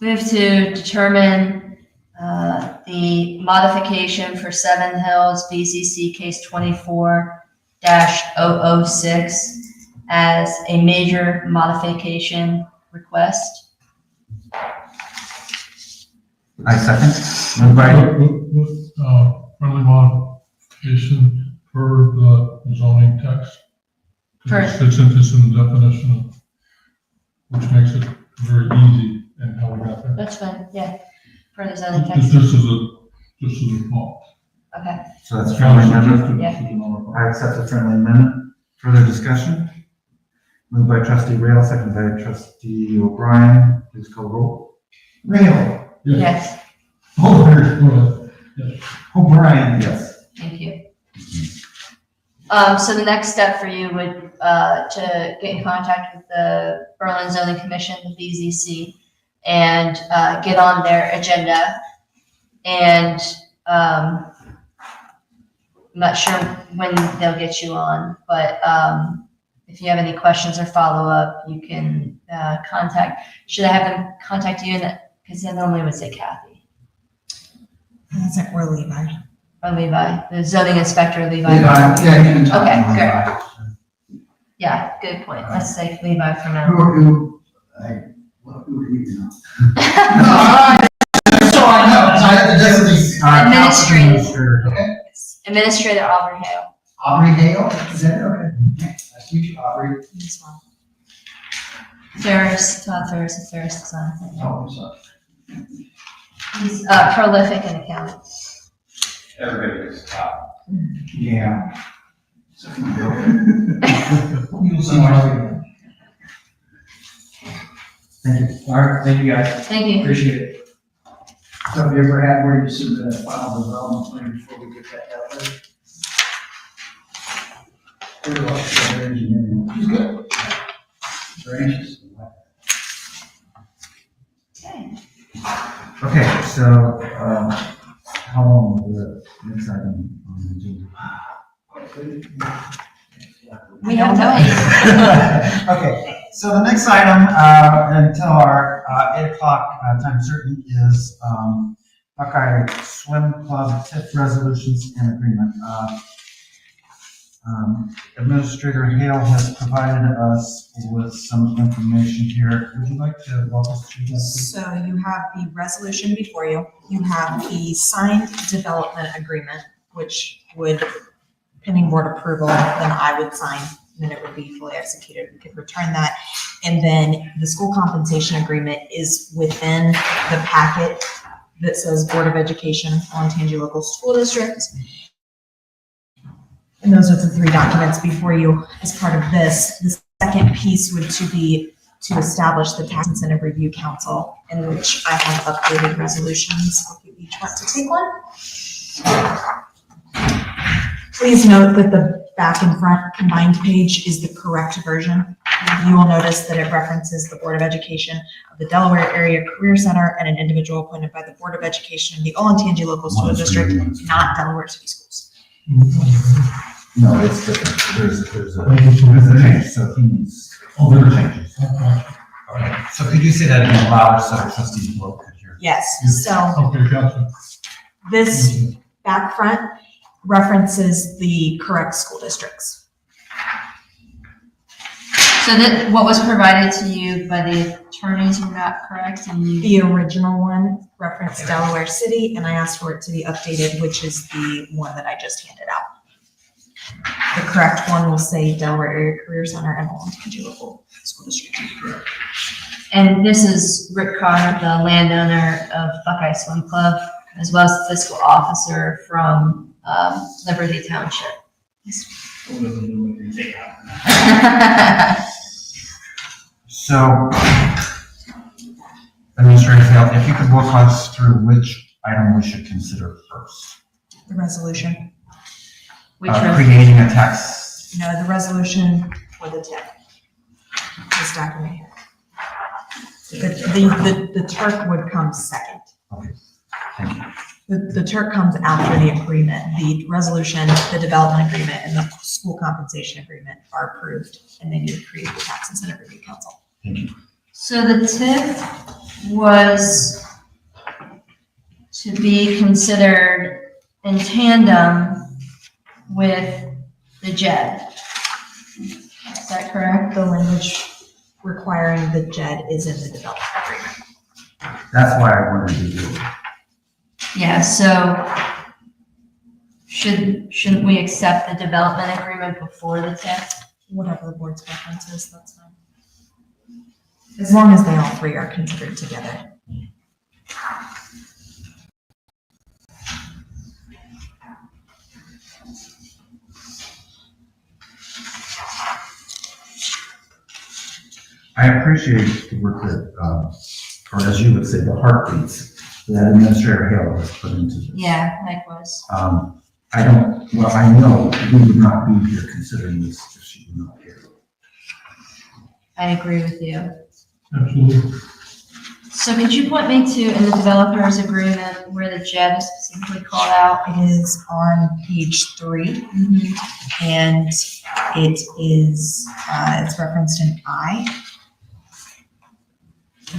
We have to determine the modification for Seven Hills BCC case 24-006 as a major modification request.
I second. Moved by,
With friendly modification for the zoning text. 'Cause it's in the definition of, which makes it very easy and how we got there.
That's fine, yeah, for the zoning
Just
text.
as a thought.
Okay,
so that's friendly amendment.
Yeah.
I accept the friendly amendment. Further discussion? Moved by trustee Rail, second by trustee O'Brien. Please call roll.
Rail.
yes,
O'Brien.
Yes.
thank you. So the next step for you would, to get in contact with the Berlin Zoning Commission, the BZC, and, get on their agenda. And, I'm not sure when they'll get you on, but, if you have any questions or follow-up, you can, should I have them contact you? Because I normally would say Kathy
That's like, we're Levi.
or Levi, the zoning inspector, Levi.
Yeah, you can talk.
Okay,
to
good.
him.
Yeah, good point. Let's say Levi for now.
Who are you now? So I know, so I have to just.
Administrator.
Okay.
Administrator Aubrey Hale.
Aubrey Hale, is that okay? Nice to meet you, Aubrey.
Ferris, Todd Ferris and Ferris Design.
Oh, what's up?
He's prolific in accounting.
Everybody gets top.
Yeah.
You'll see my. Thank you.
All right, thank you guys,
Thank you.
appreciate it. So have you ever had where you submit a final development plan before we get that out there? Very well, very engineering. He's good. Very anxious.
Okay.
Okay, so, how long will the next item on the agenda?
We don't know.
Okay, so the next item, until our 8 o'clock time certain is Buckeye Swim Club TIF resolutions and agreement. Administrator Hale has provided us with some information here. Would you like to walk us through that, please?
So you have the resolution before you. You have the signed development agreement, which would, pending board approval, then I would sign, and then it would be fully executed. We could return that. And then the school compensation agreement is within the packet that says Board of Education, Olentangy Local School District. And those are the three documents before you as part of this. The second piece would be to establish the Tax Incentive Review Council, in which I have updated resolutions. If you each want to take one. Please note that the back and front combined page is the correct version. You will notice that it references the Board of Education of the Delaware Area Career Center and an individual appointed by the Board of Education of the Olentangy Local School District, not Delaware City Schools.
No, it's different. There's a change, so he needs.
Oh, there is.
changes. Okay, so could you say that again louder so the trustees below could hear?
Yes, so
Okay, gotcha.
this back front references the correct school districts.
So that, what was provided to you by the attorneys were not correct, and you,
The original one referenced Delaware City, and I asked for it to be updated, which is the one that I just handed out. The correct one will say Delaware Area Career Center and Olentangy Local School District.
and this is Rick Carter, the landowner of Buckeye Swim Club, as well as the fiscal officer from, Liberty Township.
What was the limit you take out?
So, Administrator Hale, if you could walk us through which item we should consider first.
The resolution,
Which was,
Creating a tax.
no, the resolution for the TIF. This document here. The Turk would come second.
Okay, thank you.
The Turk comes after the agreement. The resolution, the development agreement, and the school compensation agreement are approved, and then you create the tax incentive review council.
Thank you.
so the TIF was to be considered in tandem with the JED. Is that correct?
The language requiring the JED is in the development agreement.
That's why I wanted to do it.
Yeah, so shouldn't we accept the development agreement before the TIF?
Whatever the board's preference is, that's fine. As long as they all three are considered together.
I appreciate the work that, or as you would say, the heartbeats that Administrator Hale has put into this.
Yeah, likewise.
I know we would not be here considering this if she were not here.
I agree with you.
Absolutely.
So could you point me to, in the developer's agreement, where the JED is specifically called out?
It is on page 3, and it is, it's referenced in I.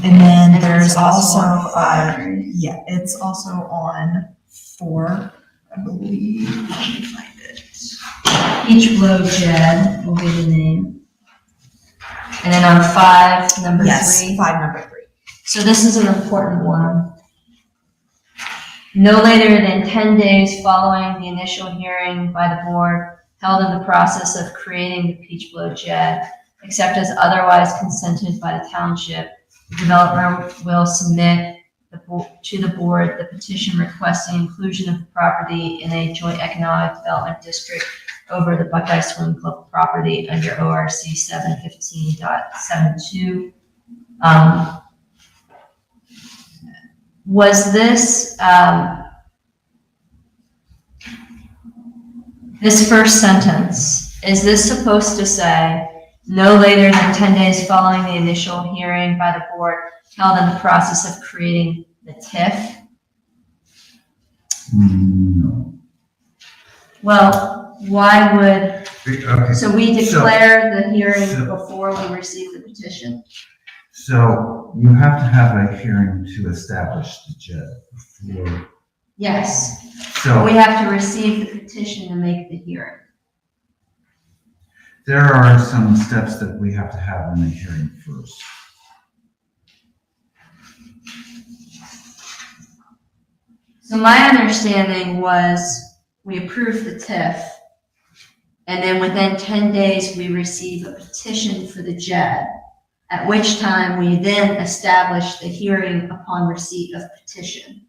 And then
And
there's
it's
also,
on 5, right?
yeah, it's also on 4, I believe. Let me find it.
Each blow JED will be the name. And then on 5, number 3.
Yes, 5, number 3.
So this is an important one. No later than 10 days following the initial hearing by the board held in the process of creating the Peach Blow JED, except as otherwise consented by the township, the developer will submit to the board the petition requesting inclusion of the property in a joint economic development district over the Buckeye Swim Club property under ORC 715.72. Was this, this first sentence, is this supposed to say, no later than 10 days following the initial hearing by the board held in the process of creating the TIF?
No.
Well, why would,
Okay,
so we
So-
declare the hearing
so-
before we receive the petition?
so you have to have a hearing to establish the JED before,
Yes,
so
we have to receive the petition to make the hearing.
there are some steps that we have to have in the hearing first.
So my understanding was we approved the TIF, and then within 10 days, we receive a petition for the JED, at which time we then establish the hearing upon receipt of petition.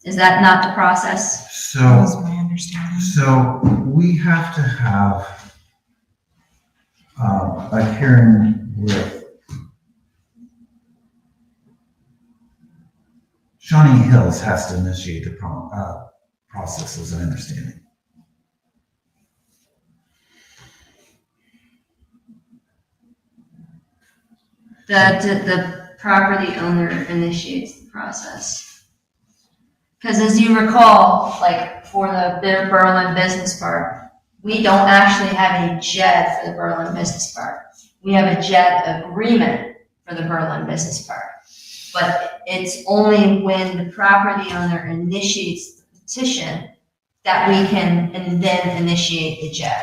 Is that not the process?
That was
So,
my understanding.
so we have to have a hearing with Shawnee Hills has to initiate the process, as I understand it.
The property owner initiates the process. Because as you recall, like for the Berlin Business Park, we don't actually have a JED for the Berlin Business Park. We have a JED agreement for the Berlin Business Park. But it's only when the property owner initiates the petition that we can and then initiate the JED.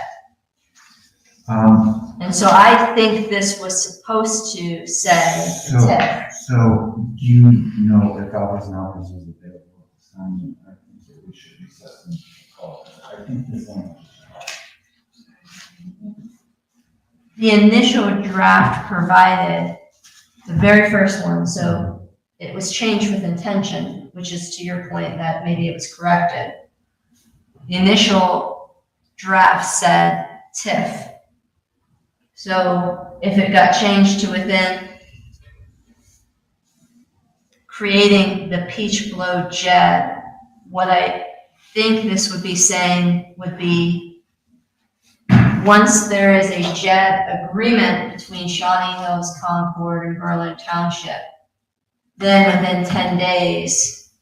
And so I think this was supposed to say
So,
TIF.
so do you know if hours and hours is available? I think that we should be setting a call. I think this one.
The initial draft provided the very first one, so it was changed with intention, which is to your point that maybe it was corrected. The initial draft said TIF. So if it got changed to within creating the Peach Blow JED, what I think this would be saying would be once there is a JED agreement between Shawnee Hills, Concord, and Berlin Township, then within 10 days,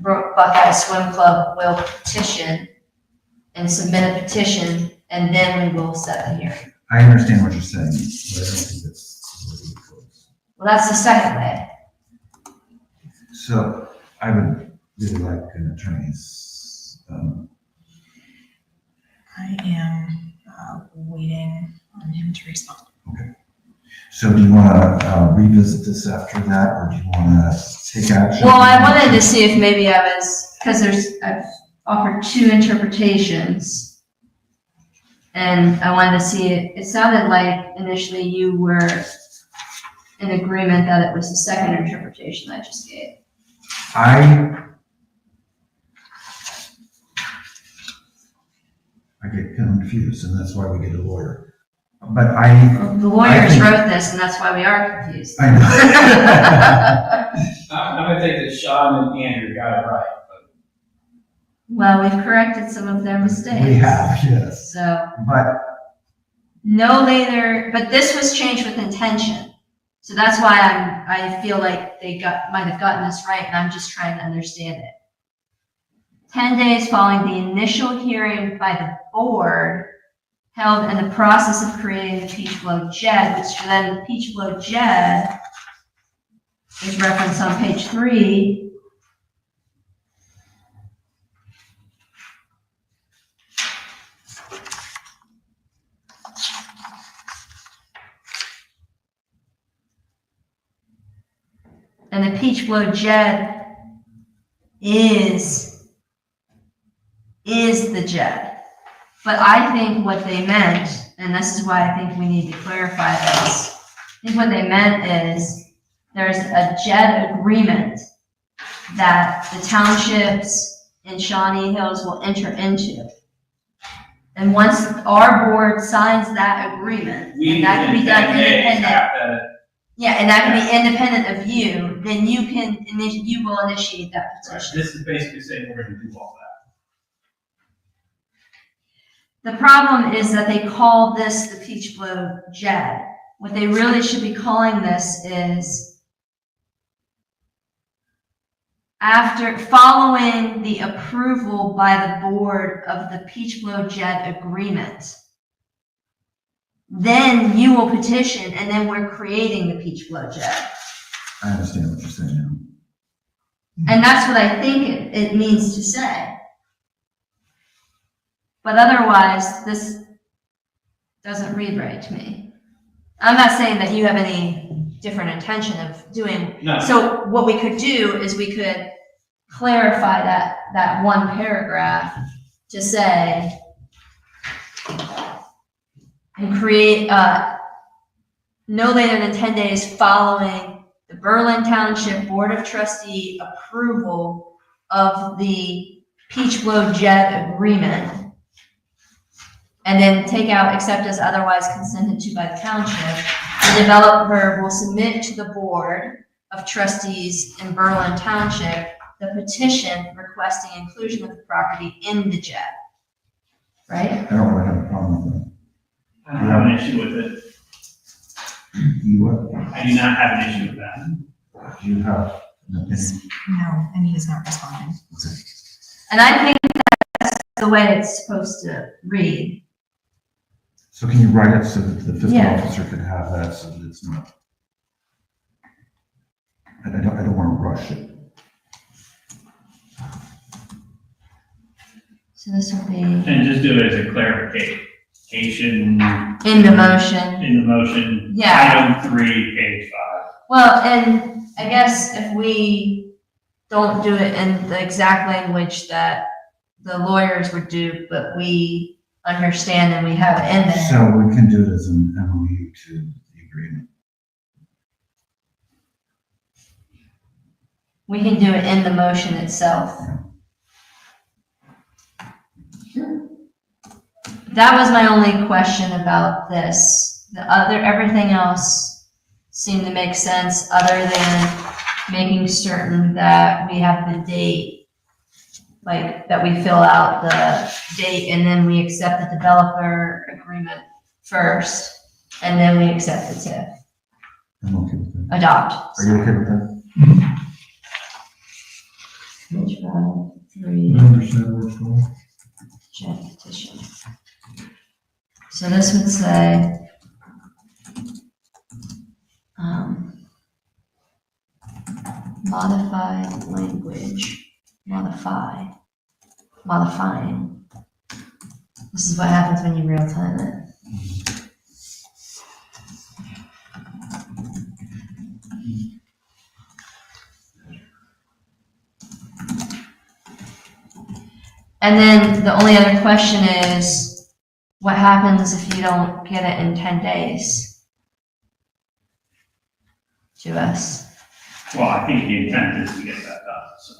Buckeye Swim Club will petition and submit a petition, and then we will set the hearing.
I understand what you're saying, but I don't think that's close.
Well, that's the second way.
So I would really like an attorney's,
I am waiting on him to respond.
so do you want to revisit this after that, or do you want to take action?
Well, I wanted to see if maybe because I've offered two interpretations. And I wanted to see, it sounded like initially you were in agreement that it was the second interpretation I just gave.
I get confused, and that's why we get a lawyer. But
The lawyers
think-
wrote this, and that's why we are confused.
I know.
I'm gonna think that Sean and Andrew got it right, but
Well, we've corrected some of their mistakes.
We have, yes,
So,
but
no later, but this was changed with intention. So that's why I feel like they might have gotten this right, and I'm just trying to understand it. 10 days following the initial hearing by the board held in the process of creating the Peach Blow JED, which then the Peach Blow JED is referenced on page 3. And the Peach Blow JED is the JED. But I think what they meant, and this is why I think we need to clarify this, I think what they meant is there's a JED agreement that the townships in Shawnee Hills will enter into. And once our board signs that agreement,
we
and that can be done
in 10 days
independent.
have to.
Yeah, and that can be independent of you, then you will initiate that petition.
This is basically saying we're gonna do all that.
The problem is that they call this the Peach Blow JED. What they really should be calling this is following the approval by the board of the Peach Blow JED agreement. Then you will petition, and then we're creating the Peach Blow JED.
I understand what you're saying now.
And that's what I think it means to say. But otherwise, this doesn't read right to me. I'm not saying that you have any different intention of doing.
No.
So what we could do is we could clarify that one paragraph to say, and create, no later than 10 days following the Berlin Township Board of Trustee approval of the Peach Blow JED agreement. And then take out except as otherwise consented to by the township. The developer will submit to the Board of Trustees in Berlin Township the petition requesting inclusion of the property in the JED. Right?
I don't really have a problem with that.
I don't have an issue with it.
You what?
I do not have an issue with that.
Do you have an opinion?
No, and he's not responding.
Okay.
And I think that's the way it's supposed to read.
So can you write it so that the fiscal
Yeah.
officer could have that so that it's not? And I don't want to rush it.
So this will be
And just do it as a clarification
in the motion.
in the motion.
Yeah.
Item 3, page 5.
Well, and I guess if we don't do it in the exact language that the lawyers would do, but we understand and we have it in there.
So we can do it as an MOU to the agreement.
We can do it in the motion itself. That was my only question about this. Everything else seemed to make sense, other than making certain that we have the date, like that we fill out the date and then we accept the developer agreement first, and then we accept the TIF,
I'm okay with that.
adopt.
Are you okay with that?
Page 5,
I
3,
understand where it's going.
check petition. So this would say, modified language, modifying. This is what happens when you real time it. And then the only other question is, what happens if you don't get it in 10 days to us?
Well, I think the intent is to get that done, so.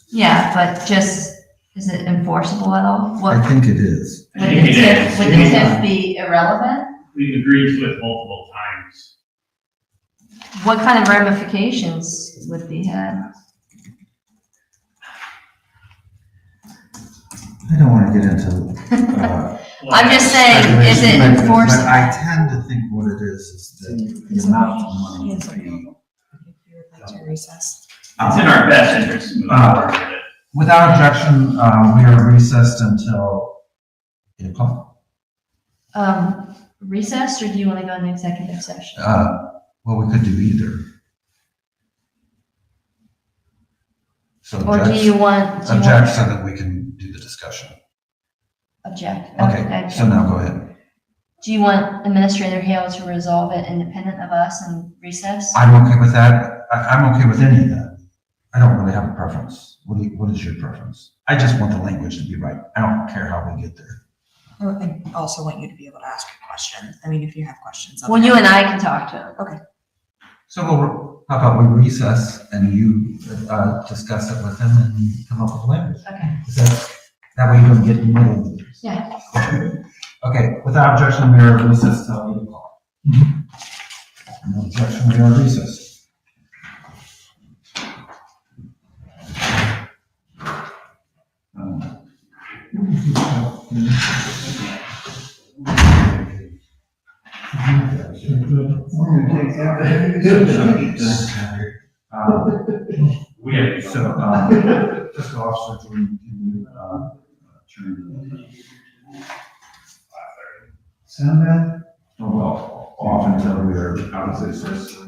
Yeah, but just, is it enforceable at all?
I
What,
think it is.
I think it is.
would the TIF be irrelevant?
We've agreed to it multiple times.
What kind of ramifications would be had?
I don't want to get into,
I'm just saying, is it
speculation, but
enforceable?
I tend to think what it is that the amount of money would be.
If you would like to recess.
It's in our best interest to move forward with it.
Without objection, we are recessed until 8 o'clock.
Recessed, or do you want to go into executive session?
Well, we could do either. So
Or do you want?
object so that we can do the discussion.
Object.
Okay, so now go ahead.
Do you want Administrator Hale to resolve it independent of us and recess?
I'm okay with that. I'm okay with any of that. I don't really have a preference. What is your preference? I just want the language to be right. I don't care how we get there.
I also want you to be able to ask a question. I mean, if you have questions.
Well, you and I can talk to him.
So how about we recess and you discuss it with him and come up with language?
Okay.
Is that way you don't get in the middle of it?
Yeah.
Okay, without objection, we are recessed till 8 o'clock. No objection, we are recessed.
We're gonna take that.
We have to
So, fiscal officer, can you, turn
Sound bad?
well, off until we are out of this.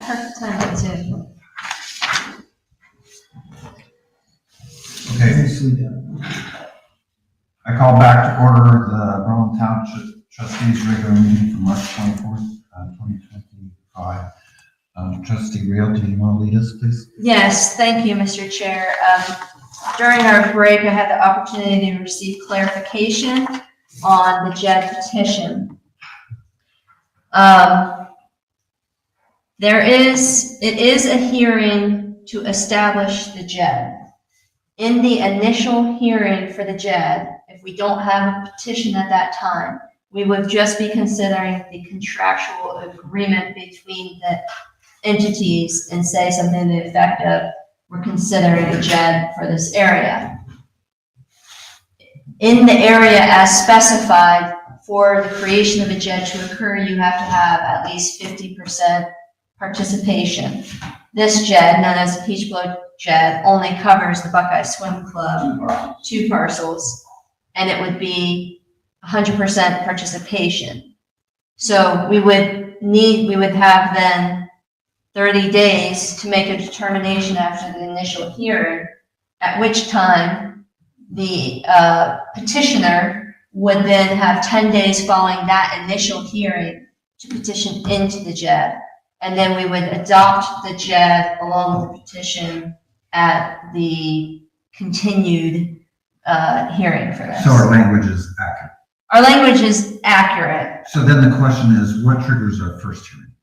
perfect timing too.
Okay,
Nicely done.
I call back to order the Berlin Township Trustees regular meeting for March 24th, 2025. Trustee Real, do you want to lead us, please?
Yes, thank you, Mr. Chair. During our break, I had the opportunity to receive clarification on the JED petition. It is a hearing to establish the JED. In the initial hearing for the JED, if we don't have a petition at that time, we would just be considering the contractual agreement between the entities and say something to the effect of, we're considering a JED for this area. In the area as specified, for the creation of a JED to occur, you have to have at least 50% participation. This JED, known as the Peach Blow JED, only covers the Buckeye Swim Club, or 2 parcels, and it would be 100% participation. So we would have then 30 days to make a determination after the initial hearing, at which time the petitioner would then have 10 days following that initial hearing to petition into the JED. And then we would adopt the JED along with the petition at the continued hearing for this.
So our language is accurate.
Our language is accurate.
So then the question is, what triggers our first hearing?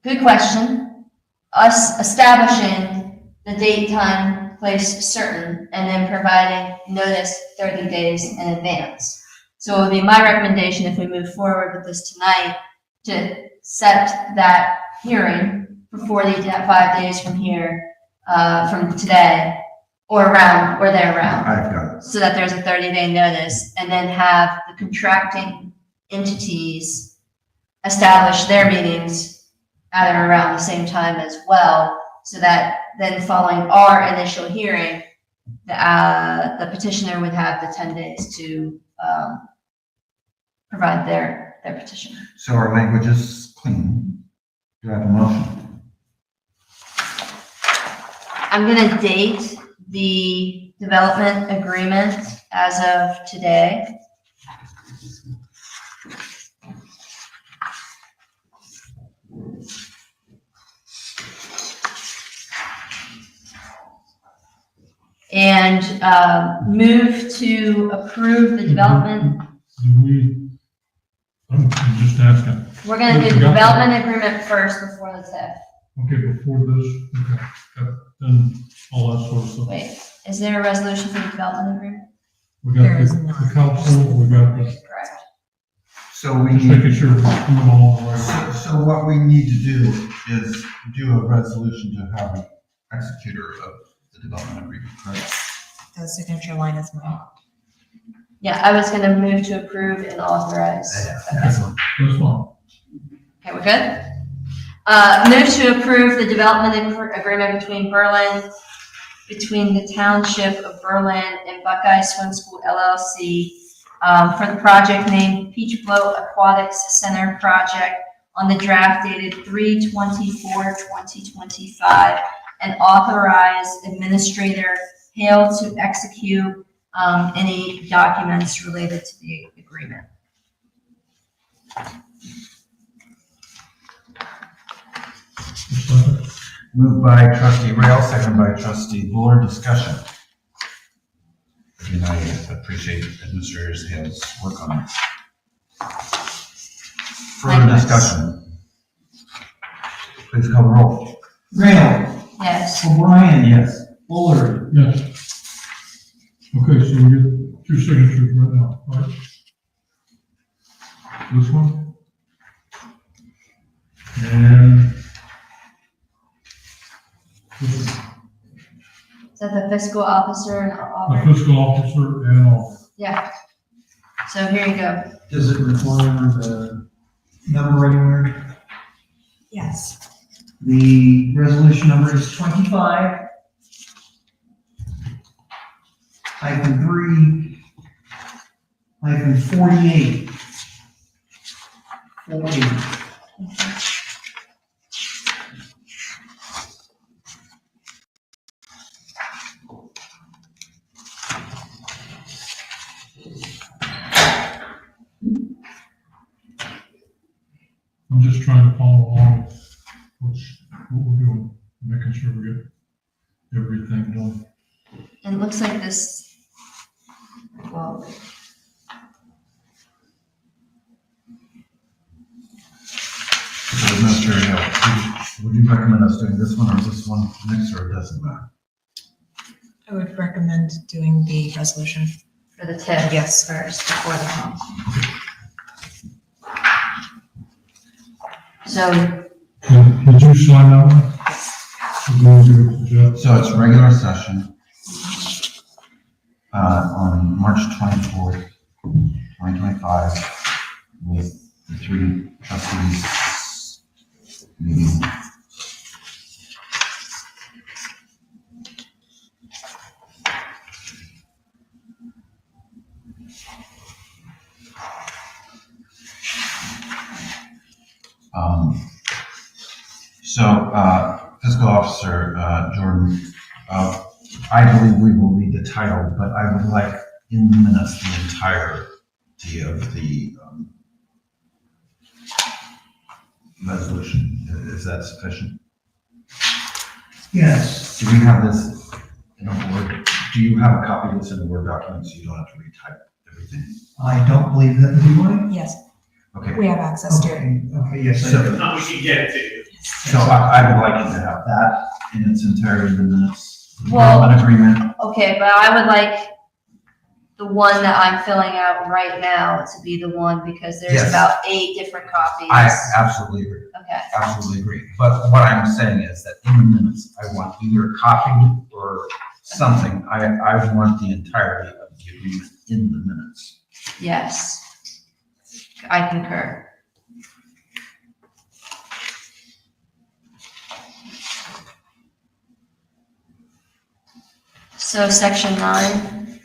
Good question. Us establishing the date, time, place certain, and then providing notice 30 days in advance. So it would be my recommendation, if we move forward with this tonight, to set that hearing for 5 days from here, from today, or there around.
I've got it.
So that there's a 30-day notice, and then have the contracting entities establish their meetings at or around the same time as well, so that then following our initial hearing, the petitioner would have the 10 days to provide their petition.
So our language is clean. Do I have a motion?
I'm gonna date the development agreement as of today. And move to approve the development.
I'm just asking.
We're gonna do the development agreement first before the TIF.
Okay, before this, okay, then all that sort of stuff.
Wait, is there a resolution for the development agreement?
We got
There is
the
not.
council, we got the,
Correct.
So we
just
need,
making sure we're doing all the right.
so what we need to do is do a resolution to have an executor of the development agreement, correct?
The signature line is mine.
Yeah, I was gonna move to approve and authorize.
That's one.
That's fine.
Okay, we're good? Move to approve the development agreement between the Township of Berlin and Buckeye Swim School LLC for the project named Peach Blow Aquatics Center Project on the draft dated 3/24/2025, and authorize Administrator Hale to execute any documents related to the agreement.
Moved by trustee Rail, second by trustee Buller. Discussion. Again, I appreciate Administrator Hale's work on it. Further
Likewise.
discussion. Please call the roll.
Randall.
Yes.
O'Brien. Yes. Buller.
Yes. Okay, so we get 2 signatures right now, right? This one? And this one.
Is that the fiscal officer and
The
Auburn?
fiscal officer and all.
Yeah. So here you go.
Does it require the number anywhere?
Yes.
The resolution number is 25 -3 -48. 40.
to follow along with what we're doing, making sure we get everything done.
And it looks like this, well,
So Administrator Hill, would you recommend us doing this one or this one next, or it doesn't matter?
I would recommend doing the resolution.
for the TIF.
Yes.
First, before the policy. So,
Did you sign that one? Did you give it to Jeff?
So it's regular session on March 24th, 2025, with the three trustees meeting. Fiscal Officer Jordan, I believe we will read the title, but I would like in the minutes the entirety of the resolution. Is that sufficient?
Yes.
Do we have this in a Word? Do you have a copy of this in a Word document so you don't have to retype everything?
I don't believe that, do I?
Yes,
Okay.
we have access to it.
Okay, yes, I
So-
do.
No, we can get it to you.
So I would like you to have that in its entirety in the minutes.
Well-
Development agreement.
okay, but I would like the one that I'm filling out right now to be the one, because there's
Yes.
about 8 different copies.
I absolutely agree.
Okay,
Absolutely agree. But what I'm saying is that in the minutes, I want either copied or something. I want the entirety of the agreement in the minutes.
yes. I concur. So section 9,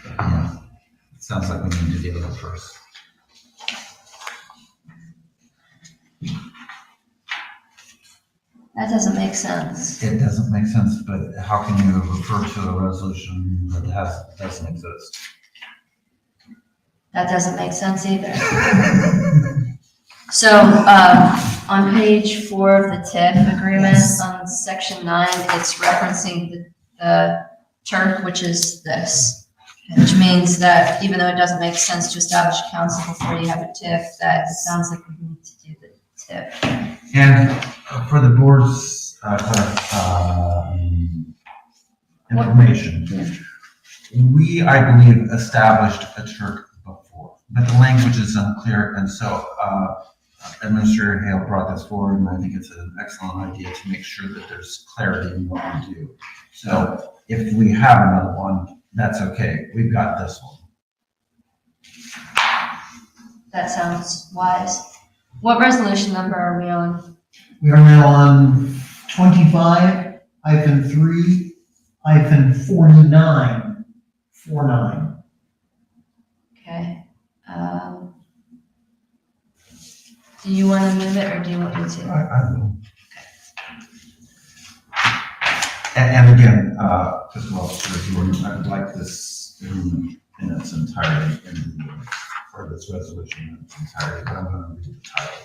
Yeah. It sounds like we need to deal with it first.
that doesn't make sense.
It doesn't make sense, but how can you refer to a resolution that doesn't exist?
That doesn't make sense either. So, on page 4 of the TIF agreement, on section 9, it's referencing the Turk, which is this. Which means that even though it doesn't make sense to establish a council before you have a TIF, that it sounds like we need to do the TIF.
And for the board's information, we, I believe, established a Turk before, but the language is unclear, and so Administrator Hale brought this forward, and I think it's an excellent idea to make sure that there's clarity in what we do. So if we have another one, that's okay. We've got this one.
That sounds wise. What resolution number are we on?
We are now on 25-3-49. 49.
Okay. Do you want to move it, or do you want me to?
I will. And again, Fiscal Officer Jordan, I would like this agreement in its entirety, or this resolution in its entirety, but I'm going to read the title.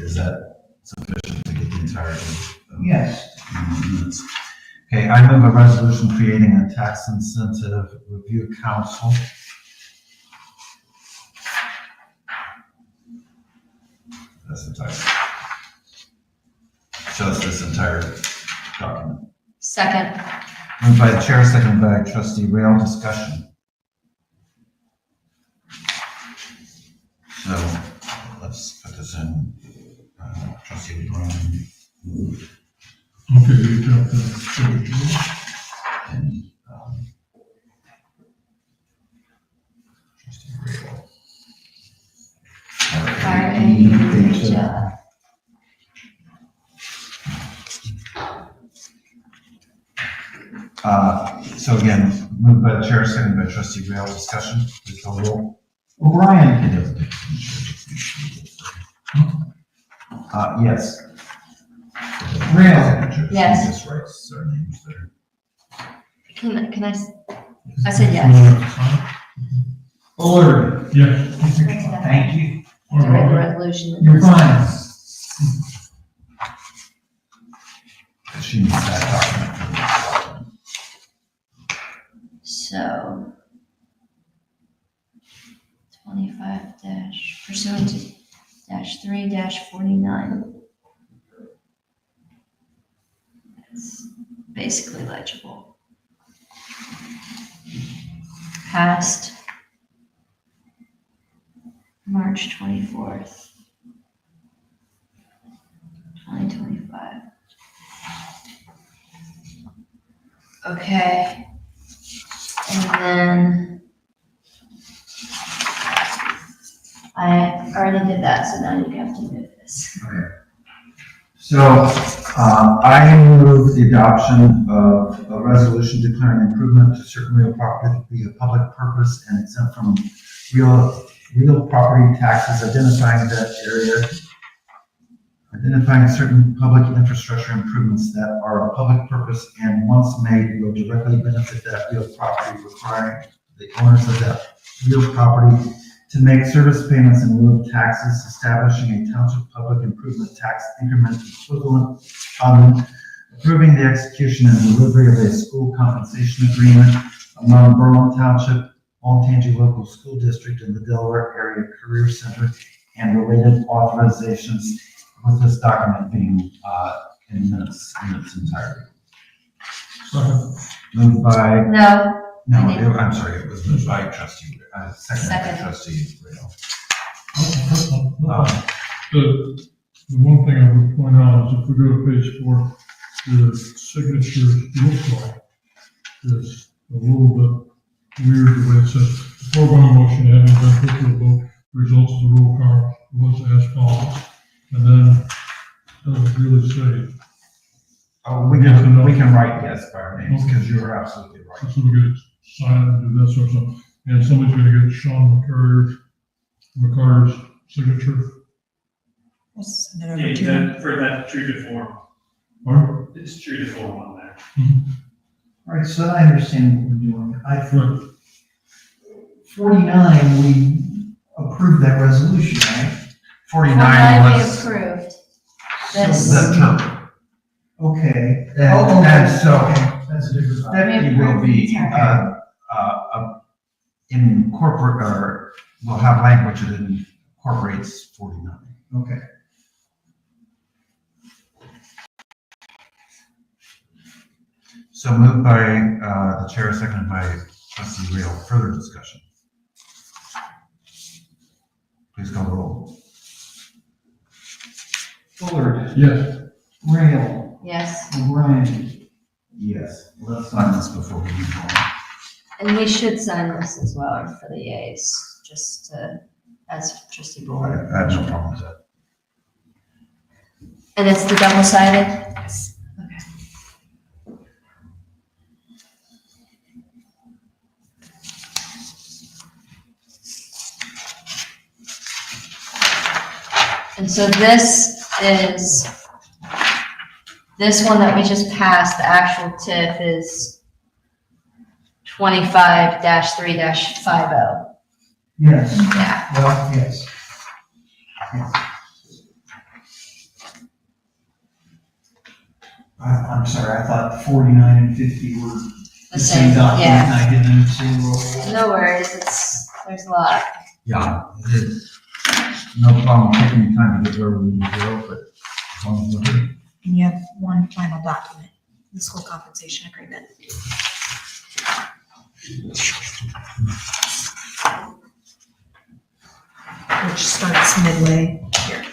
Is that sufficient to get the entirety? of
Yes.
the minutes? Okay, I move a resolution creating a tax incentive review council. That's the title. So it's this entire document.
Second.
Moved by the chair, seconded by trustee Rail. Discussion. So let's put this in. Trustee Brown
Okay, you got the,
and trustee Rail. So again, moved by the chair, seconded by trustee Rail. Discussion. Please call the roll.
O'Brien.
It doesn't. Yes.
Rail.
Yes.
Just writes our names there.
Can I, I said yes.
Fuller.
Yes.
Thank you.
All
To write the
right.
resolution.
You're fine.
She needs that document.
So 25 pursuant to -3-49. It's basically legible. Passed March 24th, 2025. Okay. And then I already did that, so now you have to move this.
So, I move the adoption of a resolution declaring improvement to certain real property to be a public purpose and exempt from real property taxes, identifying that area, identifying certain public infrastructure improvements that are a public purpose and once made will directly benefit that real property, requiring the owners of that real property to make service payments in lieu of taxes, establishing a township public improvement tax increment equivalent fund, approving the execution and delivery of a school compensation agreement among Berlin Township, Olentangy Local School District, and the Delaware Area Career Center, and related authorizations, with this document being in minutes in its entirety.
Second.
Moved by,
No,
I'm sorry, it was moved by trustee, seconded by
Second.
trustee Riddle.
The one thing I would point out is if we go to page 4, the signature look like is a little bit weird the way it says, the foregoing motion having been put to a vote, the results of the roll call was as follows. And then it doesn't really say,
Oh, we can write yes by our names, because you're absolutely right.
so we get sign and do that sort of stuff. And somebody's gonna get Sean McCarter's signature.
We'll send it over
Yeah,
to him.
for that true to form,
Or,
it's true to form on there.
All right, so I understand what we're doing.
right,
49, we approved that resolution, right?
49
we
was
approved.
So
This-
the term.
Okay.
And-
Oh, okay.
and so-
Okay, that's a different.
Deputy will be, incorporate, or will have language that incorporates 49.
Okay.
So moved by, the chair, seconded by trustee Real. Further discussion? Please call the roll.
Fuller,
yes.
Rail,
Yes,
O'Brien.
Yes. Let's sign this before we move on.
and we should sign this as well for the Yays, just to, as trustee
I
Board.
have no problem with that.
And it's the double-sided?
Yes.
And so this one that we just passed, the actual TIF is 25-3-50.
Yes,
Yeah,
well, yes. I'm sorry, I thought 49 and 50 were
the
the same
same,
document,
yeah.
and I didn't understand what.
No worries, there's a lot.
Yeah, no problem taking time to get where we need to go, but as long as we're here.
And you have one final document, the school compensation agreement. Which starts midway here.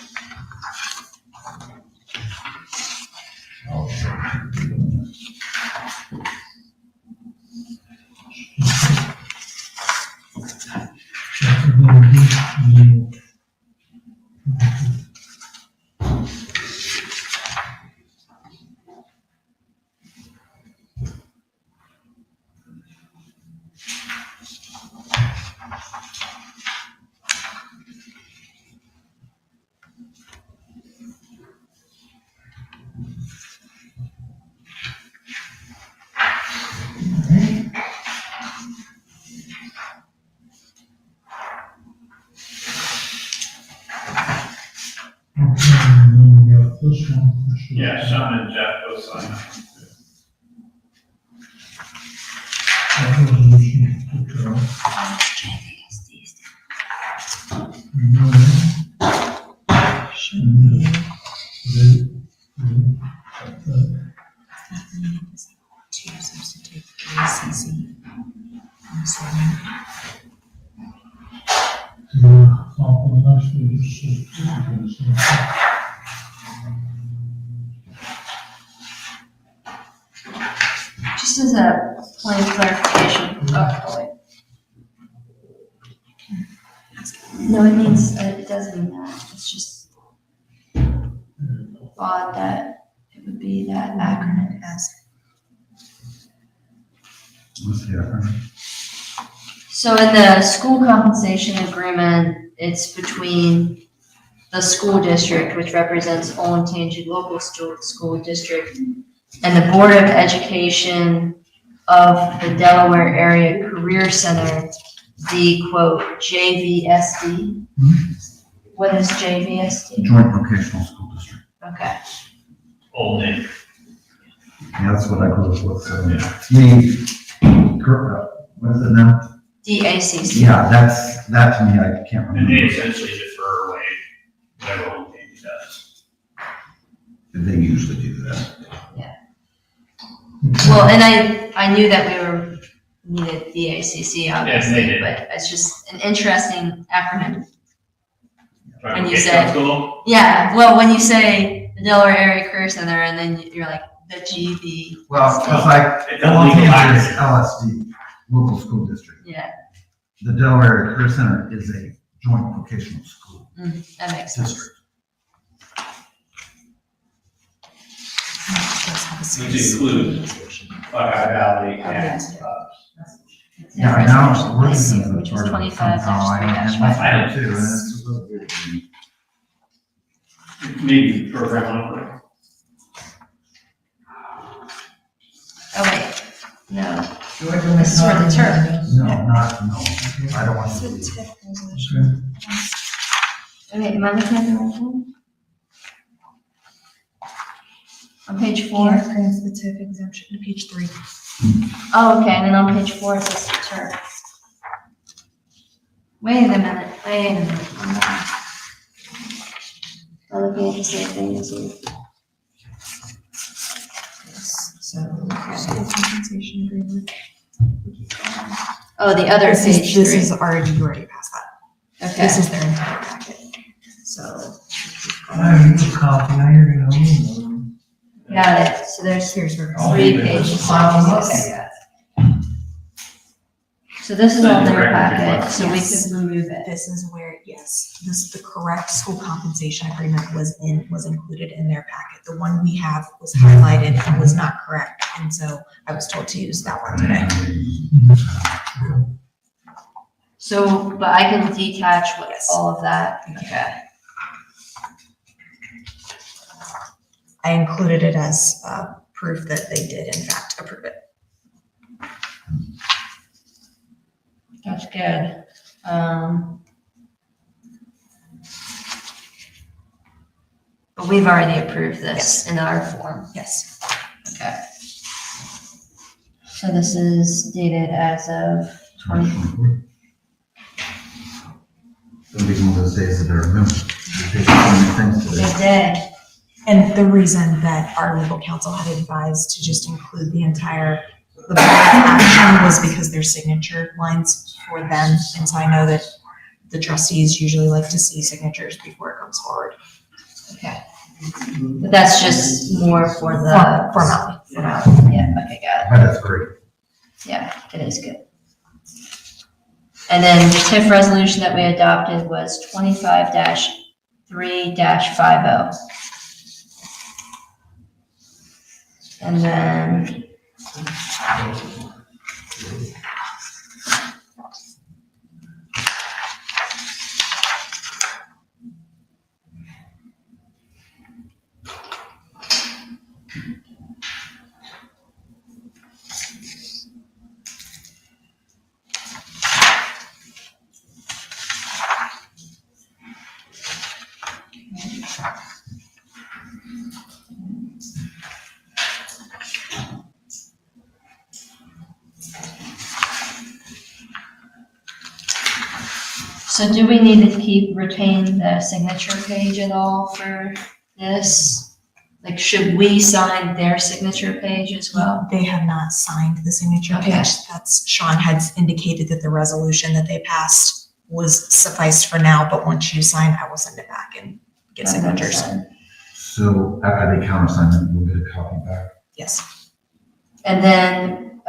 and then we got this one. which is-
Yeah, Sean and Jeff both signed it.
That resolution took out.
To substitute ACC. I'm sorry.
Just as a point of clarification, wait. No, it means, it doesn't mean that, it's just odd that it would be that acronym as.
What's the acronym?
So in the school compensation agreement, it's between the school district, which represents Olentangy Local School District, and the Board of Education of the Delaware Area Career Center, the quote, JVSD. What is JVSD?
Joint Vocational School District.
Okay,
Old name.
Yeah, that's what I grew up with, so. What is it now?
DACC.
Yeah, that to me, I can't
And they
remember.
essentially defer away whatever old name does.
They usually do that.
Well, and I knew that we needed DACC,
Yes, they
obviously,
did.
but it's just an interesting acronym.
Trying
And
to
you
get
said-
comfortable.
Yeah, well, when you say the Delaware Area Career Center, and then you're like, the GB.
Well, it's like,
It doesn't legal
Olentangy is
acronym.
LSD, Local School District.
Yeah,
The Delaware Career Center is a joint vocational school
that makes sense.
district.
Which include Buckeye Valley and,
Yeah, now we're
I see,
using
which
the
was
part of
25
somehow, I don't
dash
have
3
my
dash
too, and it's a little weird to me.
maybe program operator.
Oh, wait, no, this is for the turf.
No, I don't want to leave.
Okay, am I looking at the right thing? On page 4?
grants the TIF exemption, page 3.
Oh, okay, and then on page 4 it says turf. Wait a minute. I'm looking at the same thing as you.
So, school compensation agreement.
Oh, the other
This
page
is
3.
you already passed that.
Okay.
This is their entire packet. So.
I need a copy, now you're gonna own one.
Got it, so there's
Here's where.
3 pages. Okay, got it. So this is all their packet, so we
Yes.
could remove it.
This is where, yes, this is the correct school compensation agreement was included in their packet. The one we have was highlighted and was not correct, and so I was told to use that one today.
So, but I can detach what,
Yes.
all of that, okay.
I included it as proof that they did in fact approve it.
That's good. But we've already approved this in our form.
Yes.
Okay. So this is dated as of 20.
It'll be one of those days that are remembered. We did so many things today.
Good day.
And the reason that our legal counsel had advised to just include the board of action was because there's signature lines for them. And so I know that the trustees usually like to see signatures before it comes forward.
Okay. But that's just more for the.
Formality.
Formality, yeah, okay, got it.
But that's great.
Yeah, it is good. And then the TIF resolution that we adopted was 25-3-50. And then So do we need to retain the signature page at all for this? Like, should we sign their signature page as well?
They have not signed the signature
Okay.
page. That's, Sean had indicated that the resolution that they passed was sufficed for now, but once you sign, I will send it back and get signatures.
So after they countersign it, we'll get a copy back.
Yes.
And then,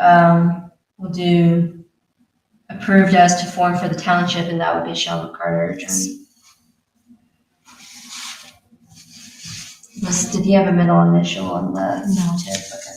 we'll do approved as to form for the township, and that would be Sean McCarter, attorney. Did he have a middle initial on the
No.
tip? Okay.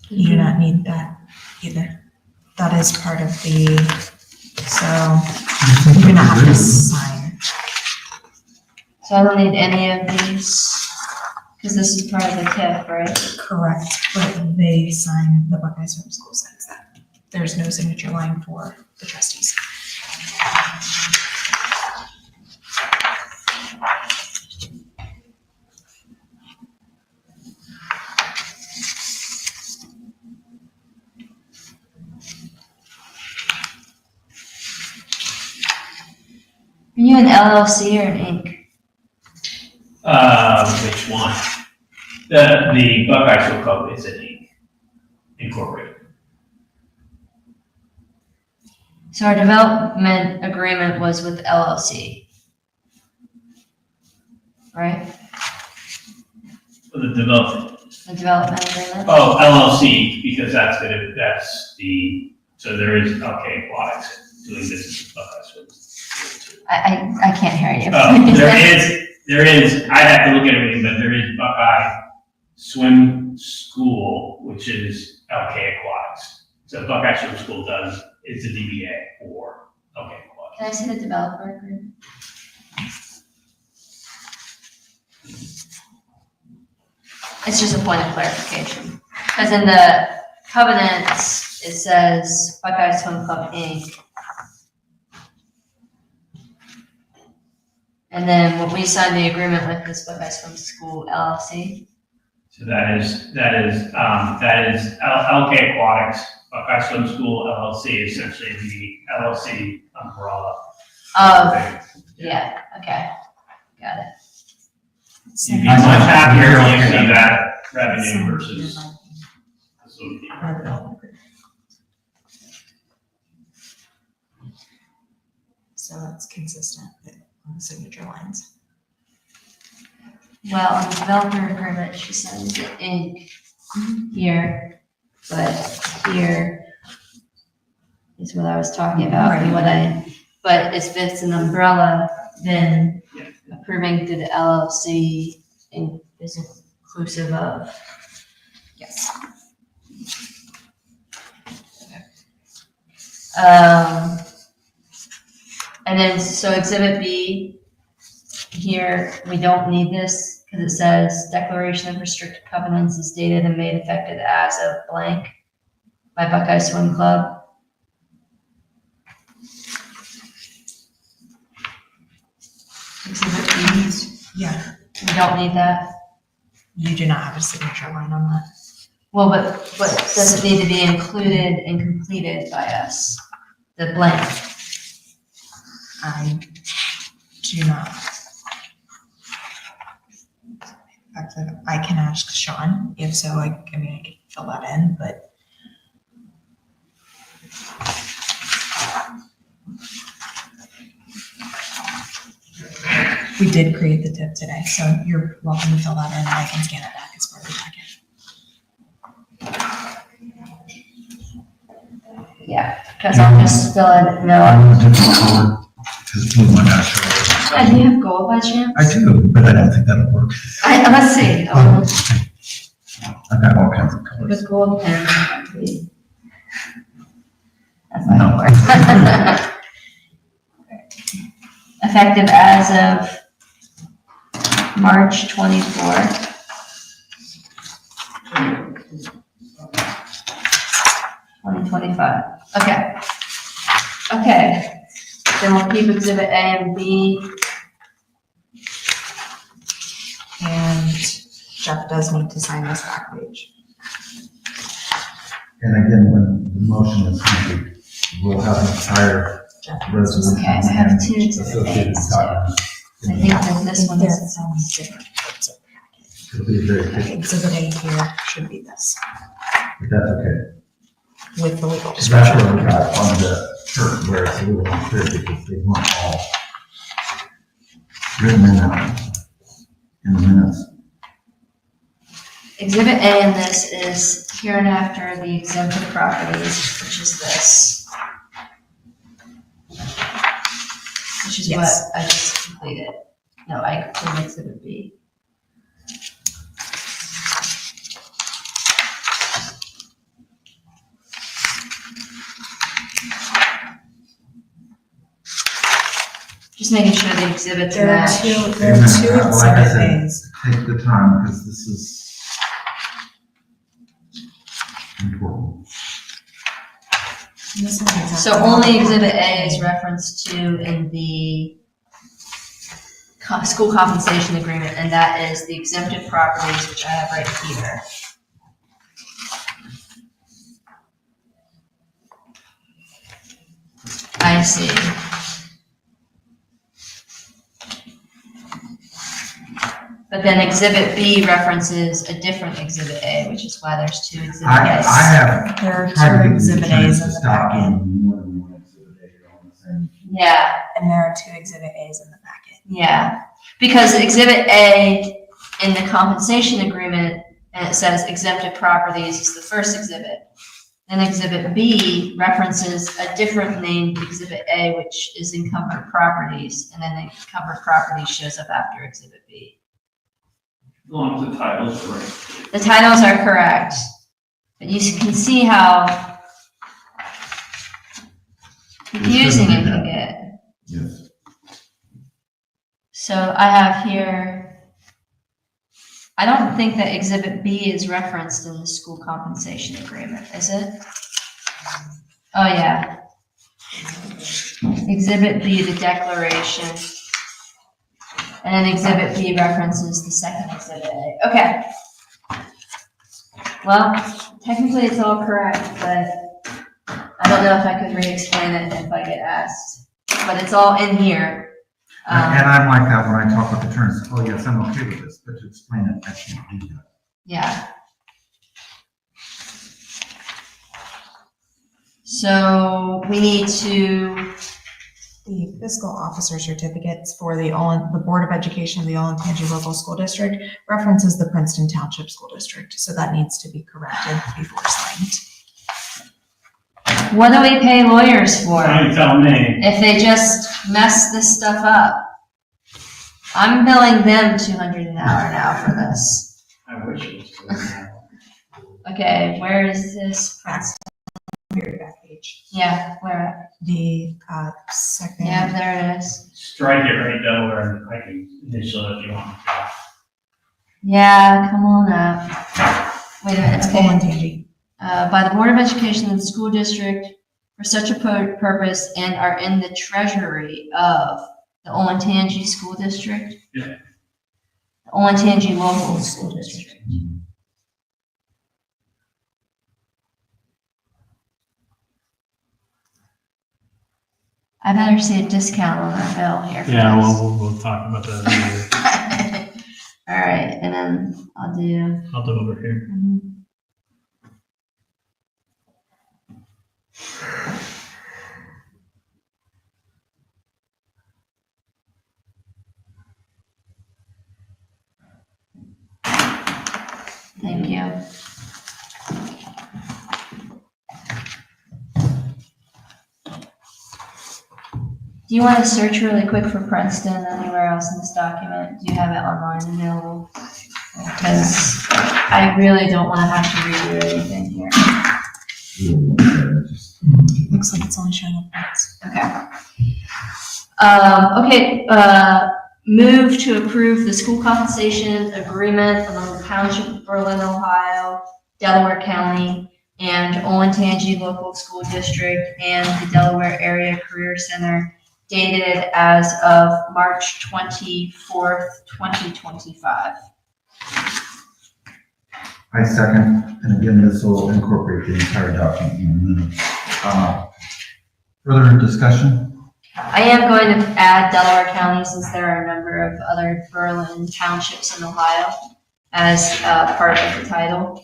You do not need that either. That is part of the, so you do not have to sign.
So I don't need any of these, because this is part of the TIF, right?
Correct, but they sign, the Buckeye Swim School signs that. There's no signature line for the trustees.
Are you an LLC or an Inc.?
Which one? The Buckeye Swim Club is an incorporated.
So our development agreement was with LLC, right?
For the development.
The development agreement?
Oh, LLC, because that's so there is, okay, Aquatics doing business with Buckeye Swim.
I can't hear you.
Oh, there is, I'd have to look at everything, but there is Buckeye Swim School, which is LK Aquatics. So Buckeye Swim School it's a DBA for LK Aquatics.
Can I see the developer agreement? It's just a point of clarification. Because in the covenants, it says Buckeye Swim Club Inc. And then when we signed the agreement with this Buckeye Swim School LLC.
So that is LK Aquatics, Buckeye Swim School LLC, essentially the LLC umbrella.
Oh, yeah, okay, got it.
You'd be much happier when you see that revenue versus associated.
So that's consistent on the signature lines.
Well, on the developer agreement, she sends the Inc. here, but here is what I was talking about and but if it's an umbrella, then approving through the LLC is inclusive of.
Yes.
And then, so exhibit B, here, we don't need this, because it says declaration of restricted covenants is dated and made effective as of blank by Buckeye Swim Club. Exhibit B,
Yeah,
we don't need that.
you do not have a signature line on that.
Well, but does it need to be included and completed by us? The blank.
I do not. Actually, I can ask Sean, if so, I mean, I could fill that in, but. We did create the tip today, so you're welcome to fill that in, and I can scan it back as part of the packet.
Yeah, because I'm just filling it, no.
I'm gonna do it forward, because blue might not show up.
Do you have gold by chance?
I do, but I don't think that'll work.
Let's see.
I've got all kinds of colors.
With gold pen. That's not gonna work. effective as of March 24th. 2025. Okay. Okay. Then we'll keep exhibit A and B.
And Jeff does need to sign this back page.
And again, when the motion is complete, we'll have an entire resolution.
Okay, I have two
and
exhibit
associated
A's.
documents.
I think that this one is
different. It's a packet.
It'll be very quick,
Exhibit A here should be this,
but that's okay.
with the legal
That's
description.
what we got on the chart where it's a little unclear because they weren't all written in the minutes.
Exhibit A in this is hereinafter the exempted properties, which is this. Which is what
Yes.
I just completed. No, I completed exhibit B. Just making sure the exhibits
There are
match.
two
Like I
exhibit
said,
A's.
take the time because this is important.
This is exactly
So
what
only
I want.
exhibit A is referenced to in the school compensation agreement, and that is the exempted properties, which I have right here. I see. But then exhibit B references a different exhibit A, which is why there's two exhibit
I
A's.
have
There are
tried to
two
get the
exhibit
attorneys
A's
to
in the
stop
packet,
doing more than one exhibit A on the same.
Yeah,
and there are two exhibit A's in the packet.
yeah. Because exhibit A in the compensation agreement, and it says exempted properties is the first exhibit. Then exhibit B references a different named exhibit A, which is encumbered properties, and then the encumbered properties shows up after exhibit B.
As long as the titles are right.
The titles are correct, but you can see how confusing it can get.
Yes.
So I have here, I don't think that exhibit B is referenced in the school compensation agreement, is it? Oh, yeah. Exhibit B, the declaration. And then exhibit B references the second exhibit A. Okay. Well, technically it's all correct, but I don't know if I could re-explain it if I get asked. But it's all in here.
And I'm like that when I talk with attorneys, oh yes, I'm okay with this, but to explain it, I can't do that.
Yeah. So we need to,
The fiscal officer certificates for the Board of Education of the Olentangy Local School District references the Princeton Township School District, so that needs to be corrected before signed.
what do we pay lawyers for
You tell me.
if they just mess this stuff up? I'm billing them $200 an hour now for this.
I wish it was.
Okay, where is this?
Very back page.
Yeah, where?
The second.
Yeah, there it is.
Strike it right though, or I can initial it if you want.
Yeah, come on up. Wait a minute,
It's
okay.
Olentangy.
By the Board of Education of the school district for such a purpose and are in the treasury of the Olentangy School District?
Yeah.
The Olentangy Local School District. I better see a discount on our bill here for
Yeah,
this.
well, we'll talk about that later.
All right, and then I'll do.
I'll do over here.
Thank you. Do you want to search really quick for Princeton anywhere else in this document? Do you have it online available? Because I really don't want to have to redo anything here.
Looks like it's only showing up once.
Okay. Okay, move to approve the school compensation agreement among the Township of Berlin, Ohio, Delaware County, and Olentangy Local School District and the Delaware Area Career Center dated as of March 24th, 2025.
I second, and again, this will incorporate the entire document in a minute. Further discussion?
I am going to add Delaware County since there are a number of other Berlin townships in Ohio as part of the title.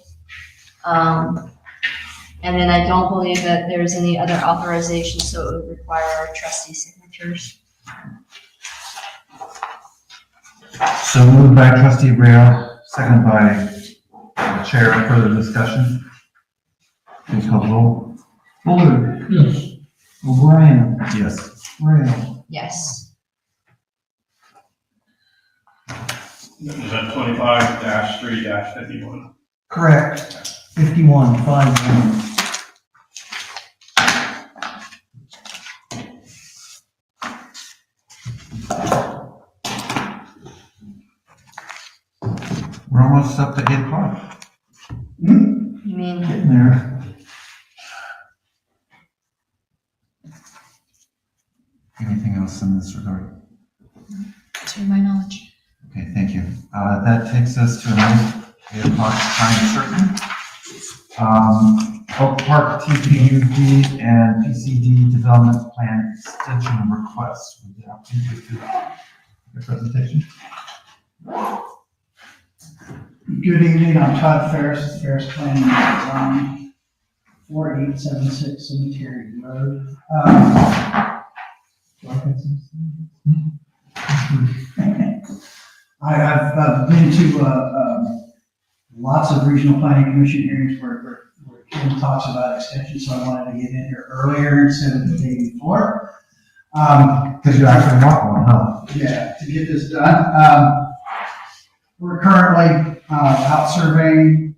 And then I don't believe that there's any other authorization, so it would require our trustee signatures.
So moved by trustee Rail, second by the chair. Further discussion? Please call the roll.
Fuller,
Yes.
O'Brien,
Yes.
Rail,
Yes.
Is that 25-3-51?
correct, 51, 5-1.
We're almost up to 8 o'clock.
You mean,
Getting there.
Anything else in this regard?
To my knowledge.
Okay, thank you. That takes us to a nice 8 o'clock time certain. Oak Park TPUD and PCD Development Plan Extension Request. Would you please do your presentation?
Good evening, I'm Todd Ferris, with Ferris Planning and Design, 4876 Cemetery Road. I've been to lots of regional planning commission hearings where Kim talks about extensions, so I wanted to get in here earlier instead of the day before.
Because you actually want one, huh?
Yeah, to get this done. We're currently out surveying,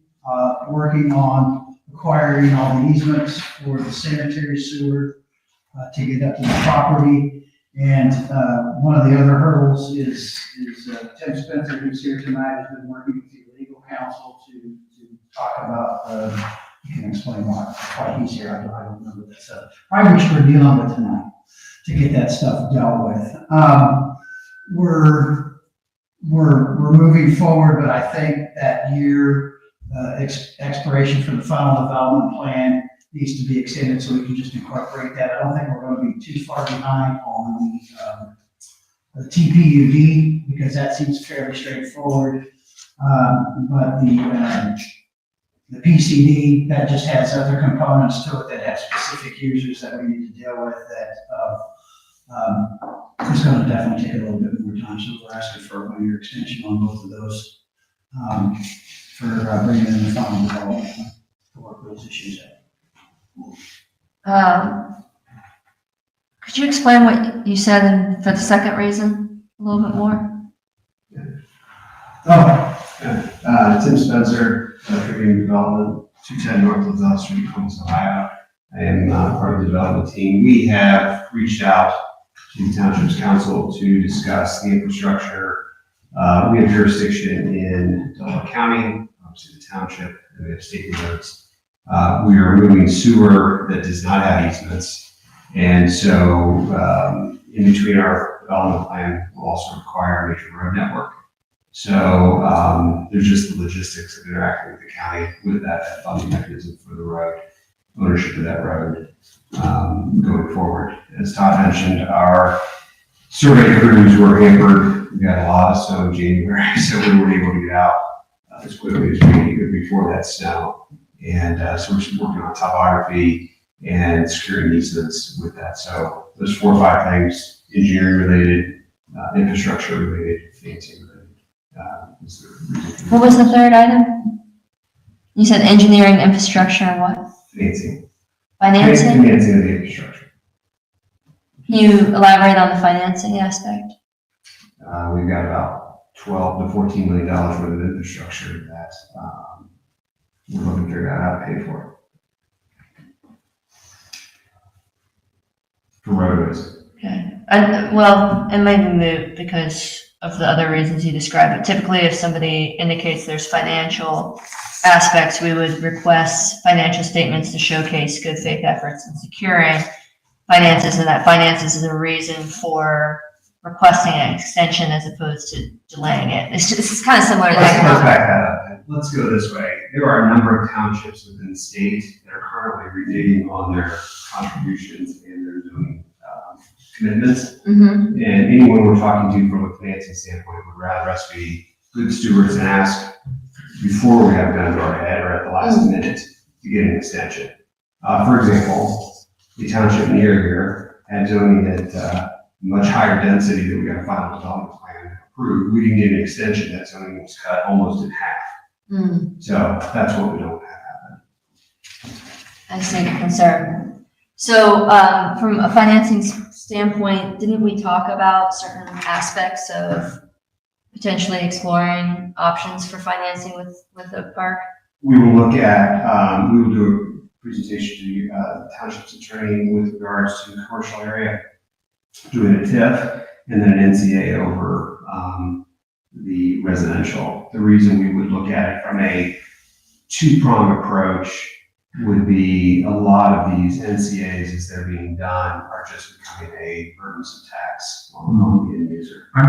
working on acquiring all the easements for the sanitary sewer to get up to the property. And one of the other hurdles is Tim Spencer, who's here tonight, has been working with the legal counsel to talk about, you can explain why he's here, I don't know this, probably which we're dealing with tonight, to get that stuff dealt with. We're moving forward, but I think that year expiration for the final development plan needs to be extended so we can just incorporate that. I don't think we're going to be too far behind on the TPUD because that seems fairly straightforward. But the PCD, that just has other components to it that have specific users that we need to deal with that it's going to definitely take a little bit more time. So we're asking for a 1-year extension on both of those for bringing in the final development to work those issues out.
could you explain what you said for the second reason a little bit more?
Tim Spencer, Tribune Development, 210 North LaSalle Street, Columbus, Ohio. I am part of the development team. We have reached out to the Township's Council to discuss the infrastructure. We have jurisdiction in Delaware County, obviously the township, and we have state roads. We are moving sewer that does not have easements. And so in between our development plan, we'll also require a major road network. So there's just the logistics of interacting with the county with that funding mechanism for the road, ownership of that road going forward. As Todd mentioned, our survey crews were hampered. We got a lot of snow in January, so we weren't able to get out as quickly as we could before that snow. And so we're just working on topography and securing easements with that. So there's 4 or 5 things: engineering related, infrastructure related, financing related.
What was the third item? You said engineering, infrastructure, and what?
Financing.
Financing?
Financing of the infrastructure.
Can you elaborate on the financing aspect?
We've got about $12 to $14 million worth of infrastructure that we're looking to figure out how to pay for. For roadways.
Okay. It might be moot because of the other reasons you described, but typically if somebody indicates there's financial aspects, we would request financial statements to showcase good faith efforts in securing finances, and that finances is a reason for requesting an extension as opposed to delaying it. It's kind of similar to
Let's
economic.
back that up. Let's go this way. There are a number of townships within the state that are currently redigging on their contributions and their zoning commitments.
Mm-hmm.
And anyone we're talking to from a financing standpoint would rather us be good stewards and ask before we have gun to our head or at the last minute to get an extension. For example, the township near here had zoning at much higher density that we got a final development plan approved. We didn't get an extension. That zoning was cut almost in half. So that's what we don't have happen.
I see the concern. So, from a financing standpoint, didn't we talk about certain aspects of potentially exploring options for financing with Oak Park?
We will look at, we will do a presentation to the township's attorney with regards to the commercial area, doing a TIF and then an NCA over the residential. The reason we would look at it from a two-prong approach would be a lot of these NCAs as they're being done are just becoming a burdensome tax on the end user.
I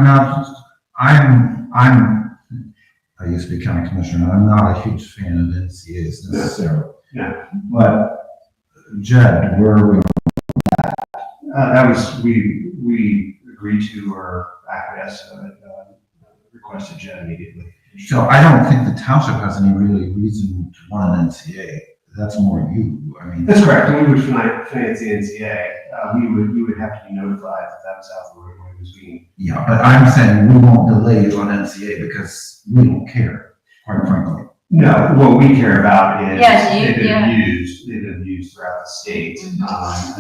used to be county commissioner, and I'm not a huge fan of NCAs necessarily.
Yeah.
But Jed, where are we?
That was, we agreed to or acquiesced, requested Jed immediately.
So I don't think the township has any really reason to want an NCA. That's more you, I mean.
That's correct. When we would finance the NCA, we would have to be notified that was how the roadway was being.
Yeah, but I'm saying we won't delay you on NCA because we don't care, quite frankly.
No, what we care about is they've
Yeah,
been used throughout the state. A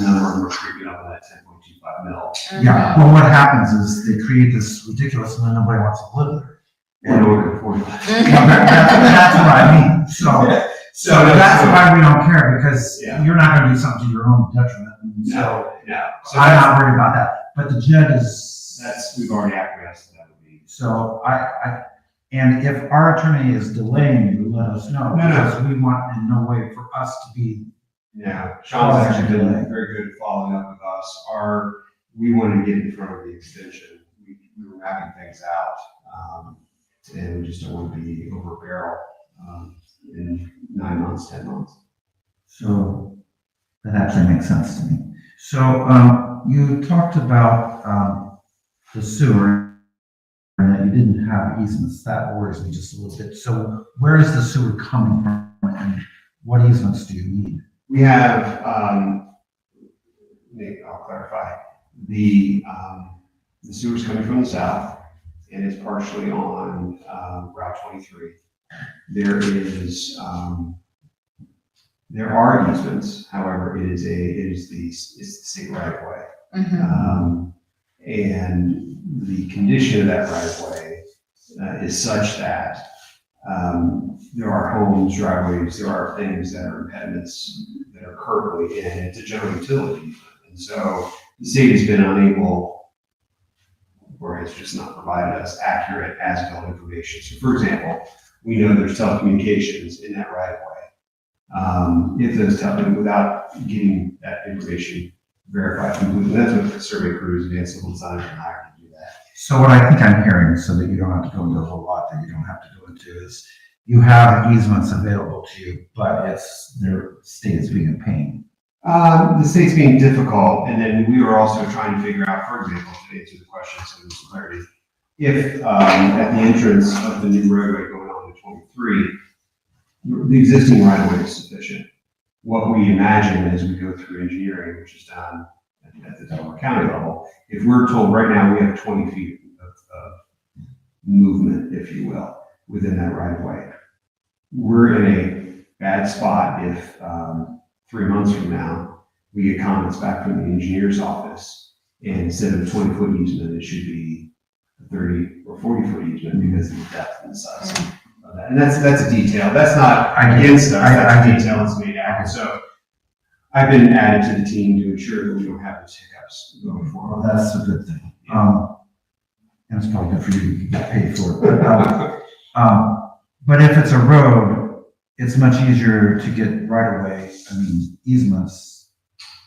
number of them are creeping up on that 10.25 mil.
Yeah, well, what happens is they create this ridiculous, and then nobody wants to live there.
And we're afford that.
Yeah, that's what I mean, so that's why we don't care, because you're not gonna do something to your own detriment, and so
So
I'm not worried about that, but the JED is.
we've already acquiesced that would be.
So and if our attorney is delaying you, let us know, because we want in no way for us to be.
Yeah, Sean's actually been very good at following up with us. We wanted to get in front of the extension. We were mapping things out, and we just don't want to be over a barrel in 9 months, 10 months.
So that actually makes sense to me. So you talked about the sewer and that you didn't have easements. That worries me just a little bit. So where is the sewer coming from and what easements do you need?
We have, I'll clarify, the sewer's coming from the south and it's partially on Route 23. There are easements, however, it is the state right of way. And the condition of that right of way is such that there are homes, driveways, there are things that are impediments that are currently in. It's a general utility. And so the state has been unable, or has just not provided us accurate as-built information. So for example, we know there's telecommunications in that right of way. If those without getting that information verified completely, that's what the survey crews, advanced civil design, and hired to do that.
So what I think I'm hearing, so that you don't have to go into a whole lot that you don't have to go into, is you have easements available to you, but their state is being a pain.
The state's being difficult, and then we were also trying to figure out, for example, to answer the question, so there's clarity, if at the entrance of the new roadway going on to 23, the existing right of way is sufficient. What we imagine as we go through engineering, which is done at the Delaware County level, if we're told right now we have 20 feet of movement, if you will, within that right of way, we're in a bad spot if 3 months from now we get comments back from the engineer's office, and instead of a 20-foot easement, it should be a 30 or 40-foot easement because of the depth and the size of that. And that's a detail. That's not against us. That's a detail that's made out. So I've been added to the team to ensure that we don't have those hiccups going
Well,
forward.
that's a good thing. And it's probably good for you to get paid for it. But if it's a road, it's much easier to get right away, easements,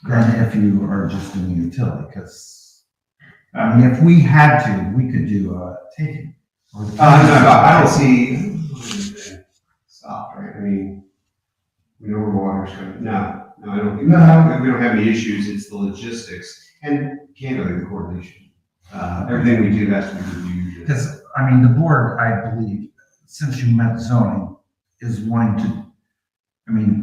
than if you are just doing utility, because, if we had to, we could do a taking.
No, I don't see, stop, right? I mean, we know where water's going. No, I don't think, we don't have any issues. It's the logistics and candidly, the coordination. Everything we do has to be reviewed.
Because, the board, I believe, since you met zoning, is wanting to,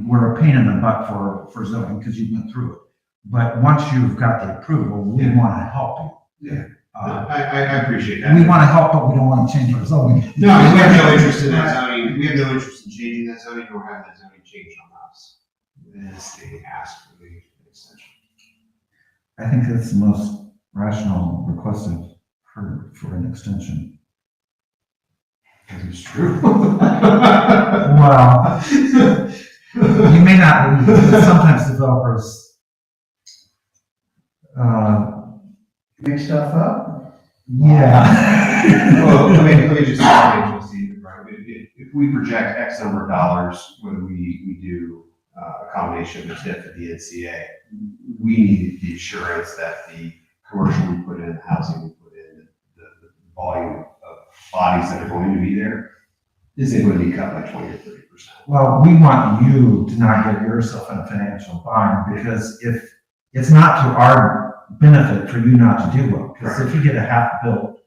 we're a pain in the butt for zoning because you went through it. But once you've got the approval, we want to help you.
Yeah. I appreciate that.
We want to help, but we don't want to change our zoning.
No, we have no interest in that zoning. We have no interest in changing that zoning or having that zoning changed on us. As they ask for the extension.
I think that's the most rational request for an extension.
Because it's true.
Well, you may not believe it, but sometimes developers,
Make stuff up?
yeah.
Well, let me just explain to Steve, right? If we project X number of dollars when we do a combination of the TIF and the NCA, we need the assurance that the commercial we put in, the housing we put in, the volume of bodies that are going to be there isn't going to be cut by 20 or 30%.
Well, we want you to not get yourself in a financial bind, because if it's not to our benefit for you not to do well, because if you get a half-built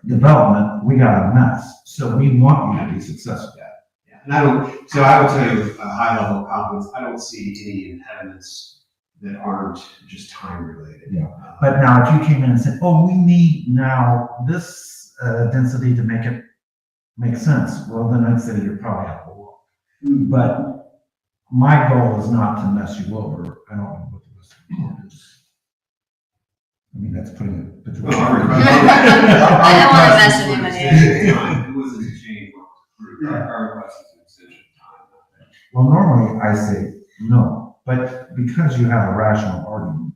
development, we got a mess. So we want you to be successful.
Yeah. And I will tell you with a high level of confidence, I don't see any impediments that aren't just time related.
Yeah. But now if you came in and said, oh, we need now this density to make it make sense, well, then I'd say you're probably out of the wall. But my goal is not to mess you over. I don't know what the rest of the board is. That's putting it between.
I don't want to mess with anybody.
It wasn't to change what was approved. Our request is an extension of time.
Well, normally I say no, but because you have a rational argument.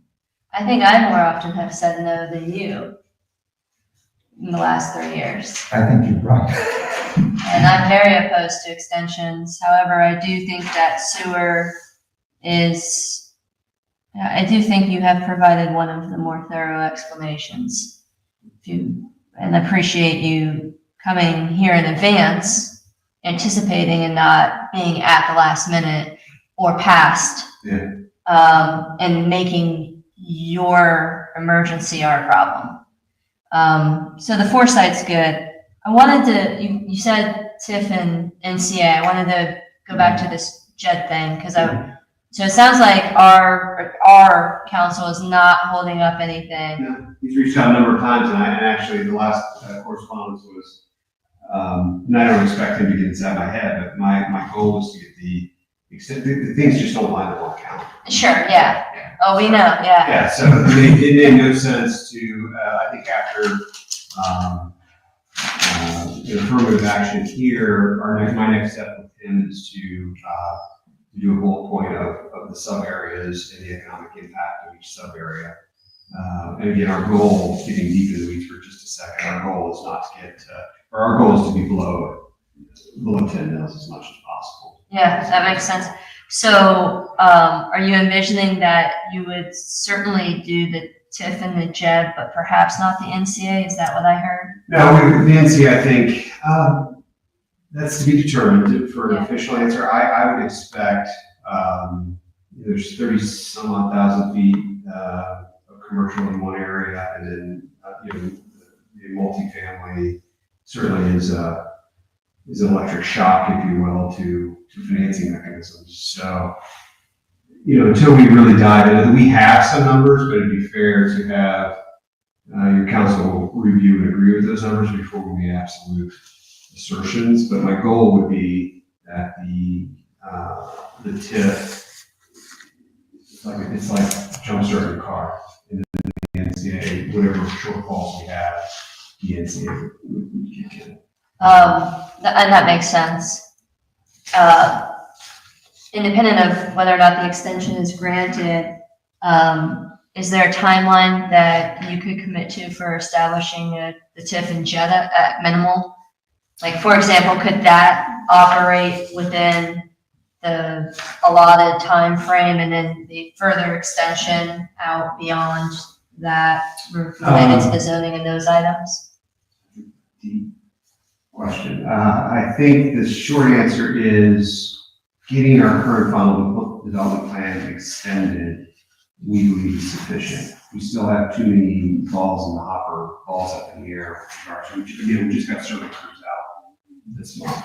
I think I more often have said no than you in the last 3 years.
I think you're right.
And I'm very opposed to extensions. However, I do think that sewer I do think you have provided one of the more thorough explanations. And appreciate you coming here in advance, anticipating and not being at the last minute or past.
Yeah.
And making your emergency our problem. So the foresight's good. I wanted to, you said TIF and NCA. I wanted to go back to this JED thing because so it sounds like our council is not holding up anything.
No, he's reached out a number of times, and actually the last correspondence was, and I don't expect him to get inside my head, but my goal was to get the things just don't line up on calendar.
Sure, yeah. Oh, we know, yeah.
Yeah, so it made no sense to, I think after, affirmative action here, my next step with him is to do a bullet point of the sub areas and the economic impact of each sub area. And again, our goal, getting deep into the weeds for just a second, our goal is not to get, our goal is to be below 10 mils as much as possible.
Yeah, that makes sense. So, are you envisioning that you would certainly do the TIF and the JED, but perhaps not the NCA? Is that what I heard?
No, the NCA, I think, that's to be determined. For an official answer, I would expect, there's 30 some odd thousand feet of commercial in one area, and then, the multifamily certainly is an electric shock, if you will, to financing mechanisms. So, until we really dive into it, we have some numbers, but it'd be fair to have your council review and agree with those numbers before we make absolute assertions. But my goal would be that the TIF, it's like jumpstarting a car, and then the NCA, whatever shortfalls we have, the NCA would kick in.
And that makes sense. independent of whether or not the extension is granted, is there a timeline that you could commit to for establishing the TIF and JED at minimal? Like, for example, could that operate within the allotted time frame, and then the further extension out beyond that related to the zoning and those items?
Deep question. I think the short answer is getting our current final development plan extended, we believe is sufficient. We still have too many balls in the hopper, balls up in the air. Again, we just got survey crews out this month.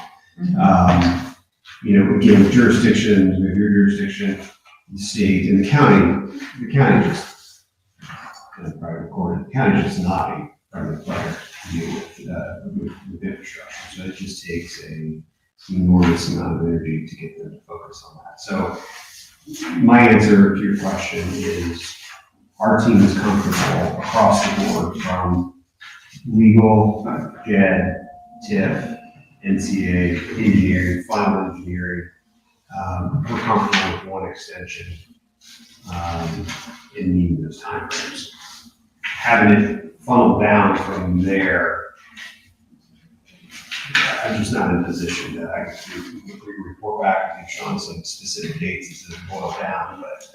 Again, jurisdictions, we have your jurisdiction, the state, and the county just, kind of probably recorded, the county just not a private player to deal with infrastructure. So it just takes an enormous amount of energy to get them to focus on that. So my answer to your question is our team is comfortable across the board from legal, JED, TIF, NCA, engineering, final engineering. We're comfortable with one extension in meeting those timeframes. Having it funneled down from there, I'm just not in a position that I can report back and give Sean some specific dates as to boil down, but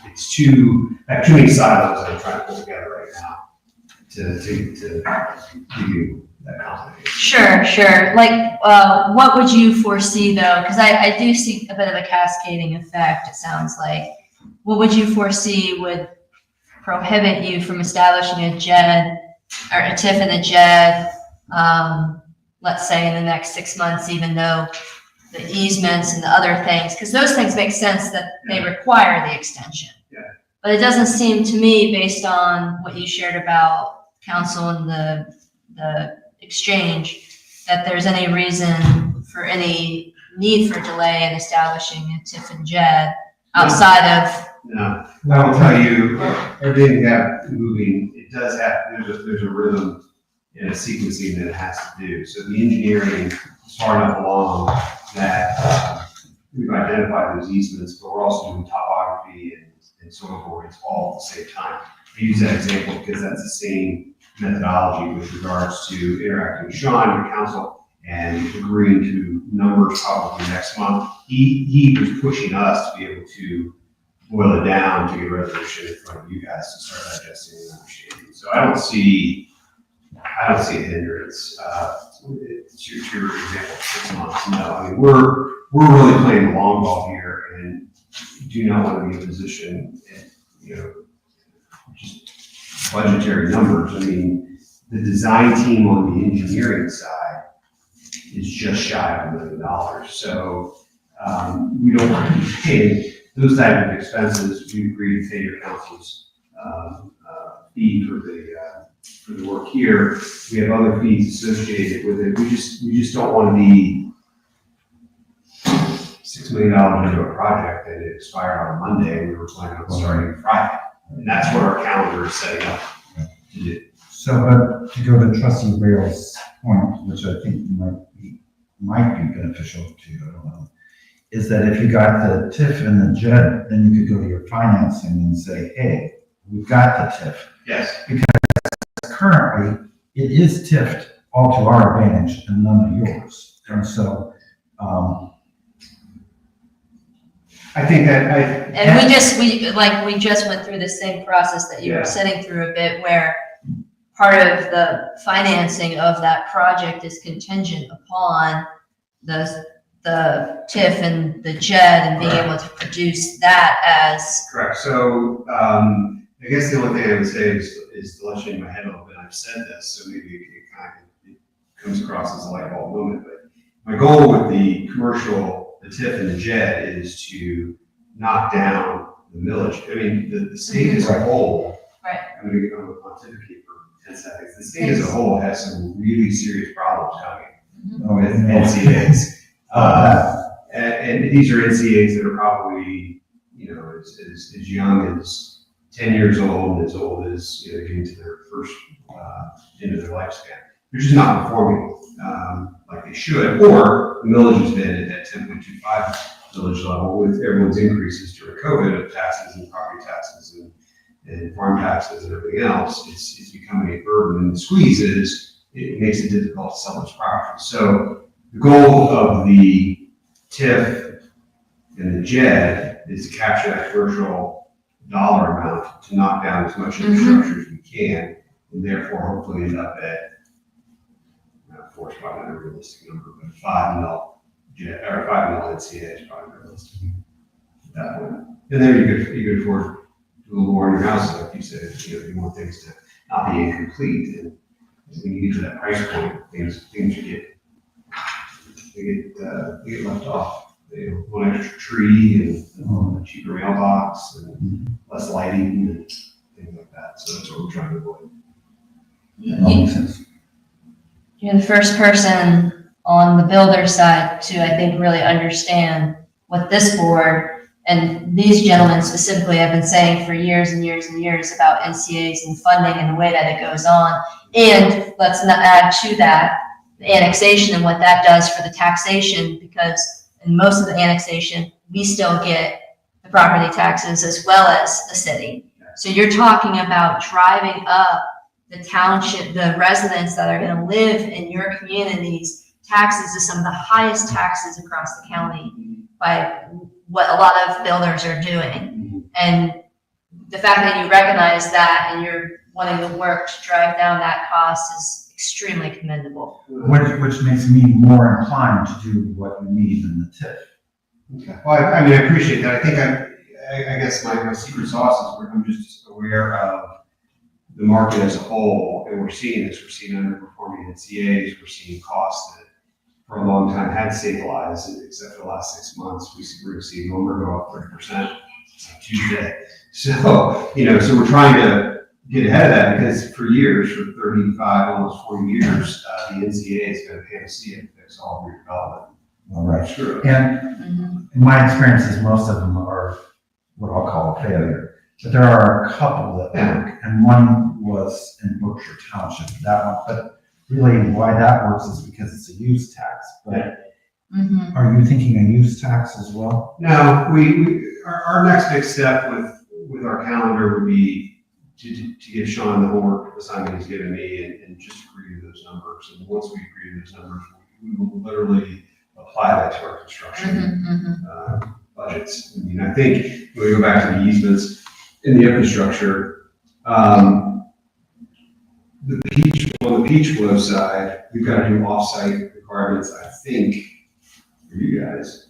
it's too many silos that I'm trying to pull together right now to give you that confidence.
Sure. Like, what would you foresee though? Because I do see a bit of a cascading effect, it sounds like. What would you foresee would prohibit you from establishing a JED or a TIF and a JED, let's say in the next 6 months, even though the easements and the other things, because those things make sense that they require the extension.
Yeah.
But it doesn't seem to me, based on what you shared about council and the exchange, that there's any reason for any need for delay in establishing a TIF and JED outside of.
No, I will tell you, everything you have moving, it does have, there's a rhythm and a sequencing that it has to do. So the engineering is far enough along that we've identified those easements, but we're also doing topography and soil borings all at the same time. I use that example because that's the same methodology with regards to interacting with Sean, your council, and agreeing to numbers probably next month. He was pushing us to be able to boil it down to get a resolution in front of you guys to start digesting and understanding. So I don't see a hindrance. To your example, 6 months. No, I mean we're really playing the long ball here, and do not want to be in a position, just budgetary numbers. I mean, the design team on the engineering side is just shy of $1 million. So we don't want to be paying those type of expenses. We agree to pay your council's fee for the work here. We have other fees associated with it. We just don't want to be $6 million into a project that it expired on Monday and we were planning on starting Friday. And that's what our calendar is setting up to do.
So, but to go to Trustee Rail's point, which I think might be beneficial to you, I don't know, is that if you got the TIF and the JED, then you could go to your financing and say, hey, we've got the TIF.
Yes.
Because currently, it is TIFed all to our advantage and none of yours. And so,
I think that
And we just went through the same process that you were sitting through a bit, where part of the financing of that project is contingent upon the TIF and the JED and being able to produce that as.
Correct. So, I guess the only thing I would say is to let you in my head a little bit. I've said this, so maybe it comes across as a light bulb moment, but my goal with the commercial, the TIF and the JED is to knock down the millage. I mean, the state as a whole,
Right.
I'm going to go pontificate for 10 seconds. The state as a whole has some really serious problems coming with NCAs. And these are NCAs that are probably, as young as 10 years old and as old as, getting to their first, end of their lifespan. They're just not performing like they should, or the millage has been at 10.25 village level with everyone's increases during COVID of taxes and property taxes and farm taxes and everything else. It's becoming a burden, and the squeeze is it makes it difficult to sell those properties. So the goal of the TIF and the JED is to capture that commercial dollar amount to knock down as much infrastructure as we can, and therefore hopefully end up at, four is probably not a realistic number, but 5 mil JED, or 5 mil NCA is probably realistic at that point. And then you could afford to do a little more in your house, like you said, you want things to not be incomplete. And when you get to that price point, things get left off. One extra tree and a cheaper mailbox and less lighting and things like that. So that's what we're trying to avoid.
That makes sense.
You're the first person on the builder side to, I think, really understand what this board and these gentlemen specifically have been saying for years and years and years about NCAs and funding and the way that it goes on. And let's not add to that the annexation and what that does for the taxation, because in most of the annexation, we still get the property taxes as well as the city. So you're talking about driving up the township, the residents that are going to live in your communities, taxes to some of the highest taxes across the county by what a lot of builders are doing. And the fact that you recognize that and you're wanting to work to drive down that cost is extremely commendable.
Which makes me more inclined to do what you need in the TIF.
Okay. Well, I mean, I appreciate that. I think I guess my secret sauce is I'm just aware of the market as a whole, and we're seeing this. We're seeing underperforming NCAs. We're seeing costs that for a long time had stabilized, except for the last 6 months. We're going to see lumber go up 30% Tuesday. So, so we're trying to get ahead of that because for years, for 35, almost 40 years, the NCA has been a panacea to fix all redevelopment.
All right.
Sure.
And in my experiences, most of them are what I'll call a failure. But there are a couple that work, and one was in Berkshire Township, that one. But really, why that works is because it's a use tax. But are you thinking a use tax as well?
No, our next big step with our calendar would be to give Sean the homework assignment he's given me and just agree to those numbers. And once we agree to those numbers, we will literally apply that to our construction budgets. I mean, I think when we go back to the easements in the infrastructure, on the peach flow side, we've got to do off-site requirements, I think, for you guys.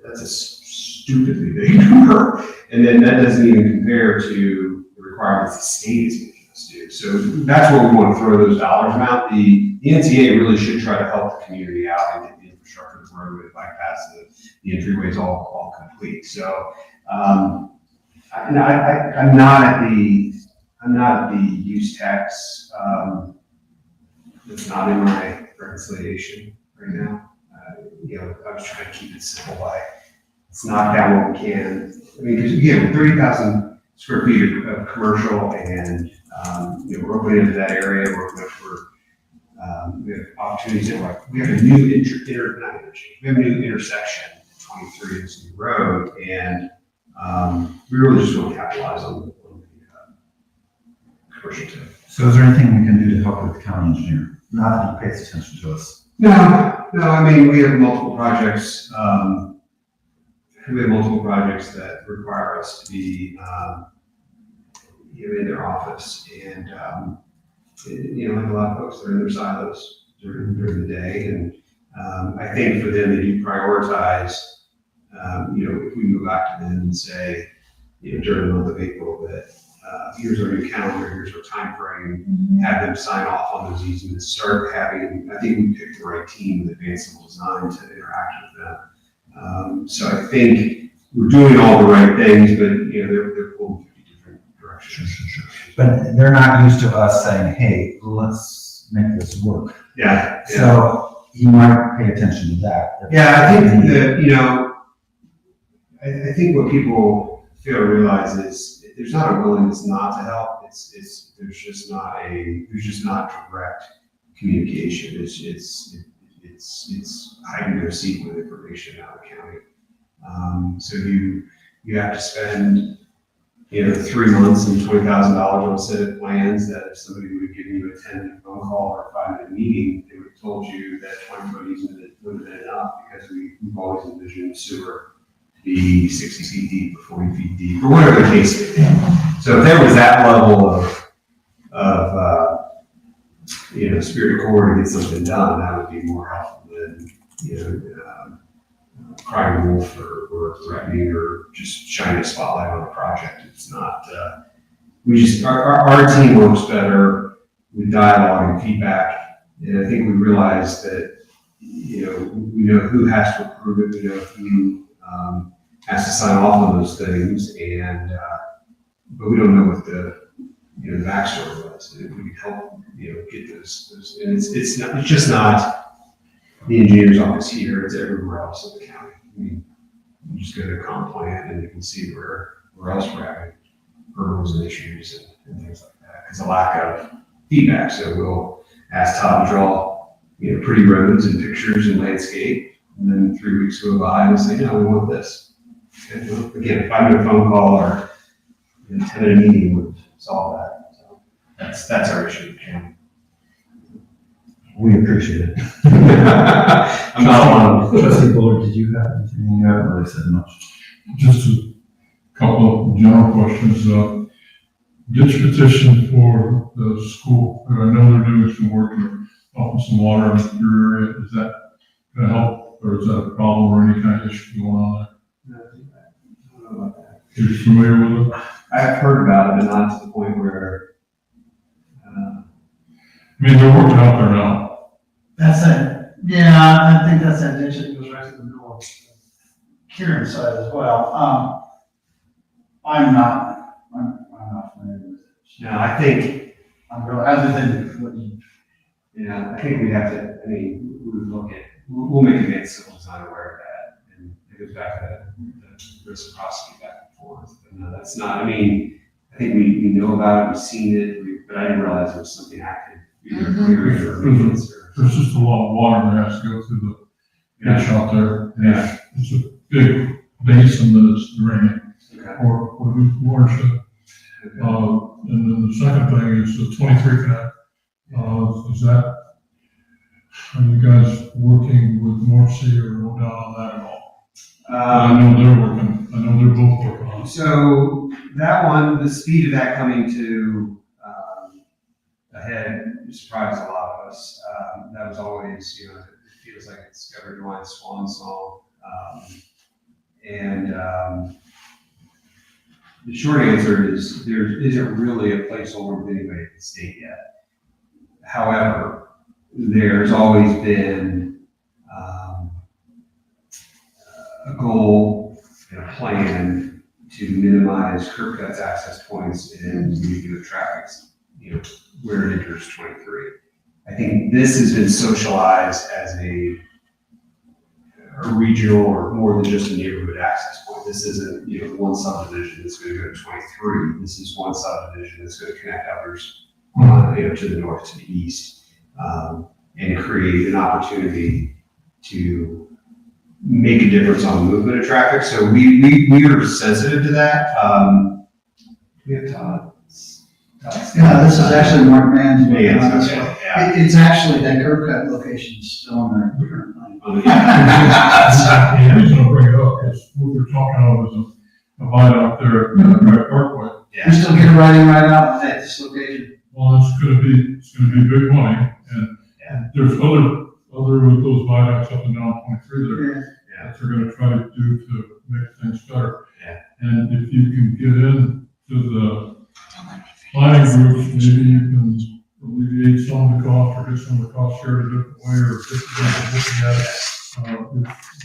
That's a stupidly big number. And then that doesn't even compare to the requirements the state is making us do. So that's where we want to throw those dollars out. The NTA really should try to help the community out and get the infrastructure, the roadway, bypass, the entryways all complete. So I'm not at the use tax. It's not in my reconciliation right now. I was trying to keep it simple by let's knock down what we can. I mean, because again, 30,000 square feet of commercial, and we're opening into that area. We have opportunities that we have a new we have a new intersection, 23 is the road, and we really just want to capitalize on the commercial tip.
So is there anything we can do to help with the county engineer? Not that he pays attention to us.
No, I mean, we have multiple projects. That require us to be, in their office, and like a lot of folks, they're in their silos during the day, and I think for them, they do prioritize. If we go back to them and say, during the month of April, that here's our new calendar, here's our time frame, have them sign off on those easements, start having. I think we picked the right team with advanced civil design to interact with them. So I think we're doing all the right things, but they're pulling 50 different directions.
Sure. But they're not used to us saying, "Hey, let's make this work."
Yeah.
So you might pay attention to that.
Yeah, I think that I think what people fail to realize is there's not a willingness not to help. There's just not direct communication. It's hide and go seek with information out of the county. So you have to spend, 3 months and $20,000 on a set of plans that if somebody would have given you a 10-minute phone call or a 5-minute meeting, they would have told you that 20-foot easement would have been enough because we've always envisioned sewer to be 60 feet deep or 40 feet deep or whatever the case may be. So if there was that level of spirit core to get something done, that would be more helpful than, crying wolf or threatening or just shining a spotlight on a project. It's not, our team works better with dialogue and feedback. And I think we realize that, we know who has to approve it, we know who has to sign off on those things, and, but we don't know what the backstory was. And if we can help, get those, and it's just not the engineer's office here, it's everywhere else in the county. I mean, you just go to a comp plan and you can see where else we're having hurdles and issues and things like that. Because a lack of feedback. So we'll ask Todd to draw, pretty roads and pictures and landscape. And then 3 weeks go by and say, no, we want this. Okay, well, again, a 5-minute phone call or a 10-minute meeting would solve that. So that's our issue, Jim.
We appreciate it.
I'm not alone.
Trustee Bullard, did you have anything? You haven't really said much.
Just a couple of general questions. Ditch petition for the school. I know they're doing some work and pumping some water in your area. Is that going to help, or is that a problem or any kind of issue going on there? Are you familiar with it?
I've heard about it, but not to the point where.
I mean, they're working out there now.
That's it. Yeah, I think that's that ditch that goes right to the middle of Kieran's side as well. I'm not familiar with it.
No, I think,
Other than what you.
I think we have to, we would look at, we'll make a civil design aware of that. And it goes back to the reciprocity back and forth. But no, that's not, I think we know about it, we've seen it, but I didn't realize there was something active. Either clearing or maintenance or.
There's just a lot of water that has to go through the ditch out there.
Yeah.
It's a big basin that is draining
Okay.
or watershed. And then the second thing is the 23 connect. Is that, are you guys working with Morrissey or no doubt on that at all? I know they're both working on it.
So that one, the speed of that coming to ahead surprised a lot of us. That was always, it feels like it's Discovery Dwight's swan song. The short answer is there isn't really a placeholder with anybody at the state yet. However, there's always been a goal and a plan to minimize curb cuts, access points, and vehicular traffic, where it enters 23. I think this has been socialized as a regional or more than just a neighborhood access point. This isn't, one subdivision that's going to go to 23. This is one subdivision that's going to connect others, to the north, to the east, and create an opportunity to make a difference on the movement of traffic. So we are sensitive to that. We have Todd.
Yeah, this is actually Mark Mann's.
Yeah, it's okay, yeah.
It's actually, that curb cut location is still on their current plan.
The reason I bring it up is what we're talking about is a viaduct there at Drive Parkway.
We still get a riding right out at this location.
Well, it's gonna be big money, and there's other of those viaducts up and down 23 there that they're gonna try to do to make things better.
Yeah.
And if you can get in to the planning groups, maybe you can alleviate some of the cost or get some of the cost shared a different way or different ways of looking at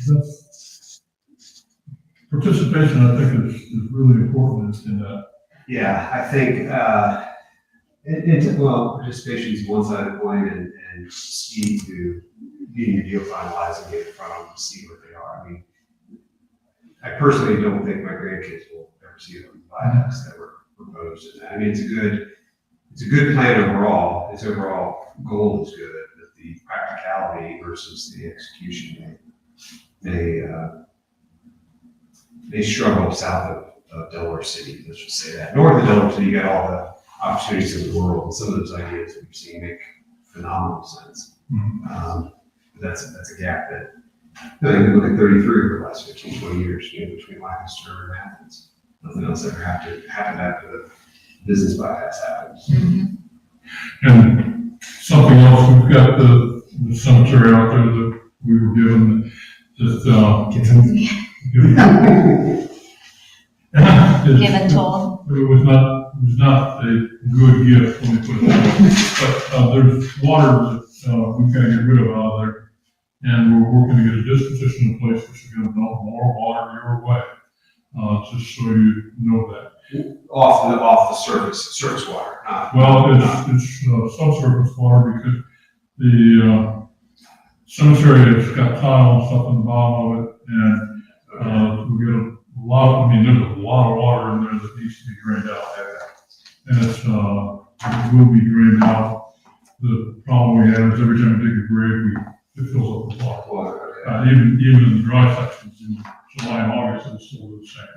it. Participation, I think, is really important in that.
Yeah, I think, participation is one side of the coin and speed to getting your deal finalized and get in front of them to see what they are. I mean, I personally don't think my grandkids will ever see those viaducts that were proposed. And I mean, it's a good plan overall. Its overall goal is good, but the practicality versus the execution may they struggle south of Delaware City, let's just say that. North of Delaware City, you got all the opportunities in the world, and some of those ideas that we've seen make phenomenal sense. That's a gap that, you know, you can look at 33 over the last 15, 20 years, you know, between Lancaster and Athens. Nothing else ever happened after the business bypass happens.
And something else, we've got the cemetery out there that we were given, just,
Given told.
It was not a good gift when we put it there. But, there's water that, we've got to get rid of out of there. And we're working to get a disposition in place, which is going to dump more water your way. Just so you know that.
Off the surface water, not.
Well, it's subsurface water because the, cemetery has got tile and stuff in the bottom of it. And, we get a lot, there's a lot of water in there that needs to be drained out. And it will be drained out. The problem we have is every time we dig a grave, it fills up with water. Even in the dry sections in July and August, it's still the same.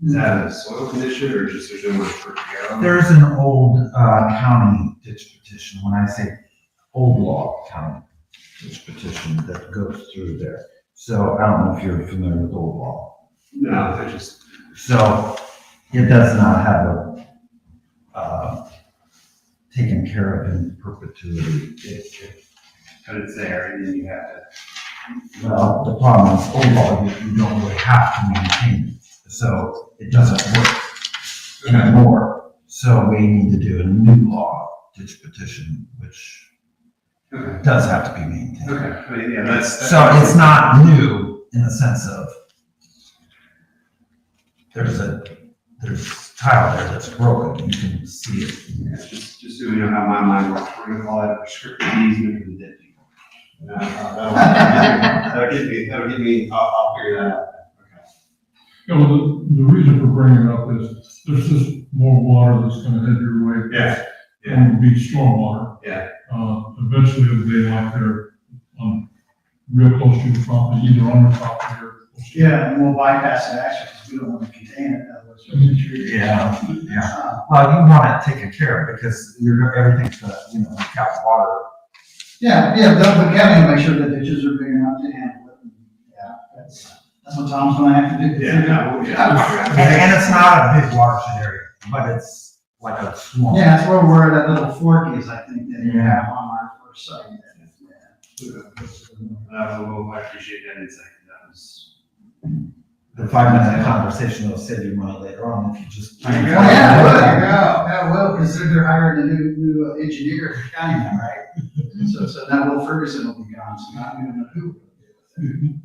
Is that a soil condition or just there's nowhere for it to go?
There's an old county ditch petition, when I say old law county ditch petition that goes through there. So I don't know if you're familiar with old law.
No, I just.
So it does not have a taken care of in perpetuity.
But it's there and then you have to.
Well, the problem is old law, you don't really have to maintain it. So it doesn't work anymore. So we need to do a new law ditch petition, which does have to be maintained.
Okay, I mean, yeah, that's.
So it's not new in the sense of there's tile there that's broken, you can see it.
Yeah, just so we know how my mind works, we're gonna call that a prescriptive easement for the dead people. That'll get me, I'll figure that out. Okay.
Yeah, well, the reason for bringing it up is there's just more water that's gonna head your way.
Yeah.
And be stormwater.
Yeah.
Eventually it'll be like they're real close to your property, either on your property or.
Yeah, and we'll bypass the action because we don't want to contain it, otherwise we'll be treated.
Yeah. Well, you want it taken care of because everything's gonna, cap water.
Yeah, the county will make sure the ditches are big enough to handle it. Yeah, that's what Tom's gonna have to do.
And it's not a big watershed area, but it's like a swamp.
Yeah, that's where that little fork is, I think, that you have on our first site.
I appreciate that insight. That was.
The 5-minute conversation will save you money later on if you just.
There you go. Yeah, well, because they're hiring a new engineer, county man, right? So now Will Ferguson will be gone, so now I'm gonna know who will do it.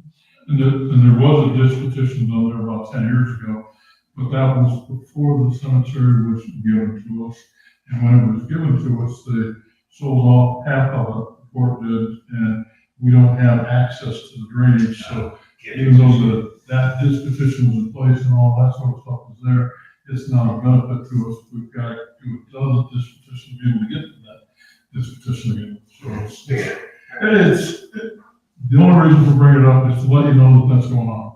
And there was a ditch petition done there about 10 years ago, but that was before the cemetery was given to us. And when it was given to us, they sold off half of it before it did, and we don't have access to the drainage, so even though that ditch petition was in place and all that sort of stuff was there, it's not a benefit to us. We've got to do another ditch petition to be able to get to that ditch petition again. So the only reason for bringing it up is to let you know that that's going on.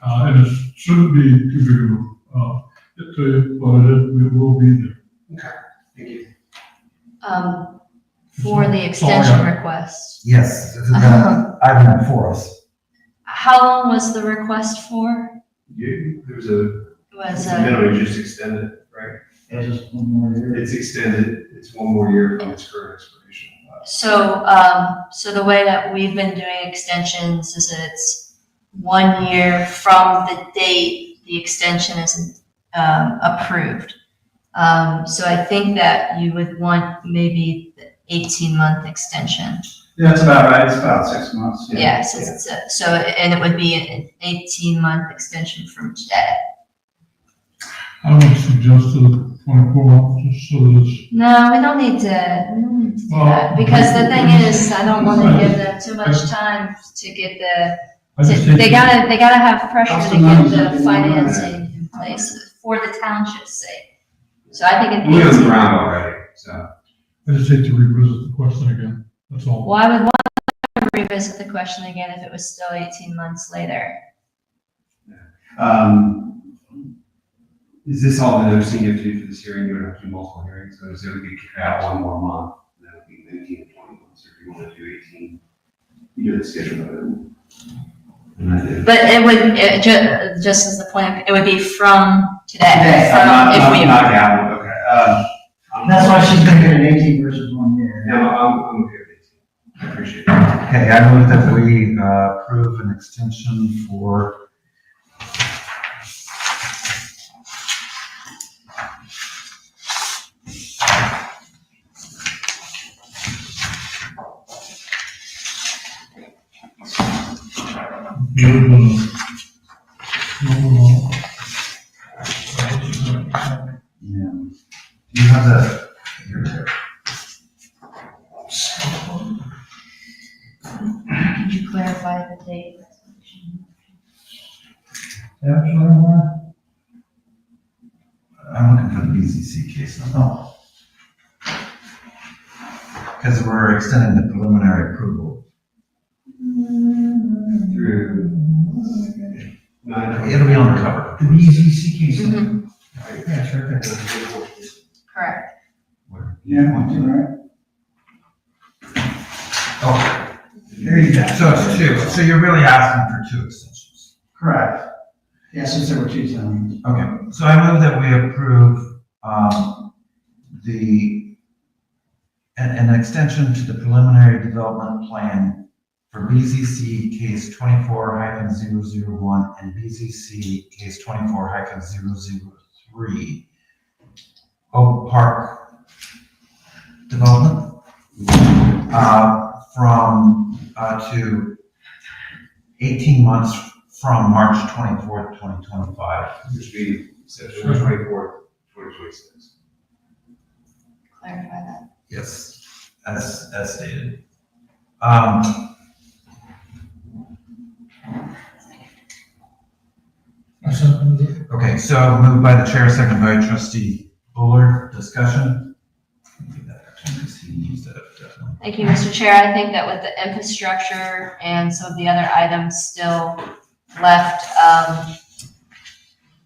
And it shouldn't be too big of a hit to you, but it will be there.
Okay, thank you.
For the extension request,
Yes, this is item before us.
how long was the request for?
There's
Was
minimum, you just extend it, right?
It's just one more year.
It's extended, it's one more year from its current expiration.
so the way that we've been doing extensions is that it's 1 year from the date the extension is approved. So I think that you would want maybe the 18-month extension.
Yeah, that's about right, it's about 6 months.
Yes, and it would be an 18-month extension from today.
I would suggest a 24 months, just so that it's.
No, we don't need to do that, because the thing is, I don't want to give them too much time to get they gotta have pressure to get the financing in place for the township's sake. So I think
We on the ground already, so.
I just hate to revisit the question again, that's all.
Well, I would want to revisit the question again if it was still 18 months later.
Is this all the noticing you have to do for this hearing? You don't have to do multiple hearings, so is it we could kick out one more month? That would be 19 and 20 months, or if you want to do 18, you do the schedule of it. And I did.
But it would, just as the plan, it would be from today.
Today,
from if we.
Not Gavin, okay.
That's why she's thinking an 18 versus 1 year.
No, I'm okay with 18. I appreciate it.
Okay, I move that we approve an extension for Yeah. Do you have the, here.
Could you clarify the date?
I'm looking for the BZC case. Oh. Because we're extending the preliminary approval.
Through.
It'll be on the cover.
The BZC case.
Mhm.
Yeah, sure.
Correct.
Yeah, right.
Oh,
There you go.
so it's two. So you're really asking for two extensions.
Correct. Yeah, since there were two zones.
Okay, so I move that we approve, an extension to the preliminary development plan for BZC case 24-001 and BZC case 24-003. Oak Park development, to 18 months from March 24th, 2025.
Which would be September 24th, 2026.
Clarify that.
Yes, as stated. Okay, so moved by the chair, second by trustee Buller. Discussion? Because he needs that definitely.
Thank you, Mr. Chair. I think that with the infrastructure and some of the other items still left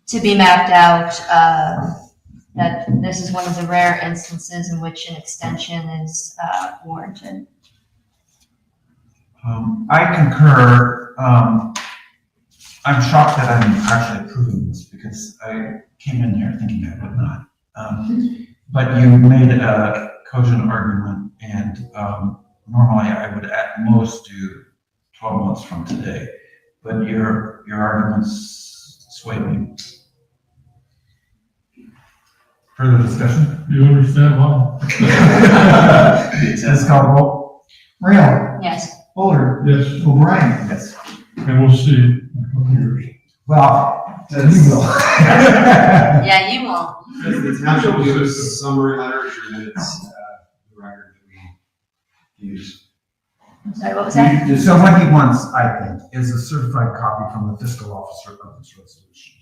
to be mapped out, that this is one of the rare instances in which an extension is warranted.
I concur. I'm shocked that I'm actually approving this because I came in here thinking I would not. But you made a cogent argument, and normally I would at most do 12 months from today, but your arguments sway me. Further discussion?
You understand why?
Let's call roll.
Rail,
Yes.
Buller,
Yes,
O'Brien.
Yes.
and we'll see in a couple years.
Well,
You will.
Yeah, you won't.
Does the township do a summary letter or minutes, the record that we use?
I'm sorry, what was that?
So what he wants, I think, is a certified copy from the fiscal officer of this resolution.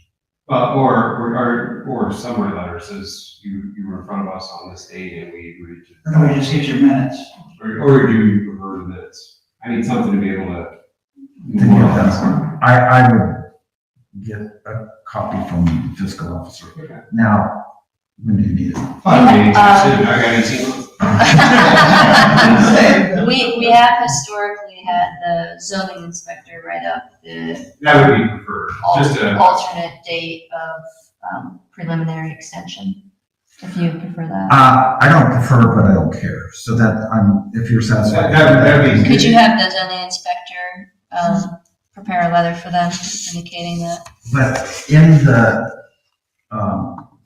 Or summary letter says you were in front of us on this date and we agreed to.
Or can we just get your minutes?
Or do you prefer the minutes? I need something to be able to.
To get that. I would get a copy from the fiscal officer.
Okay.
Now, when do you need it?
I got 18 months.
We have historically had the zoning inspector write up the
That would be preferred, just a.
alternate date of preliminary extension, if you prefer that.
I don't prefer, but I don't care. So that if you're satisfied.
That'd be-
Could you have the zoning inspector prepare a letter for them indicating that?
But in the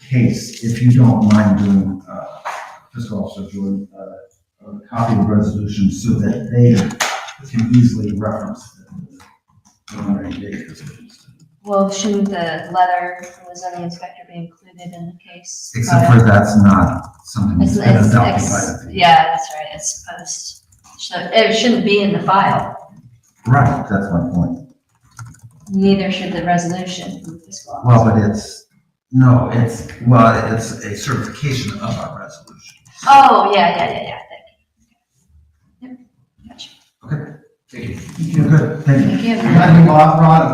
case, if you don't mind doing fiscal officer doing a copy of the resolution so that they can easily reference the preliminary date.
Well, shouldn't the letter from the zoning inspector be included in the case?
Except for that's not something that's been adopted by the.
Yeah, that's right, it's post, so it shouldn't be in the file,
Right, that's my point.
neither should the resolution from the fiscal officer.
Well, but it's a certification of our resolution.
Oh, yeah, thank you. Yep, gotcha.
Okay, thank you. You're good, thank you.
Thank you.
Glad you brought it.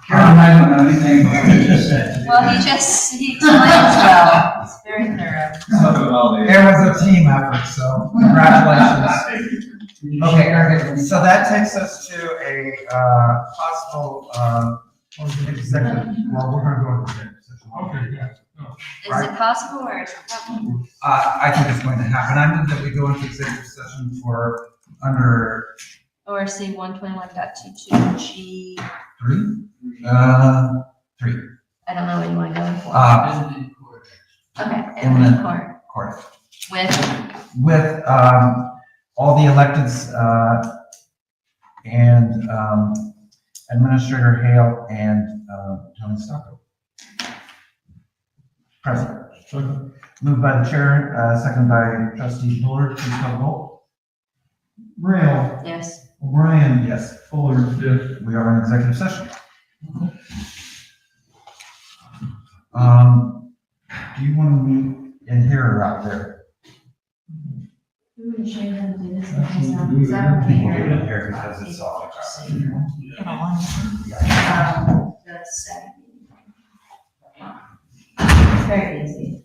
Karen and I don't know anything about what you just said.
Well, he explains well. It's very thorough.
It was a team effort, so congratulations. Okay, very good. So that takes us to a possible, executive, well, we're gonna go into executive session.
Okay, yeah. No.
Is it possible or is it probable?
I think it's going to happen. I move that we go into executive session for under
ORC 121.22G.
three.
I don't know what you want to go in for. Okay,
Imminent.
court.
Court.
With,
All the electeds, and, Administrator Hale and, Tony Stocco. Present.
Second.
Moved by the chair, second by trustee Bullard. Please call the roll.
Rail,
yes.
O'Brien,
Yes,
Fuller.
Yes.
we are in executive session. Do you want to meet in here or out there?
I'm going to show you how to do this.
We'll do it in here because it's all.
Get on.
The second. It's very easy.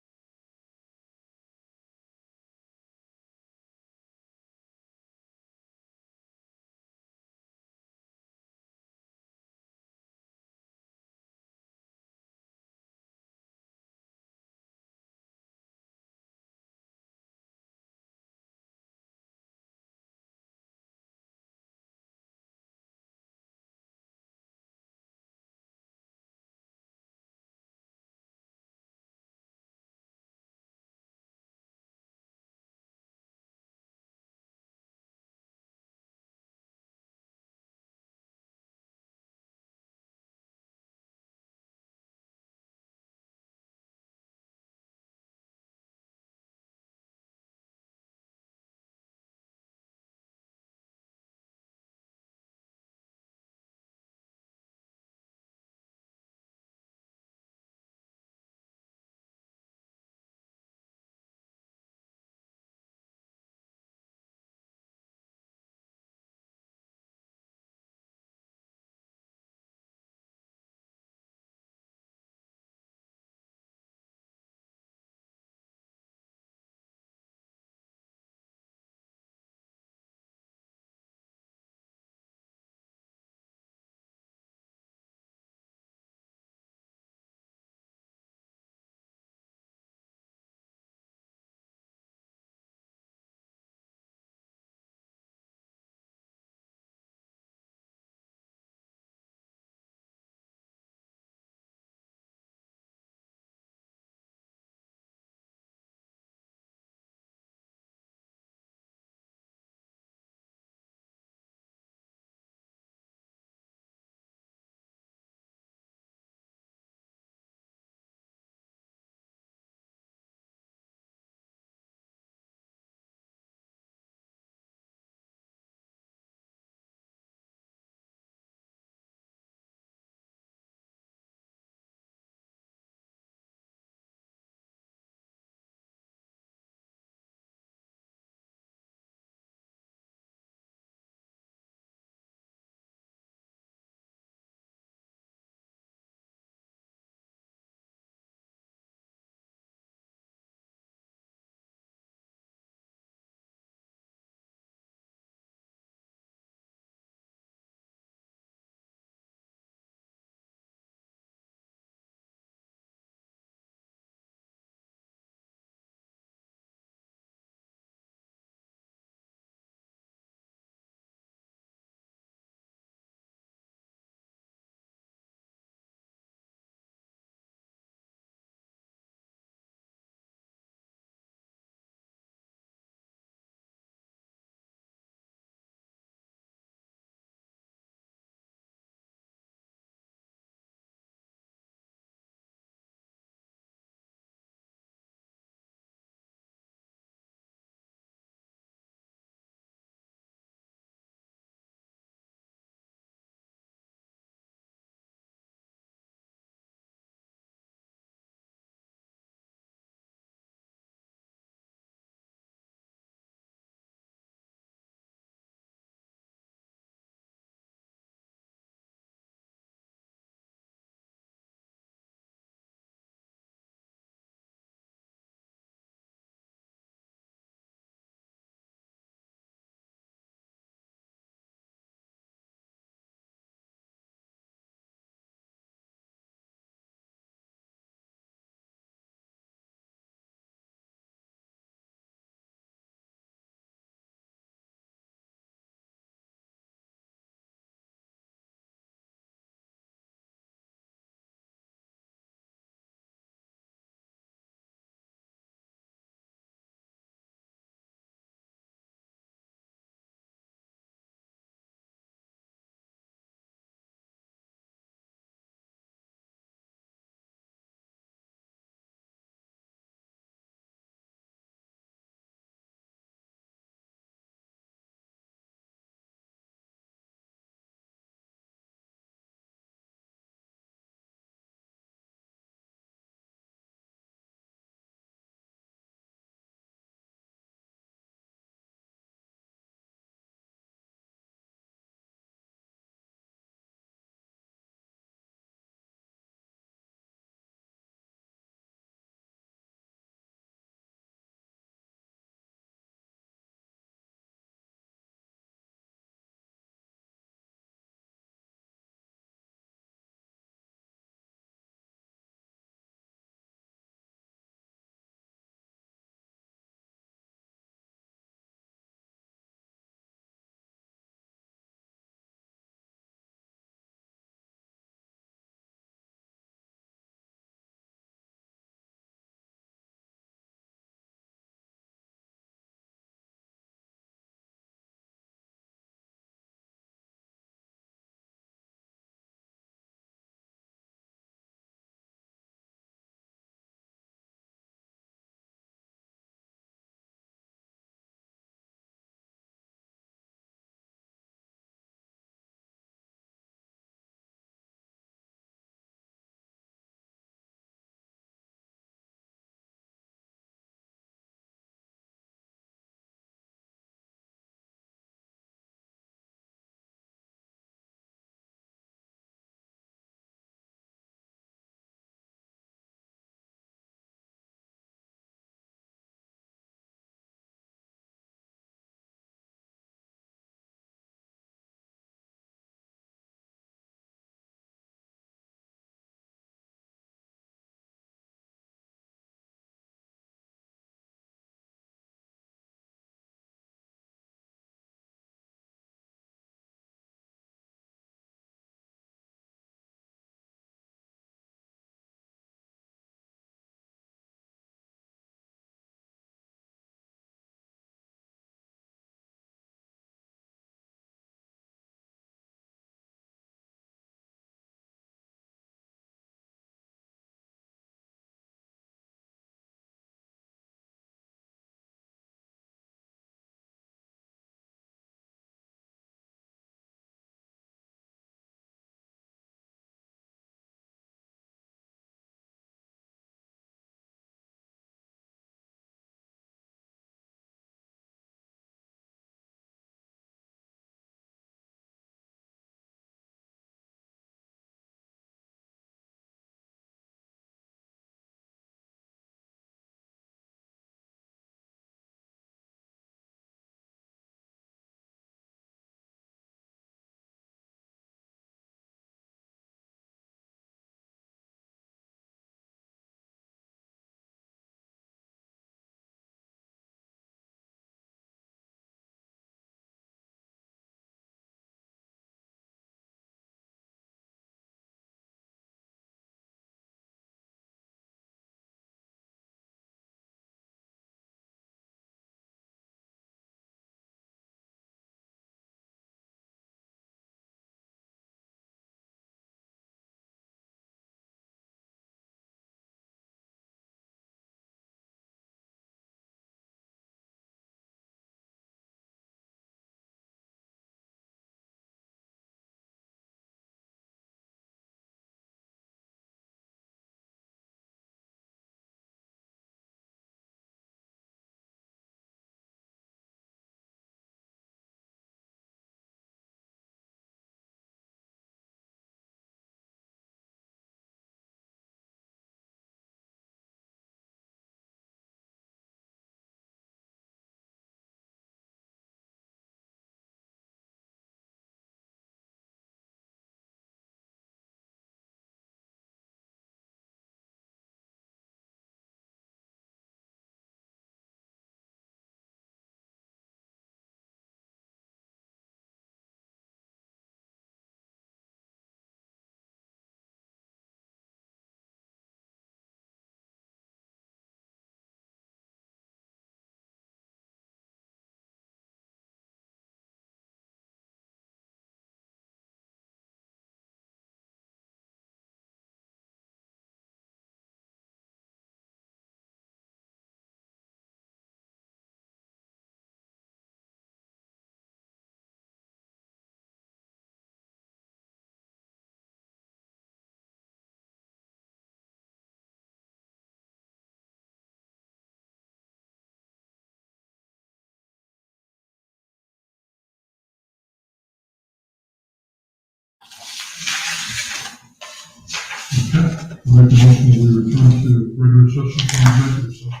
Make the motion that we return to regular session from executive session.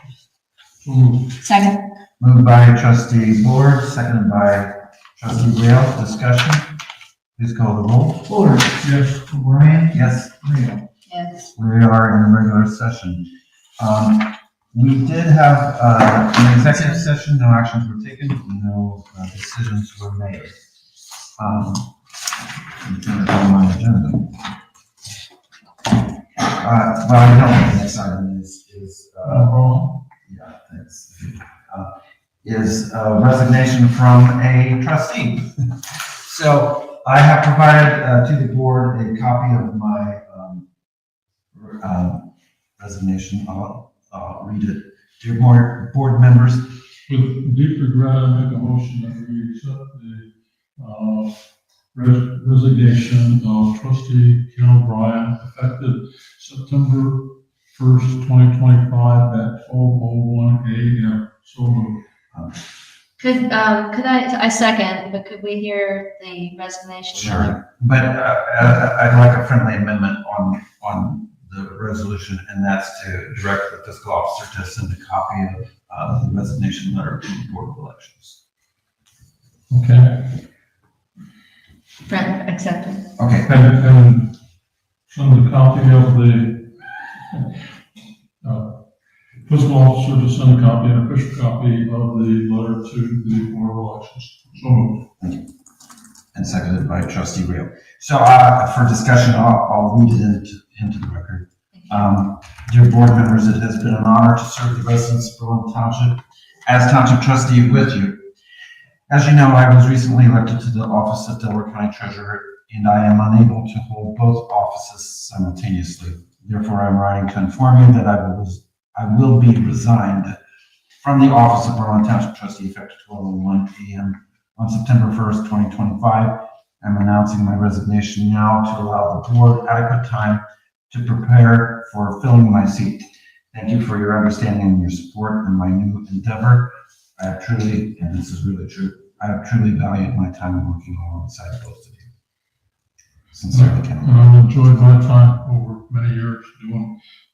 So moved.
Second.
Moved by trustee Board, seconded by trustee Rail. Discussion? Please call the roll.
Fuller.
Yes.
O'Brien.
Yes,
Rio.
Yes.
we are in regular session. We did have an executive session, no actions were taken, no decisions were made. It's on my agenda. But I know the next item is yeah, thanks. Is resignation from a trustee. So I have provided to the board a copy of my resignation. I'll read it. Dear board members,
With deep regret, I make a motion that we accept the resignation of trustee Ken O'Brien effective September 1st, 2025 at 12:01 a.m. So moved.
Could I second, but could we hear the resignation?
sure, but I'd like a friendly amendment on the resolution, and that's to direct the fiscal officer to send a copy of the resignation letter to the Board of Elections.
Okay.
Brent, accepted.
Okay,
And send a copy of the fiscal officer to send a copy, an official copy of the letter to the Board of Elections. So moved.
and seconded by trustee Rio. So for discussion, I'll read it into the record. Dear board members, it has been an honor to serve the residents of Berlin Township as Township Trustee with you. As you know, I was recently elected to the office of Delaware County Treasurer, and I am unable to hold both offices simultaneously. Therefore, I'm writing to inform you that I will be resigned from the office of Berlin Township Trustee effective 12:01 a.m. on September 1st, 2025. I'm announcing my resignation now to allow the board adequate time to prepare for filling my seat. Thank you for your understanding and your support in my new endeavor. I have truly, and this is really true, I have truly valued my time working alongside both of you. Sincerely, Ken.
And I've enjoyed my time over many years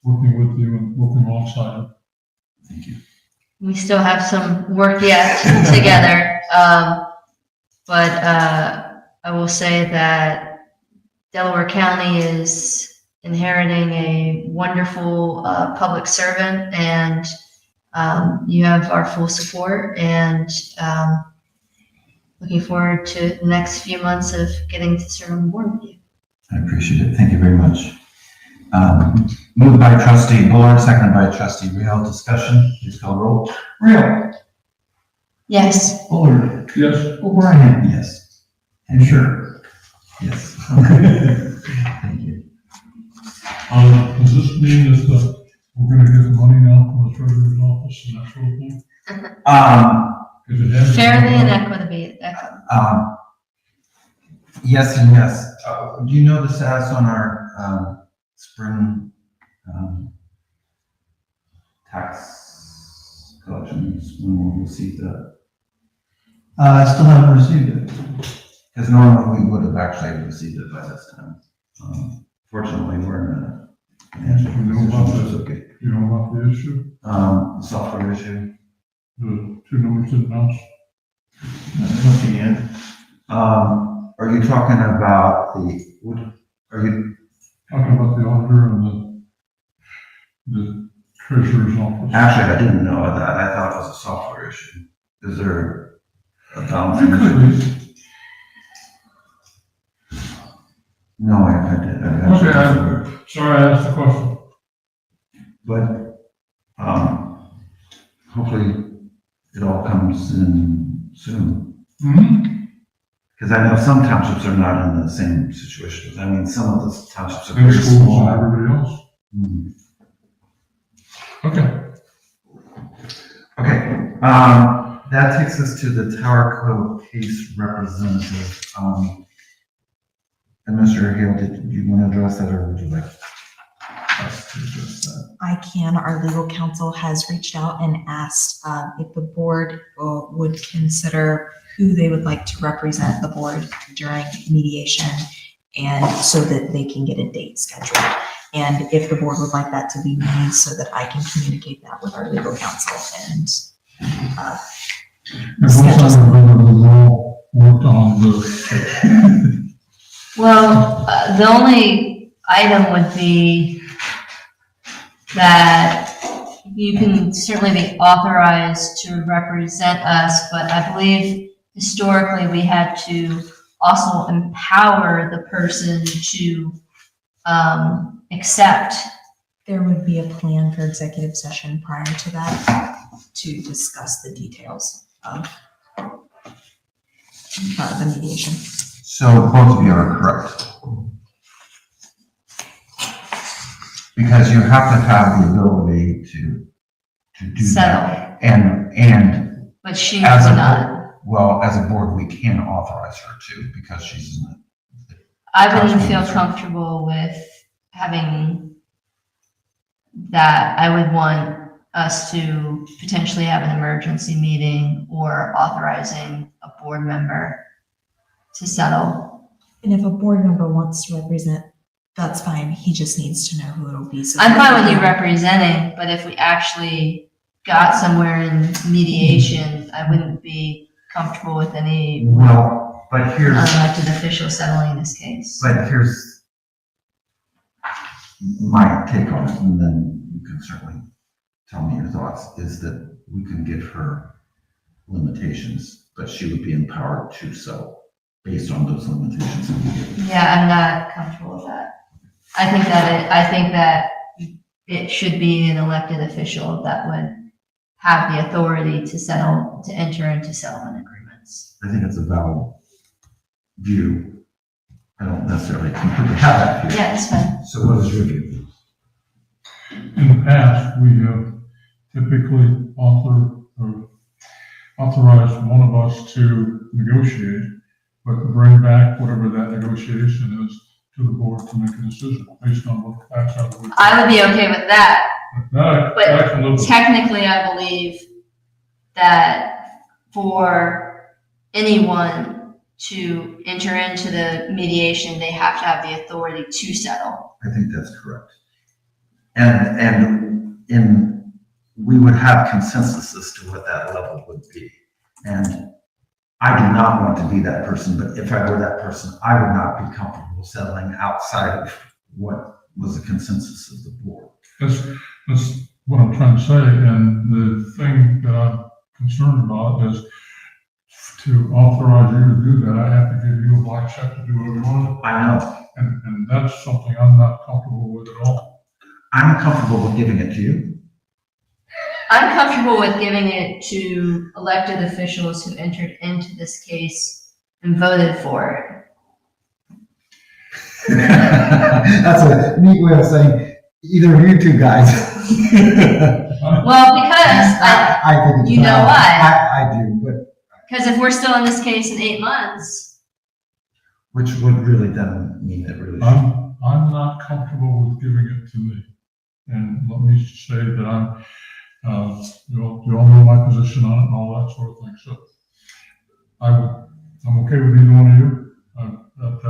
working with you and working alongside you.
Thank you.
We still have some work yet together, but I will say that Delaware County is inheriting a wonderful public servant, and you have our full support, and looking forward to the next few months of getting to serve on the board with you.
I appreciate it. Thank you very much. Moved by trustee Bullard, seconded by trustee Real. Discussion, please call roll.
Rio.
Yes.
Fuller.
Yes.
O'Brien.
Yes.
And sure.
Yes. Thank you.
Does this mean that we're gonna get money now from the treasurer's office and that sort of thing? If it hasn't-
Fairly and equitably.
Yes and yes. Do you know the status on our spring tax collections, when we'll receive that?
I still haven't received it.
Because normally we would have actually received it by this time. Fortunately, we're in a financial
You know about
position,
this?
it's okay.
You know about the issue?
Software issue.
The two numbers didn't bounce?
Looking in. Are you talking about are you,
Talking about the auditor and the treasurer's office.
actually, I didn't know that. I thought it was a software issue. Is there a
It
balancing
could
issue?
be.
No, I did.
Okay, sorry I asked the question.
But, hopefully it all comes in soon.
Mm-hmm.
Because I know some townships are not in the same situation. I mean, some of the townships are
And
very
schools and
small.
everybody else.
Hmm.
Okay.
Okay, that takes us to the Tower Co. case representative. And Mr. Hale, did you want to address that, or would you like us to address that?
I can. Our legal counsel has reached out and asked if the board would consider who they would like to represent the board during mediation, and so that they can get a date scheduled. And if the board would like that to be made so that I can communicate that with our legal counsel and,
And once I remember, we all worked on the,
Well, the only item would be that you can certainly be authorized to represent us, but I believe historically we had to also empower the person to accept.
there would be a plan for executive session prior to that to discuss the details of the mediation.
So both of you are correct. Because you have to have the ability to do that. And
But she
as
would
a,
not.
well, as a board, we can authorize her to, because she's in the.
I wouldn't feel comfortable with having that. I would want us to potentially have an emergency meeting or authorizing a board member to settle.
And if a board member wants to represent, that's fine. He just needs to know who it'll be. So
I'm fine with you representing, but if we actually got somewhere in mediation, I wouldn't be comfortable with any
Well, but here's,
unelected official settling this case.
but here's my take on it, and then you can certainly tell me your thoughts, is that we can give her limitations, but she would be empowered to settle based on those limitations.
Yeah, I'm not comfortable with that. I think that it should be an elected official that would have the authority to settle, to enter into settlement agreements.
I think it's a valid view. I don't necessarily completely have that view.
Yeah, it's fine.
So what is your view?
in the past, we have typically authorized one of us to negotiate, but bring back whatever that negotiation is to the board to make a decision based on what the facts are.
I would be okay with that.
That
But
I can live with.
technically, I believe that for anyone to enter into the mediation, they have to have the authority to settle.
I think that's correct. And we would have consensus as to what that level would be. And I do not want to be that person, but if I were that person, I would not be comfortable settling outside of what was the consensus of the board.
That's what I'm trying to say, and the thing that I'm concerned about is to authorize you to do that, I have to give you a black check to do whatever you want.
I know.
And that's something I'm not comfortable with at all.
I'm comfortable with giving it to you.
I'm comfortable with giving it to elected officials who entered into this case and voted for it.
That's a neat way of saying either of you two guys.
Well, because
I think it's
you know
valid.
why?
I do, but
Because if we're still in this case in 8 months,
which would really then mean it really.
I'm not comfortable with giving it to me. And let me say that you all know my position on it and all that sort of thing. So I'm okay with either one of you. I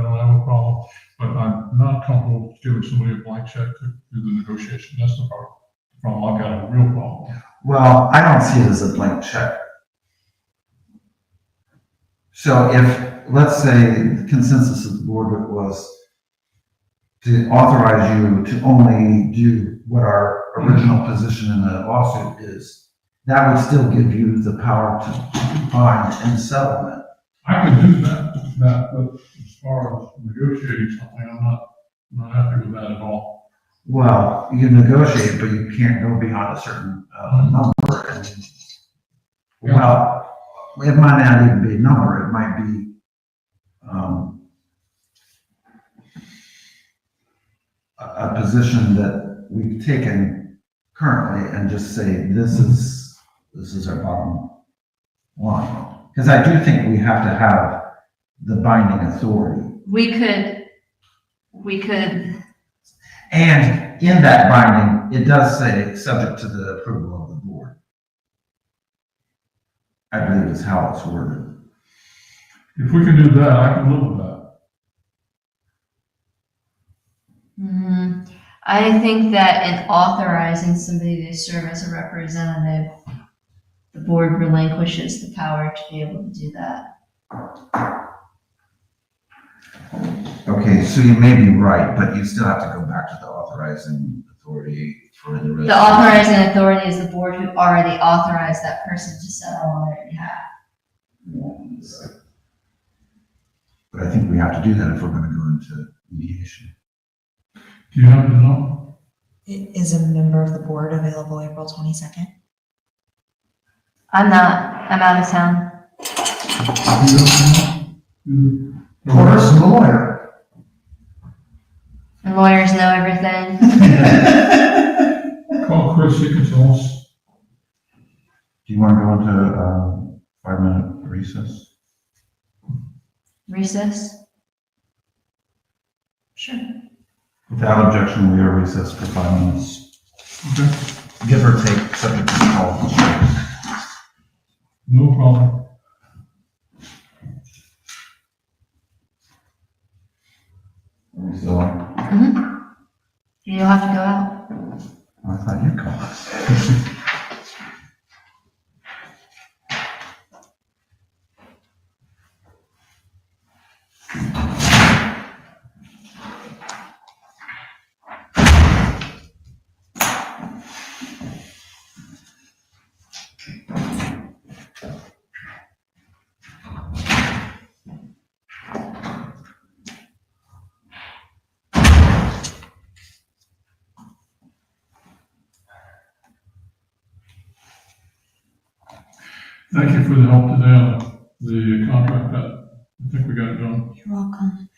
don't have a problem, but I'm not comfortable giving somebody a blank check to do the negotiation. That's the problem. I've got a real problem.
Well, I don't see it as a blank check. So if, let's say, the consensus of the board was to authorize you to only do what our original position in the lawsuit is, that would still give you the power to bind in settlement.
I can do that, but as far as negotiating something, I'm not happy with that at all.
Well, you can negotiate, but you can't go beyond a certain number. And, well, it might not even be a number, it might be a position that we've taken currently and just say, this is our bottom line. Because I do think we have to have the binding authority.
we could,
And in that binding, it does say, subject to the approval of the board. I believe is how it's worded.
If we can do that, I can live with that.
I think that in authorizing somebody to serve as a representative, the board relinquishes the power to be able to do that.
Okay, so you may be right, but you still have to go back to the authorizing authority for the.
The authorizing authority is the board who already authorized that person to settle on their behalf.
But I think we have to do that if we're gonna go into mediation.
Do you happen to know?
Is a member of the board available April 22nd?
I'm not, I'm out of town.
Horace, the lawyer.
And lawyers know everything.
Call Chris, he can tell us.
Do you wanna go into, 5-minute recess?
Recess? Sure.
Without objection, we are recessed for 5 minutes.
Okay.
Give or take, subject to the call.
No problem.
Are we still on?
Mm-hmm. You'll have to go out.
I thought you'd call us.
Thank you for the help today on the contract that I think we got it done.
You're welcome.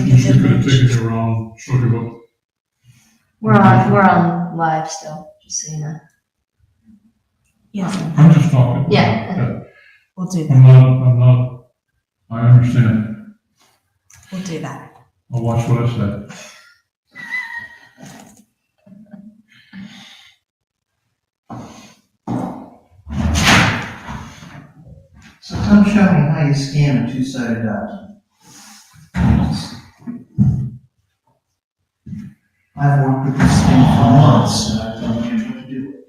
You should could have taken it around, showed you what.
We're on live still, just so you know.
Yes,
I'm just talking.
Yeah.
we'll do
I'm
that.
not, I understand.
We'll do that.
I'll watch what I say.
So come show me how you scan a two-sided document. I've worked with this thing for months, and I don't know what to do with it.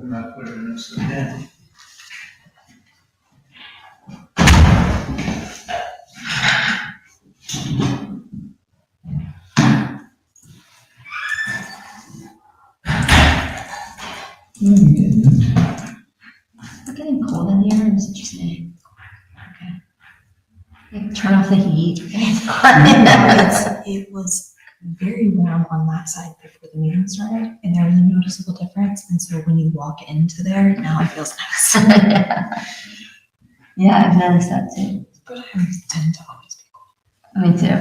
I'm not putting it upside down.
Is it getting cold in here, or is it just me? Okay. Like, turn off the heat.
It was very warm on that side before the meeting started, and there was a noticeable difference. And so when you walk into there, now it feels nice.
Yeah, I've noticed that too.
But I tend to always be cold.
Me too.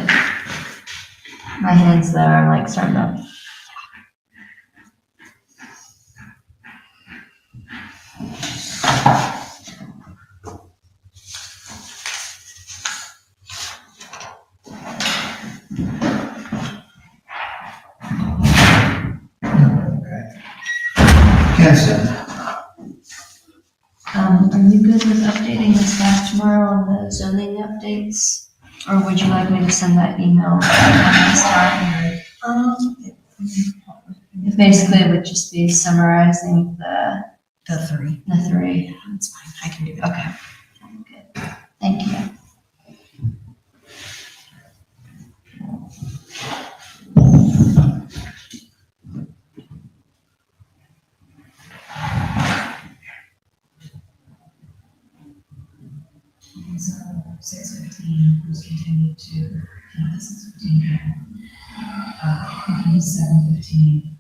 My hands though are like starting to.
Kenson,
Are you good with updating the staff tomorrow on the zoning updates? Or would you like me to send that email? It basically would just be summarizing the
three.
three.
That's fine. I can do that.
Okay. Good. Thank you.
need to, this is 7:15.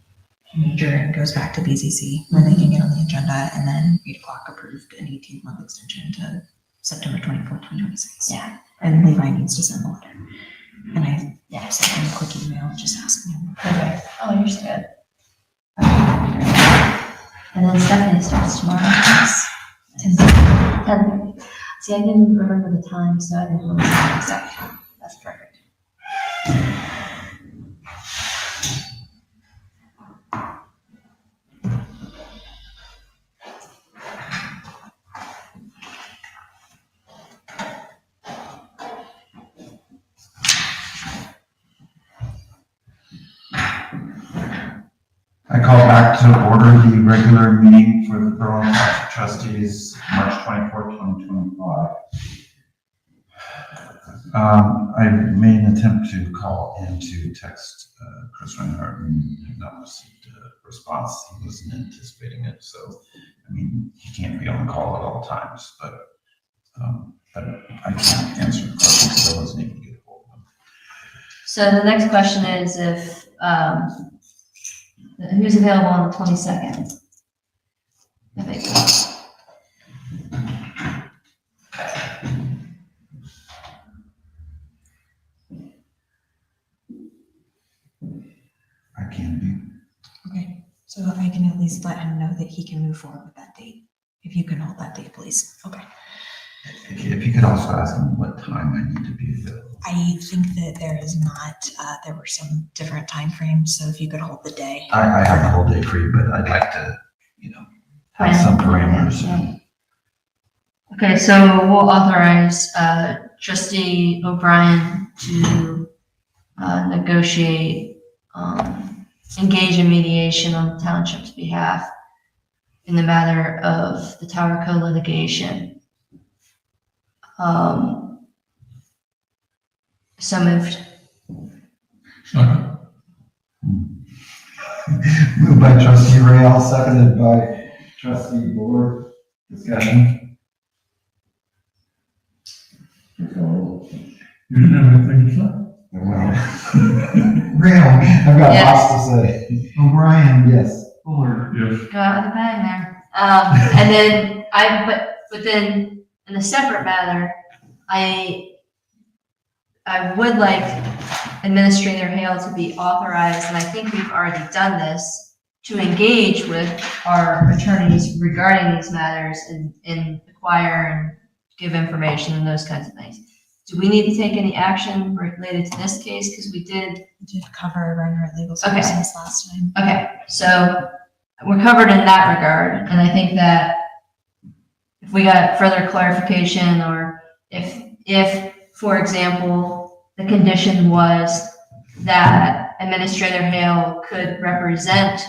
Adjourn, goes back to BZC, then they can get on the agenda, and then 8 o'clock approved an 18-month extension to September 24th, 2026.
Yeah.
And Levi needs to send the letter. And I sent him a quick email just asking him.
Okay. Oh, you're so good. And then Stephanie starts tomorrow.
Yes.
10:30. See, I didn't remember the time, so I didn't know the exact time. That's perfect.
I call back to order the regular meeting for the Berlin Township Trustees, March 24th, 2025. I made an attempt to call in to text Chris Reinhardt and have not received a response. He wasn't anticipating it, so, I mean, he can't be on the call at all times, but I can't answer the question because I wasn't able to get a hold of him.
So the next question is if, who's available on the 22nd?
I can be.
Okay, so I can at least let him know that he can move forward with that date. If you can hold that date, please. Okay.
If you could also ask him what time I need to be available.
I think that there is not, there were some different timeframes, so if you could hold the day.
I have the whole day free, but I'd like to, have some parameters.
Okay, so we'll authorize Trustee O'Brien to negotiate, engage in mediation on the township's behalf in the matter of the Tower Co litigation. So moved.
Second.
Moved by Trustee Rail, seconded by Trustee Board. Discussion.
You didn't have anything to say?
Rail, I've got
Yes.
lots to say.
O'Brien,
Yes.
Fuller,
Yes.
Go out with a bang there. And then but then in a separate matter, I would like Administrator Hale to be authorized, and I think we've already done this, to engage with our attorneys regarding these matters and acquire and give information and those kinds of things. Do we need to take any action related to this case? Because we did
cover Reinhardt Legal
Okay.
Services last time.
Okay, so we're covered in that regard, and I think that if we got further clarification, or if, for example, the condition was that Administrator Hale could represent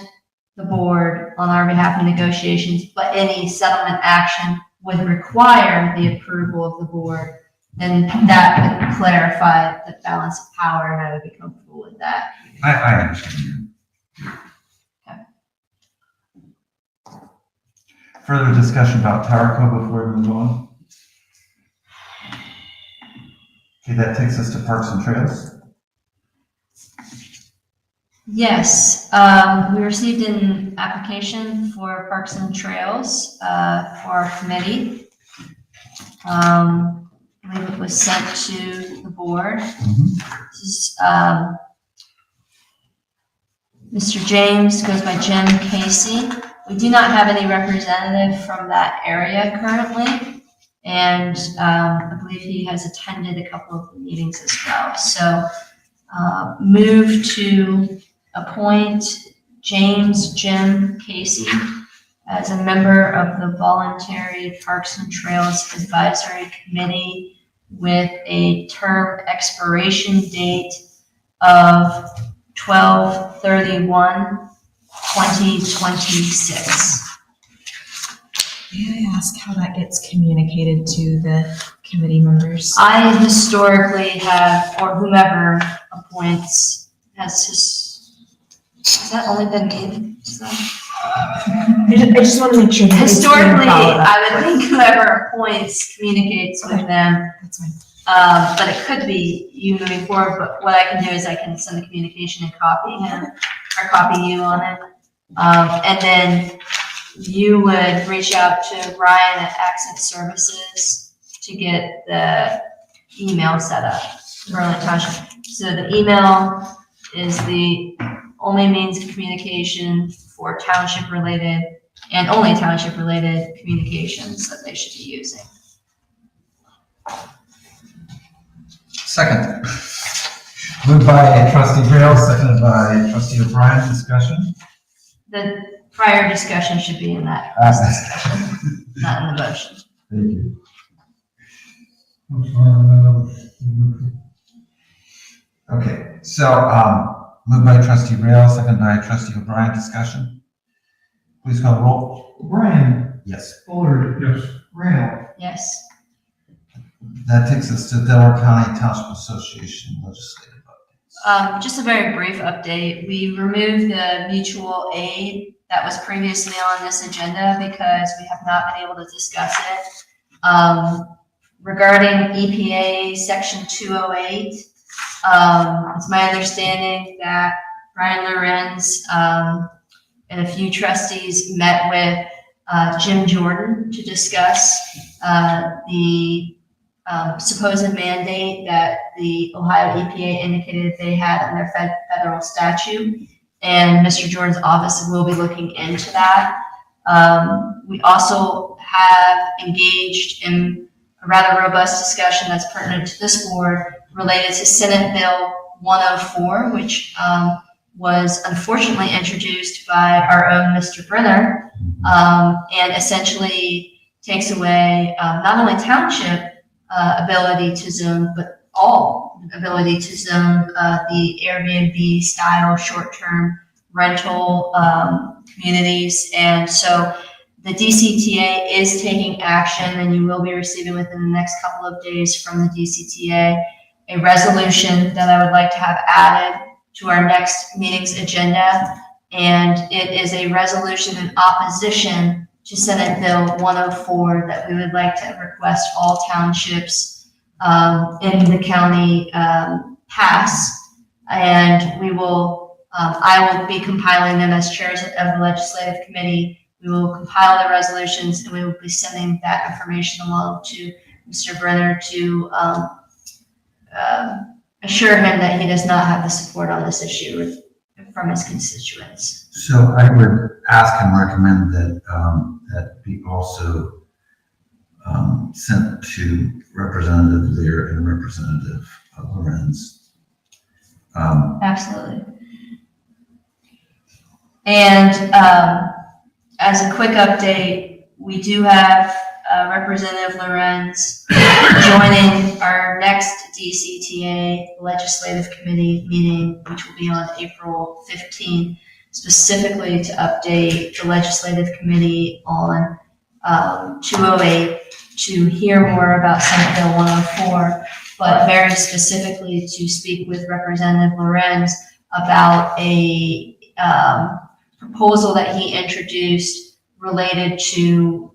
the board on our behalf in negotiations, but any settlement action would require the approval of the board, then that would clarify the balance of power, and I would be comfortable with that.
I understand. Further discussion about Tower Co before we move on? Okay, that takes us to Parks and Trails.
Yes, we received an application for Parks and Trails for our committee. I believe it was sent to the board. This is Mr. James, goes by Jim Casey. We do not have any representative from that area currently, and I believe he has attended a couple of the meetings as well. So move to appoint James Jim Casey as a member of the Voluntary Parks and Trails Advisory Committee with a term expiration date of 12/31/2026.
May I ask how that gets communicated to the committee members?
I historically have, or whomever appoints, has that only been me?
I just want to make sure that it's being
Historically,
followed up.
I would think whoever appoints communicates with them.
That's fine.
But it could be you moving forward, but what I can do is I can send the communication and copy him, or copy you on it. And then you would reach out to Ryan at Accent Services to get the email set up for Berlin Township. So the email is the only means of communication for township-related and only township-related communications that they should be using.
Second. Moved by trustee Grail, seconded by trustee O'Brien. Discussion?
The prior discussion should be in that discussion, not in the motion.
Thank you.
I'm sorry,
Okay, so, moved by trustee Grail, seconded by trustee O'Brien. Discussion? Please call the roll.
Brian,
Yes.
Fuller,
yes,
Rail.
Yes.
That takes us to Delaware County Township Association legislative updates.
Just a very brief update. We removed the mutual aid that was previously on this agenda because we have not been able to discuss it. Regarding EPA Section 208, it's my understanding that Brian Lorenz and a few trustees met with Jim Jordan to discuss the supposed mandate that the Ohio EPA indicated they had in their federal statute, and Mr. Jordan's office will be looking into that. We also have engaged in a rather robust discussion that's pertinent to this board related to Senate Bill 104, which was unfortunately introduced by our own Mr. Brenner, and essentially takes away not only township ability to zone, but all ability to zone the Airbnb style short-term rental communities. And so the DCTA is taking action, and you will be receiving within the next couple of days from the DCTA a resolution that I would like to have added to our next meeting's agenda. And it is a resolution in opposition to Senate Bill 104 that we would like to request all townships in the county pass. And we will, I will be compiling them as chairs of the legislative committee. We will compile the resolutions, and we will be sending that information along to Mr. Brenner to assure him that he does not have the support on this issue from his constituents.
So I would ask and recommend that, that be also, sent to Representative Lear and Representative Lorenz.
Absolutely. And as a quick update, we do have Representative Lorenz joining our next DCTA Legislative Committee meeting, which will be on April 15th, specifically to update the Legislative Committee on 208, to hear more about Senate Bill 104, but very specifically to speak with Representative Lorenz about a proposal that he introduced related to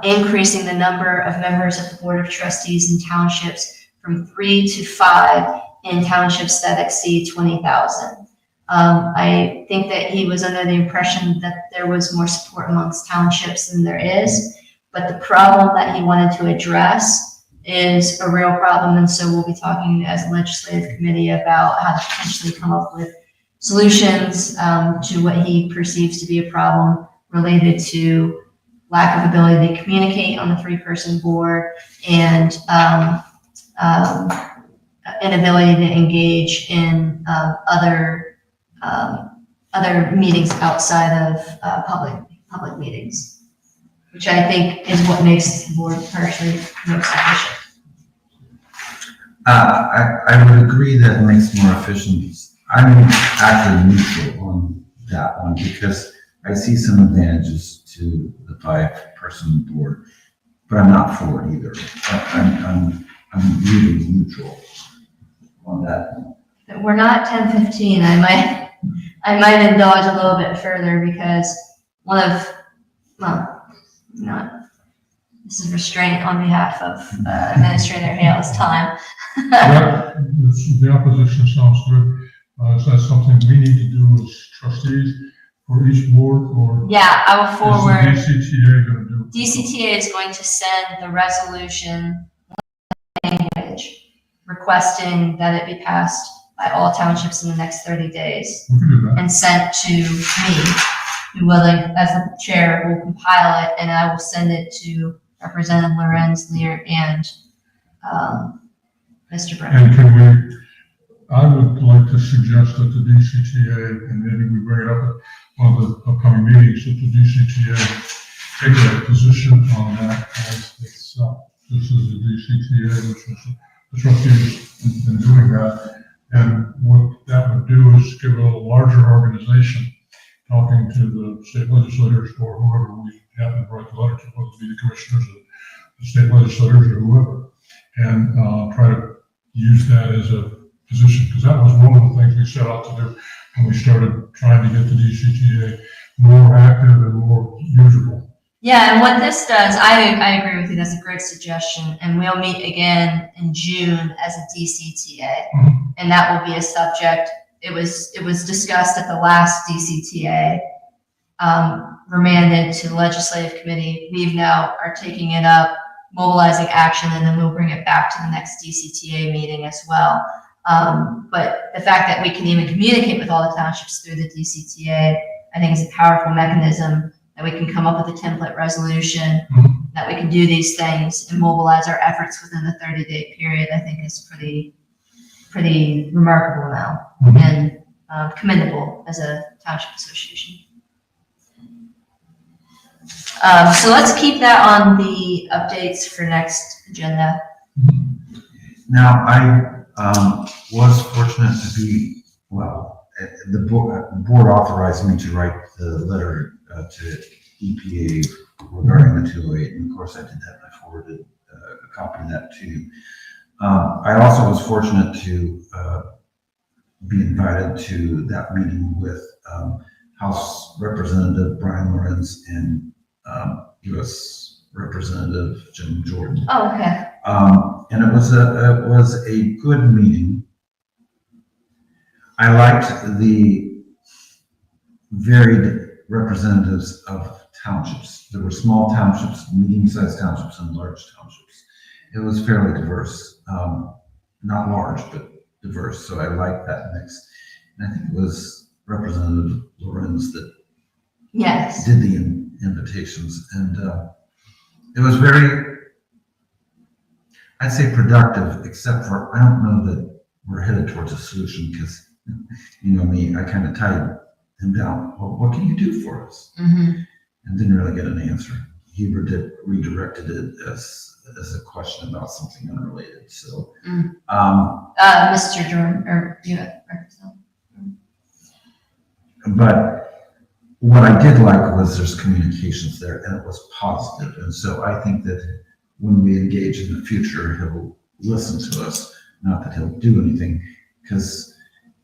increasing the number of members of the Board of Trustees in townships from 3 to 5 in townships that exceed 20,000. I think that he was under the impression that there was more support amongst townships than there is, but the problem that he wanted to address is a real problem, and so we'll be talking as a legislative committee about how to potentially come up with solutions to what he perceives to be a problem related to lack of ability to communicate on the 3-person board and inability to engage in other meetings outside of public meetings, which I think is what makes the board partially most efficient.
I would agree that it makes more efficient. I'm actually neutral on that one because I see some advantages to the 5-person board, but I'm not for it either. I'm really neutral on that.
We're not 10-15. I might indulge a little bit further because one of, well, not This is restraint on behalf of Administrator Hale's time.
Yeah, the opposition sounds good. Is that something we need to do as trustees for each board, or?
Yeah, I will forward.
Is the DCTA gonna do?
DCTA is going to send the resolution language requesting that it be passed by all townships in the next 30 days
We can do that.
and sent to me, who will, as the chair, will compile it, and I will send it to Representative Lorenz, Lear, and Mr. Brown.
And can we, I would like to suggest that the DCTA, and maybe we bring it up at one of the upcoming meetings, that the DCTA take a position on that as itself. This is the DCTA, which is the trustees in doing that. And what that would do is give a larger organization talking to the state legislators or whoever we happen to write the letter to, whether it be the commissioners, the state legislators, or whoever, and try to use that as a position, because that was one of the things we set out to do when we started trying to get the DCTA more active and more usable.
Yeah, and what this does, I agree with you, that's a great suggestion, and we'll meet again in June as a DCTA, and that will be a subject. It was discussed at the last DCTA, remanded to the legislative committee. We've now are taking it up, mobilizing action, and then we'll bring it back to the next DCTA meeting as well. But the fact that we can even communicate with all the townships through the DCTA, I think is a powerful mechanism that we can come up with a template resolution, that we can do these things and mobilize our efforts within the 30-day period, I think is pretty remarkable now and commendable as a township association. So let's keep that on the updates for next agenda.
Now, I was fortunate to be, the board authorized me to write the letter to EPA regarding the 208, and of course I did that, and I forwarded a copy of that to you. I also was fortunate to be invited to that meeting with House Representative Brian Lorenz and U.S. Representative Jim Jordan.
Oh, okay.
And it was a good meeting. I liked the varied representatives of townships. There were small townships, medium-sized townships, and large townships. It was fairly diverse, not large, but diverse. So I liked that mix. And I think it was Representative Lorenz that
Yes.
did the invitations, and it was very, I'd say, productive, except for I don't know that we're headed towards a solution, because you know me, I kind of tied him down. Well, what can you do for us? And didn't really get an answer. He redirected it as a question about something unrelated. So,
Mr. Jordan, or you, Representative.
But what I did like was there's communications there, and it was positive. And so I think that when we engage in the future, he'll listen to us, not that he'll do anything, because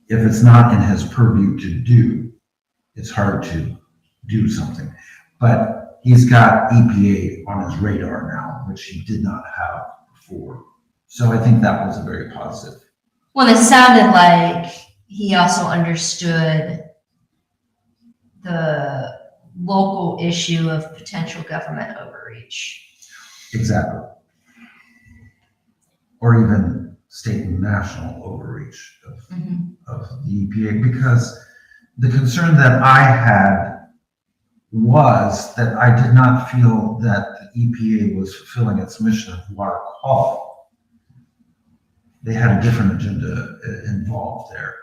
if it's not in his purview to do, it's hard to do something. But he's got EPA on his radar now, which he did not have before. So I think that was a very positive.
Well, it sounded like he also understood the local issue of potential government overreach.
Exactly. Or even state and national overreach of the EPA, because the concern that I had was that I did not feel that the EPA was fulfilling its mission of water quality. They had a different agenda involved there.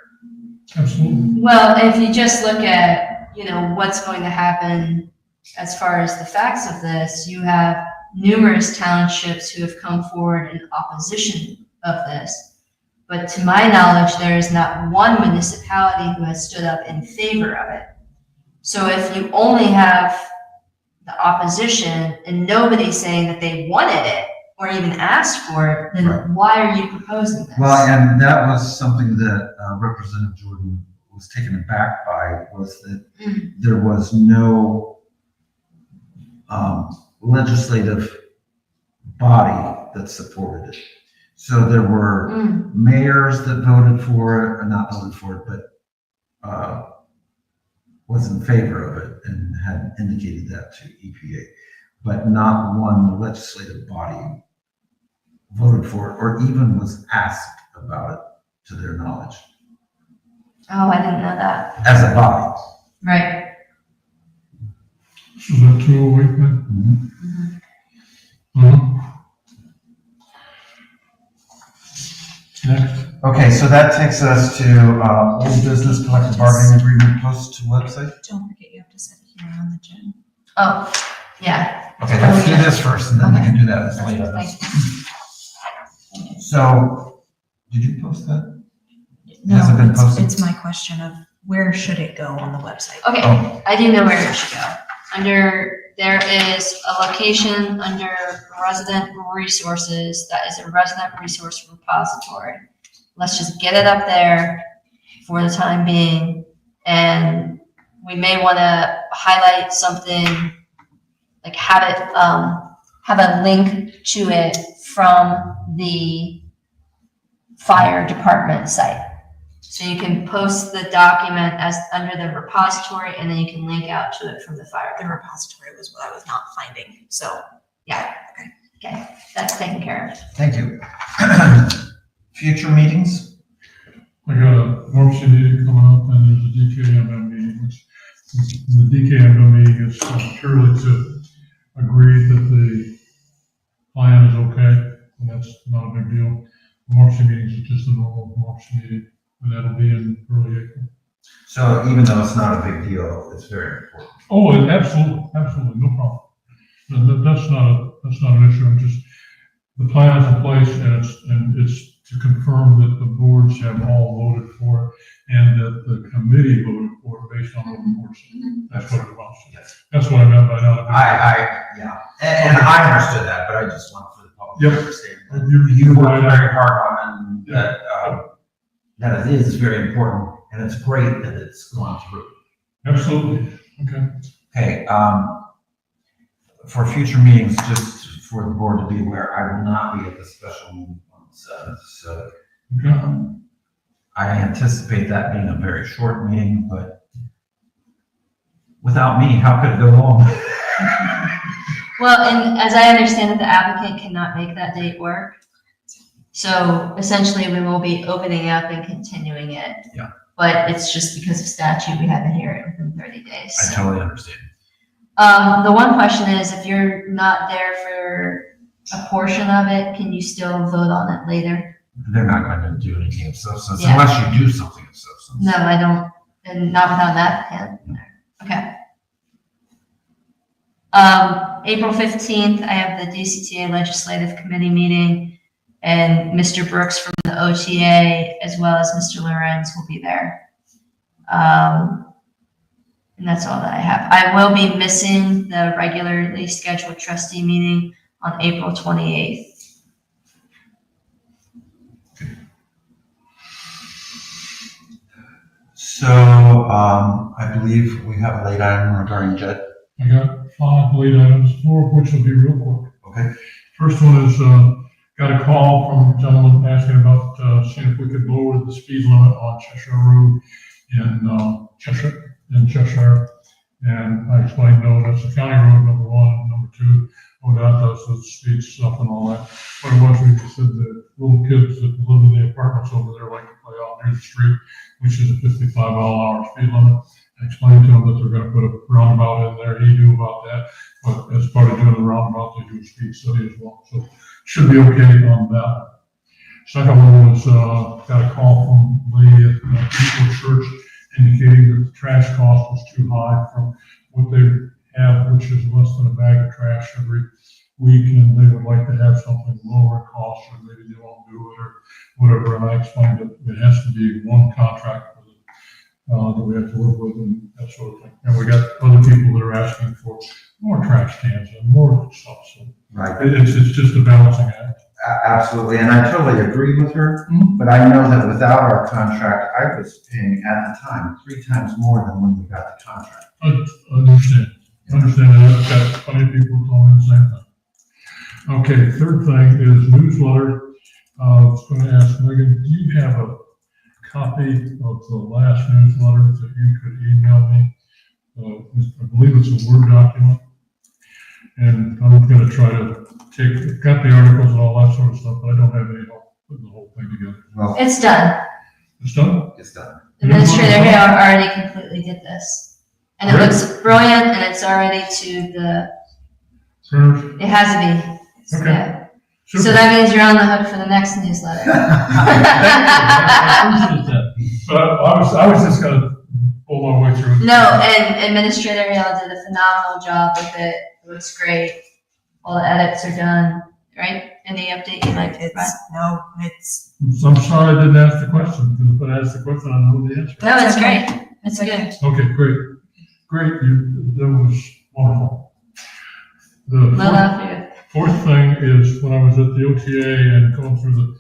Absolutely.
Well, if you just look at, what's going to happen as far as the facts of this, you have numerous townships who have come forward in opposition of this. But to my knowledge, there is not one municipality who has stood up in favor of it. So if you only have the opposition and nobody's saying that they wanted it or even asked for it, then why are you proposing this?
Well, and that was something that Representative Jordan was taken aback by, was that there was no legislative body that supported it. So there were mayors that voted for it, or not voted for it, but was in favor of it and had indicated that to EPA. But not one legislative body voted for it or even was asked about it, to their knowledge,
Oh, I didn't know that.
as a body.
Right.
So is that 208 then? Next.
Okay, so that takes us to old business collective bargaining agreement post website.
Don't forget you have to set a hearing on the gym.
Oh, yeah.
Okay, let's do this first, and then we can do that as later.
Thank you.
So, did you post that?
No,
Has it been posted?
it's my question of where should it go on the website?
Okay,
Oh.
I do know where it should go. There is a location under resident resources that is a resident resource repository. Let's just get it up there for the time being. And we may want to highlight something, like have a link to it from the fire department site. So you can post the document as under the repository, and then you can link out to it from the fire.
The repository was what I was not finding, so.
Yeah, okay, that's taken care of.
Thank you. Future meetings?
I got a workshop meeting coming up, and there's a DKMM meeting, which the DKMM meeting is purely to agree that the plan is okay, and that's not a big deal. The workshop meeting is just a normal workshop meeting, and that'll be in early April.
So even though it's not a big deal, it's very important.
Oh, absolutely, no problem. That's not an issue, I'm just, the plan is in place, and it's to confirm that the boards have all voted for it, and that the committee voted for it based on what the board said. That's what it was.
Yes.
That's what I meant by not.
Yeah, and I understood that, but I just want for the public to
Yep.
understand.
You
Worked
right
very hard on it, and that it is very important, and it's great that it's gone through.
Absolutely, okay.
Okay, for future meetings, just for the board to be aware, I will not be at the special meeting on the 7th, so
Okay.
I anticipate that being a very short meeting, but without me, how could it go long?
Well, and as I understand it, the applicant cannot make that date work. So essentially, we will be opening up and continuing it.
Yeah.
But it's just because of statute, we have to hear it within 30 days.
I totally understand.
The one question is, if you're not there for a portion of it, can you still vote on it later?
They're not going to do anything of substance
Yeah.
unless you do something of substance.
No, I don't, and not without that hand. Okay. April 15th, I have the DCTA Legislative Committee meeting, and Mr. Brooks from the OTA, as well as Mr. Lorenz will be there. And that's all that I have. I will be missing the regularly scheduled trustee meeting on April 28th.
So, I believe we have a late item regarding Jed.
I got 5 late items, 4 of which will be real quick.
Okay.
First one is, got a call from a gentleman asking about, seeing if we could lower the speed limit on Cheshire Road in Cheshire. And I explained, no, that's a county road, number one. Number two, ODOT does the speed stuff and all that. What it was, we just said the little kids that live in the apartments over there like to play out near the street, which is a 55-mile-an-hour speed limit. I explained to him that they're gonna put a roundabout in there. He knew about that. But as part of doing the roundabout, they do a speed study as well. So should be okay on that. Second one was, got a call from Lee at the People Church indicating that the trash cost was too high from what they have, which is less than a bag of trash every week, and they would like to have something lower in cost, or maybe they won't do it, or whatever. And I explained that it has to be one contract with it, that we have to live with, and that sort of thing. And we got other people that are asking for more trash cans and more stuff, so.
Right.
It's just a balancing act.
Absolutely, and I totally agree with her, but I know that without our contract, I was paying at the time 3 times more than when we got the contract.
I understand that. I've got plenty of people telling me the same thing. Okay, third thing is newsletter. I was going to ask Megan, do you have a copy of the last newsletter that you could email me? I believe it's a Word document. And I'm going to try to I've got the articles and all that sort of stuff, but I don't have any help putting the whole thing together.
Well,
It's done.
It's done?
it's done.
Administrator here already completely did this. And it
Great.
looks brilliant and it's already to the,
Printers?
it has to be.
Okay.
Yeah. So
Super.
that means you're on the hook for the next newsletter.
But I was just going to pull my way through it.
No, and Administrator Hill did a phenomenal job with it. It looks great. All the edits are done, right? Any update you might provide?
It's,
I'm sorry I didn't ask the question, because if I asked the question, I know the answer.
No, it's great. It's good.
Okay, great. Great, that was wonderful. The
Well done,
fourth thing is when I was at the OTA and going through the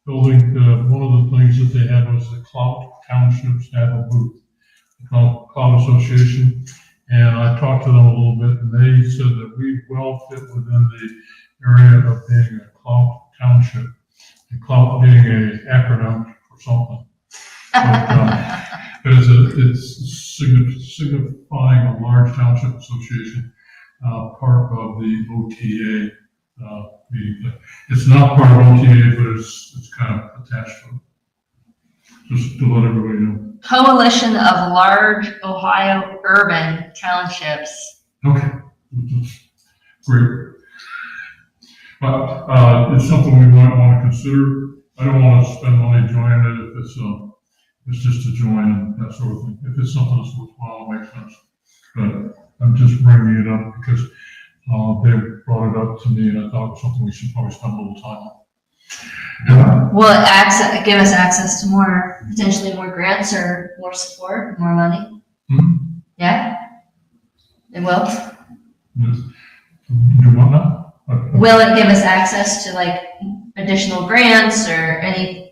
building, one of the things that they had was the Townships have a booth. They call it Cloud Association. And I talked to them a little bit and they said that we well fit within the area of being a cloud township. And cloud being an acronym for something. But it's signifying a large township association, part of the OTA. It's not part of OTA, but it's kind of attached to it. Just to let everybody know.
Coalition of Large Ohio Urban Townships.
Okay. Great. But it's something we might want to consider. I don't want to spend money joining it if it's just to join and that sort of thing. If it's something that's worthwhile, it makes sense. But I'm just bringing it up because they brought it up to me and I thought it was something we should probably spend a little time on.
Will it give us access to potentially more grants or more support, more money? Yeah? It will?
Do what now?
Will it give us access to like additional grants or anything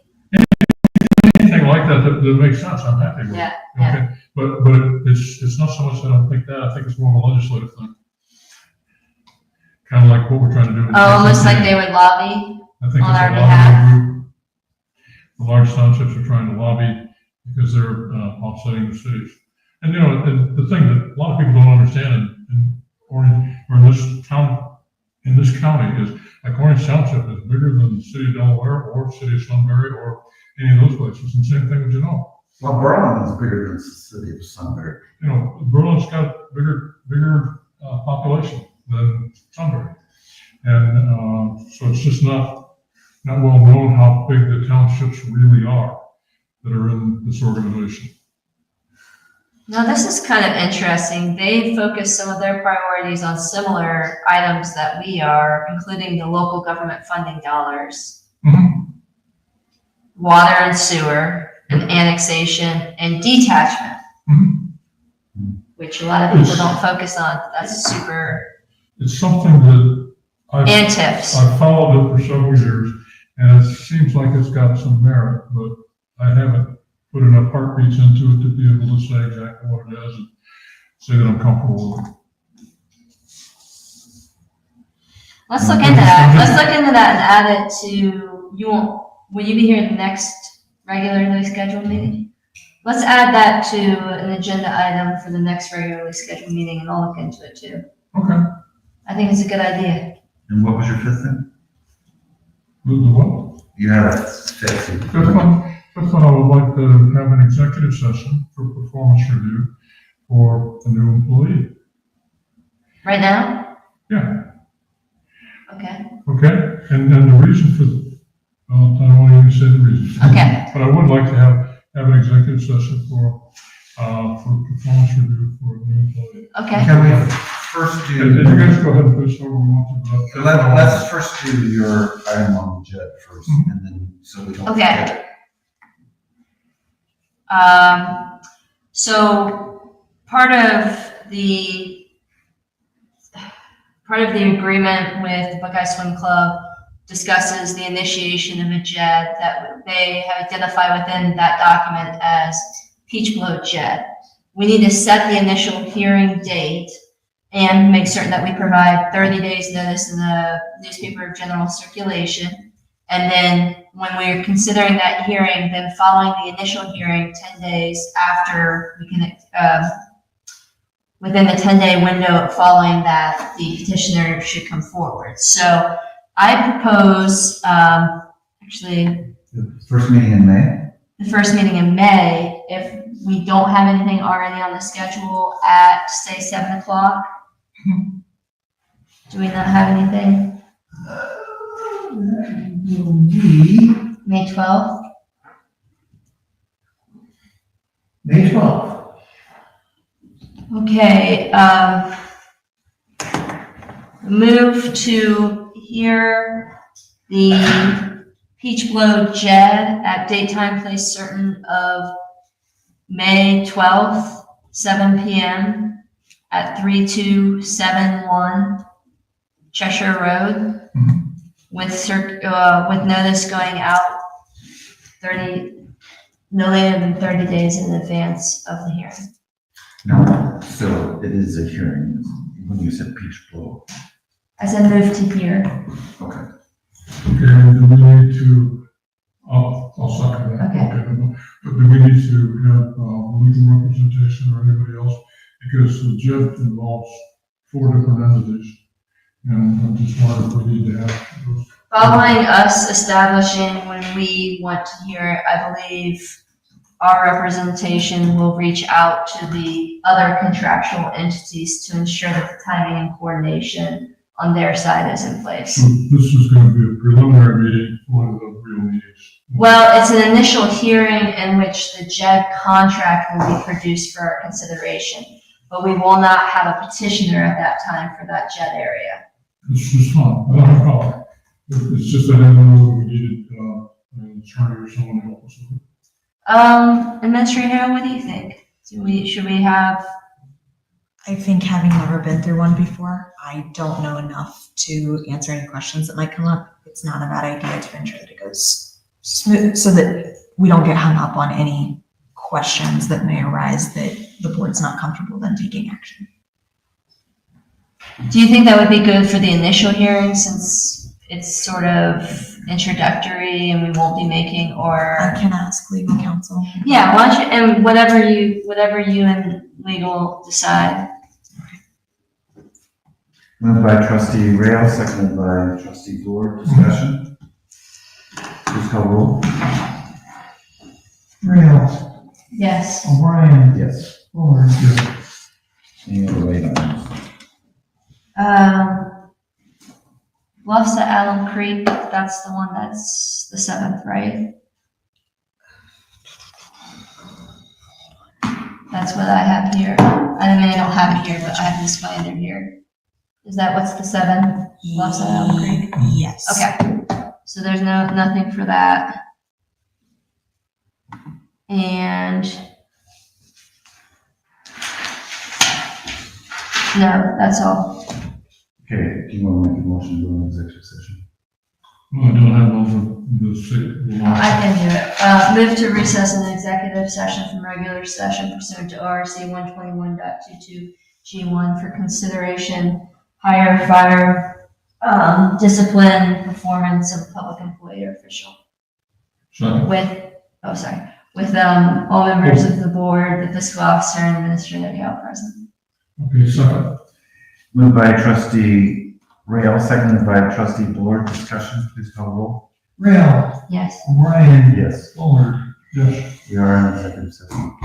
like that makes sense, I'm happy with it.
Yeah,
Okay, but it's not so much that I think that, I think it's more of a legislative thing. Kind of like what we're trying to do. With
Oh, almost
the
like they would lobby
I think
on
it's
our
a
behalf.
lobbying group. The large townships are trying to lobby because they're offsetting the cities. And you know, the thing that a lot of people don't understand in Orange, or in this town, in this county is like Orange Township is bigger than the city of Delaware or city of Sunbury or any of those places. And same thing with Genoa.
Well, Berlin is bigger than the city of Sunbury.
You know, Berlin's got bigger population than Sunbury. And so it's just not well known how big the townships really are that are in this organization.
Now, this is kind of interesting. They focus some of their priorities on similar items that we are, including the local government funding dollars, water and sewer, and annexation and detachment, which a lot of people don't focus on. That's super.
It's something that
And TIFs.
I've followed it for several years, and it seems like it's got some merit, but I haven't put enough heartbeats into it to be able to say exactly what it is and say that I'm comfortable with it.
Let's look into that. Let's look into that and add it to, will you be here at the next regularly scheduled meeting? Let's add that to an agenda item for the next regularly scheduled meeting and I'll look into it too.
Okay.
I think it's a good idea.
And what was your fifth thing?
The what?
You had a fifth thing.
Fifth one, I would like to have an executive session for performance review for a new employee.
Right now?
Yeah.
Okay.
Okay, and the reason for, I don't want to even say the reason.
Okay.
But I would like to have an executive session for performance review for a new employee.
Okay.
Can we first do?
And you guys go ahead and finish over we want to.
Let's first do your item on the JED first, and then, so we don't
Okay.
forget it.
So part of the agreement with the Buckeye Swim Club discusses the initiation of a JED that they have identified within that document as Peach Blow JED. We need to set the initial hearing date and make certain that we provide 30 days notice in the newspaper of general circulation. And then when we're considering that hearing, then following the initial hearing, 10 days after we can, within the 10-day window following that, the petitioner should come forward. So I propose, actually,
The first meeting in May?
the first meeting in May, if we don't have anything already on the schedule at, say, 7 o'clock. Do we not have anything?
That will be
May 12th?
May 12th.
Okay, move to hear the Peach Blow Jed at date, time, place certain of May 12th, 7 PM at 3271 Cheshire Road with notice going out 30, no later than 30 days in advance of the hearing.
No, so it is a hearing, when you said peach blow.
I said move to hear.
Okay.
Okay, do we need to, I'll second that.
Okay.
But do we need to have, legal representation or anybody else? Because the JED involves 4 different entities. And I'm just wondering if we need to have those.
Following us establishing when we want to hear it, I believe our representation will reach out to the other contractual entities to ensure that the timing and coordination on their side is in place.
So this is gonna be a preliminary meeting for one of the real meetings.
Well, it's an initial hearing in which the JED contract will be produced for our consideration, but we will not have a petitioner at that time for that JED area.
It's just fine, I don't have a problem. It's just that I didn't know we needed, an attorney or someone to help us with it.
Administrator Harrell, what do you think? Should we have,
I think having never been through one before, I don't know enough to answer any questions that might come up. It's not a bad idea to ensure that it goes smooth so that we don't get hung up on any questions that may arise that the board's not comfortable then taking action.
do you think that would be good for the initial hearing since it's sort of introductory and we won't be making,
I
or?
can ask legal counsel.
Yeah, why don't you, and whatever you and legal decide.
Moved by trustee Rail, seconded by trustee Fluor. Discussion? Please call roll.
Rail,
Yes.
O'Brien,
Yes.
Fuller,
Any other late items?
Bluffs at Allen Creek, that's the one that's the 7th, right? That's what I have here. I mean, I don't have it here, but I have this binder here. Is that what's the 7th? Bluffs at Allen Creek?
Yes.
Okay, so there's nothing for that. And no, that's all.
Okay, do you want to make a motion to go into executive session?
Well, I don't have over the law.
I can do it. Move to recess an executive session from regular session pursuant to RC 121.22 G1 for consideration, hire, fire, discipline, performance of a public employee or official.
Second.
With all members of the board, the fiscal officer and administrative help present.
Okay, second.
Moved by trustee Rail, seconded by trustee Fluor. Discussion? Please call roll.
Rail,
Yes.
O'Brien,
Yes.
Fuller, yes.
We are in executive session.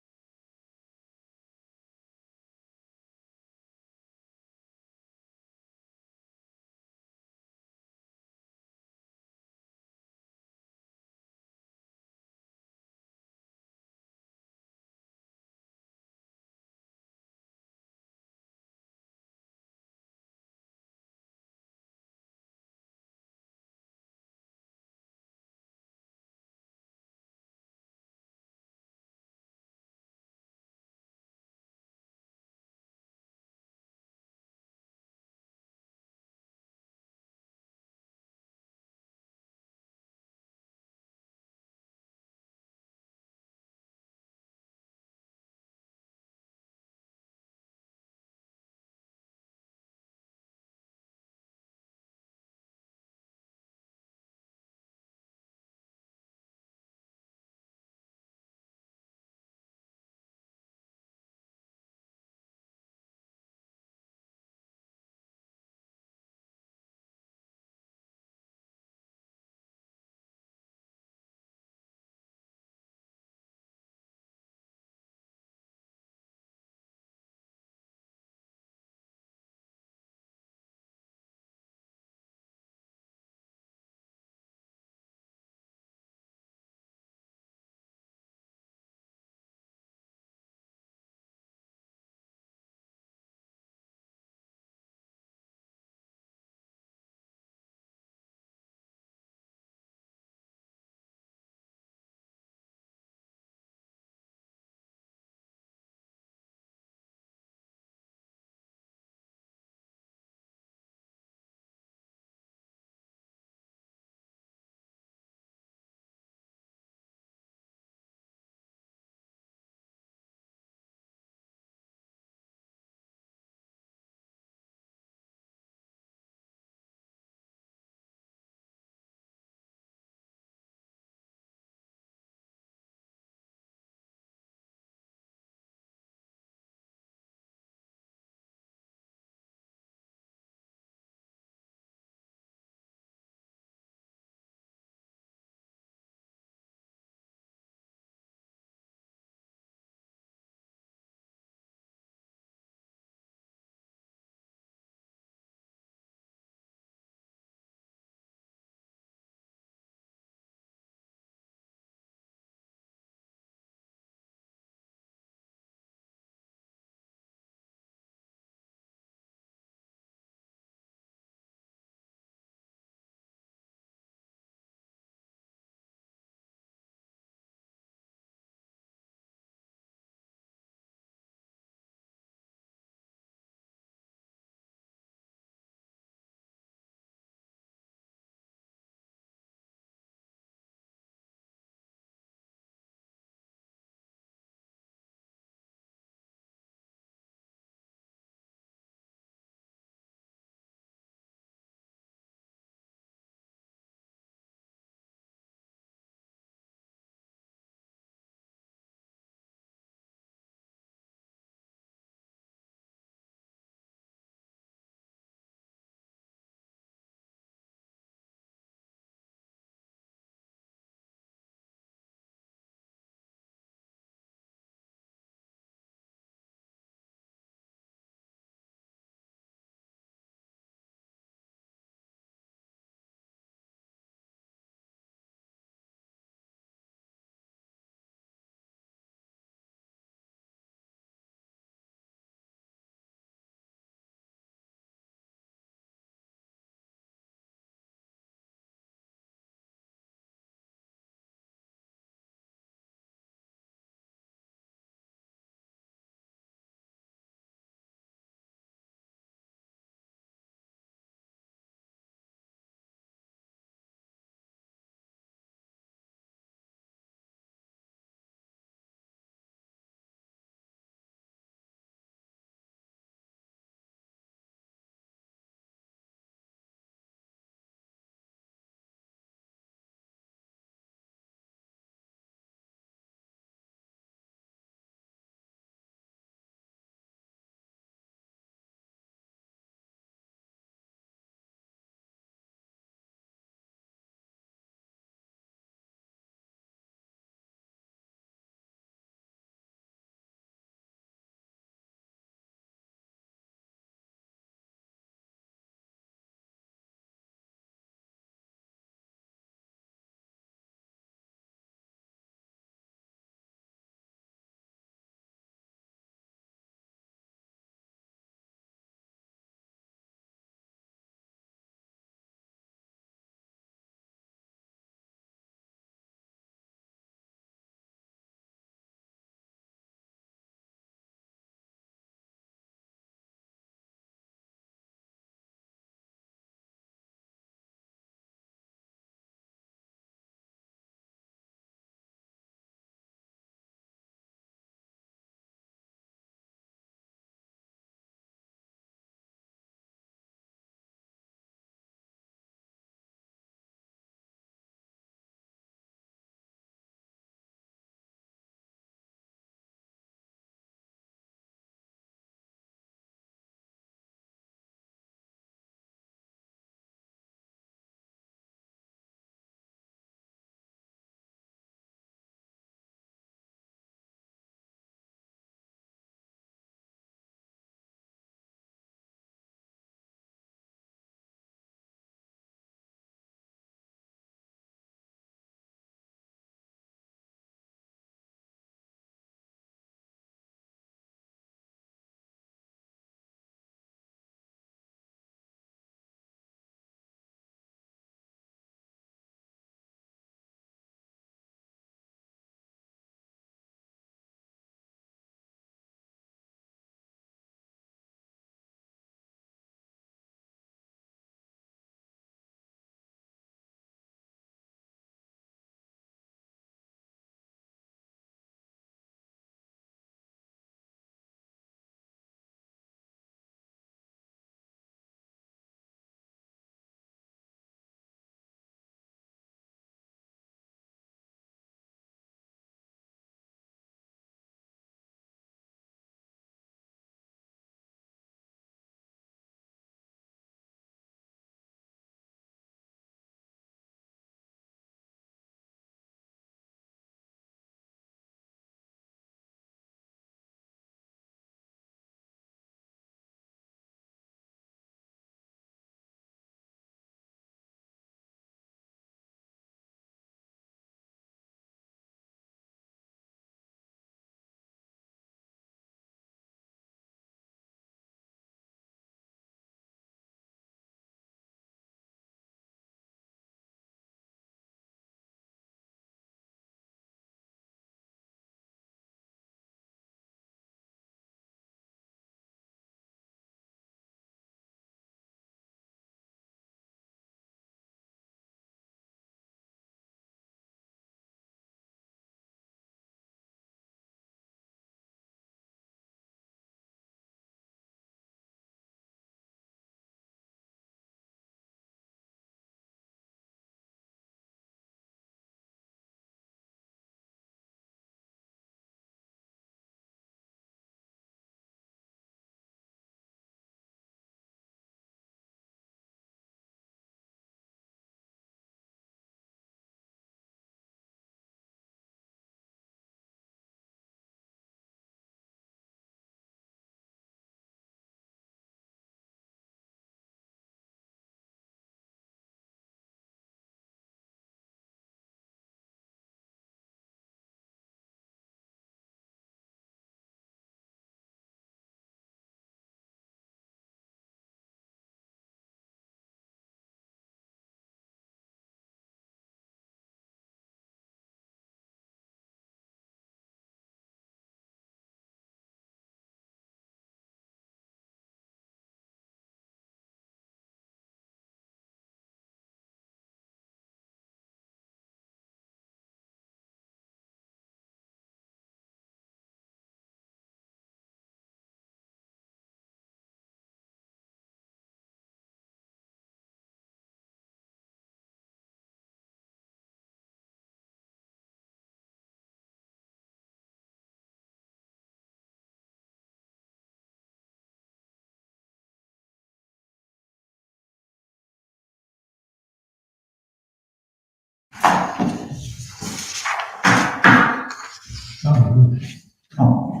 Oh,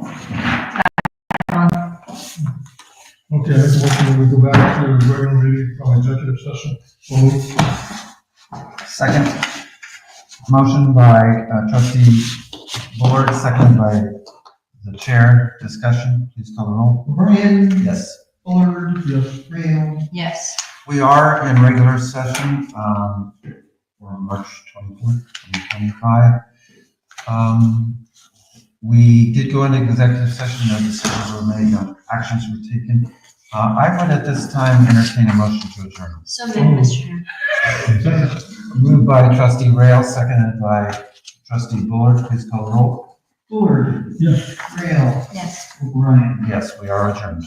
Okay, I make a motion that we go back to regular meeting from executive session. So moved.
Second. Motion by trustee Bullard, seconded by the chair. Discussion, please call the roll.
O'Brien.
Yes.
Bullard.
Yes.
Rail.
Yes.
We are in regular session, for March 24th, 2025. We did go into executive session, no decisions were made, no actions were taken. I would at this time entertain a motion to adjourn.
So moved, Mr. Chairman.
Moved by trustee Rail, seconded by trustee Bullard. Please call the roll.
Bullard.
Yes.
Rail.
Yes.
O'Brien.
Yes, we are adjourned.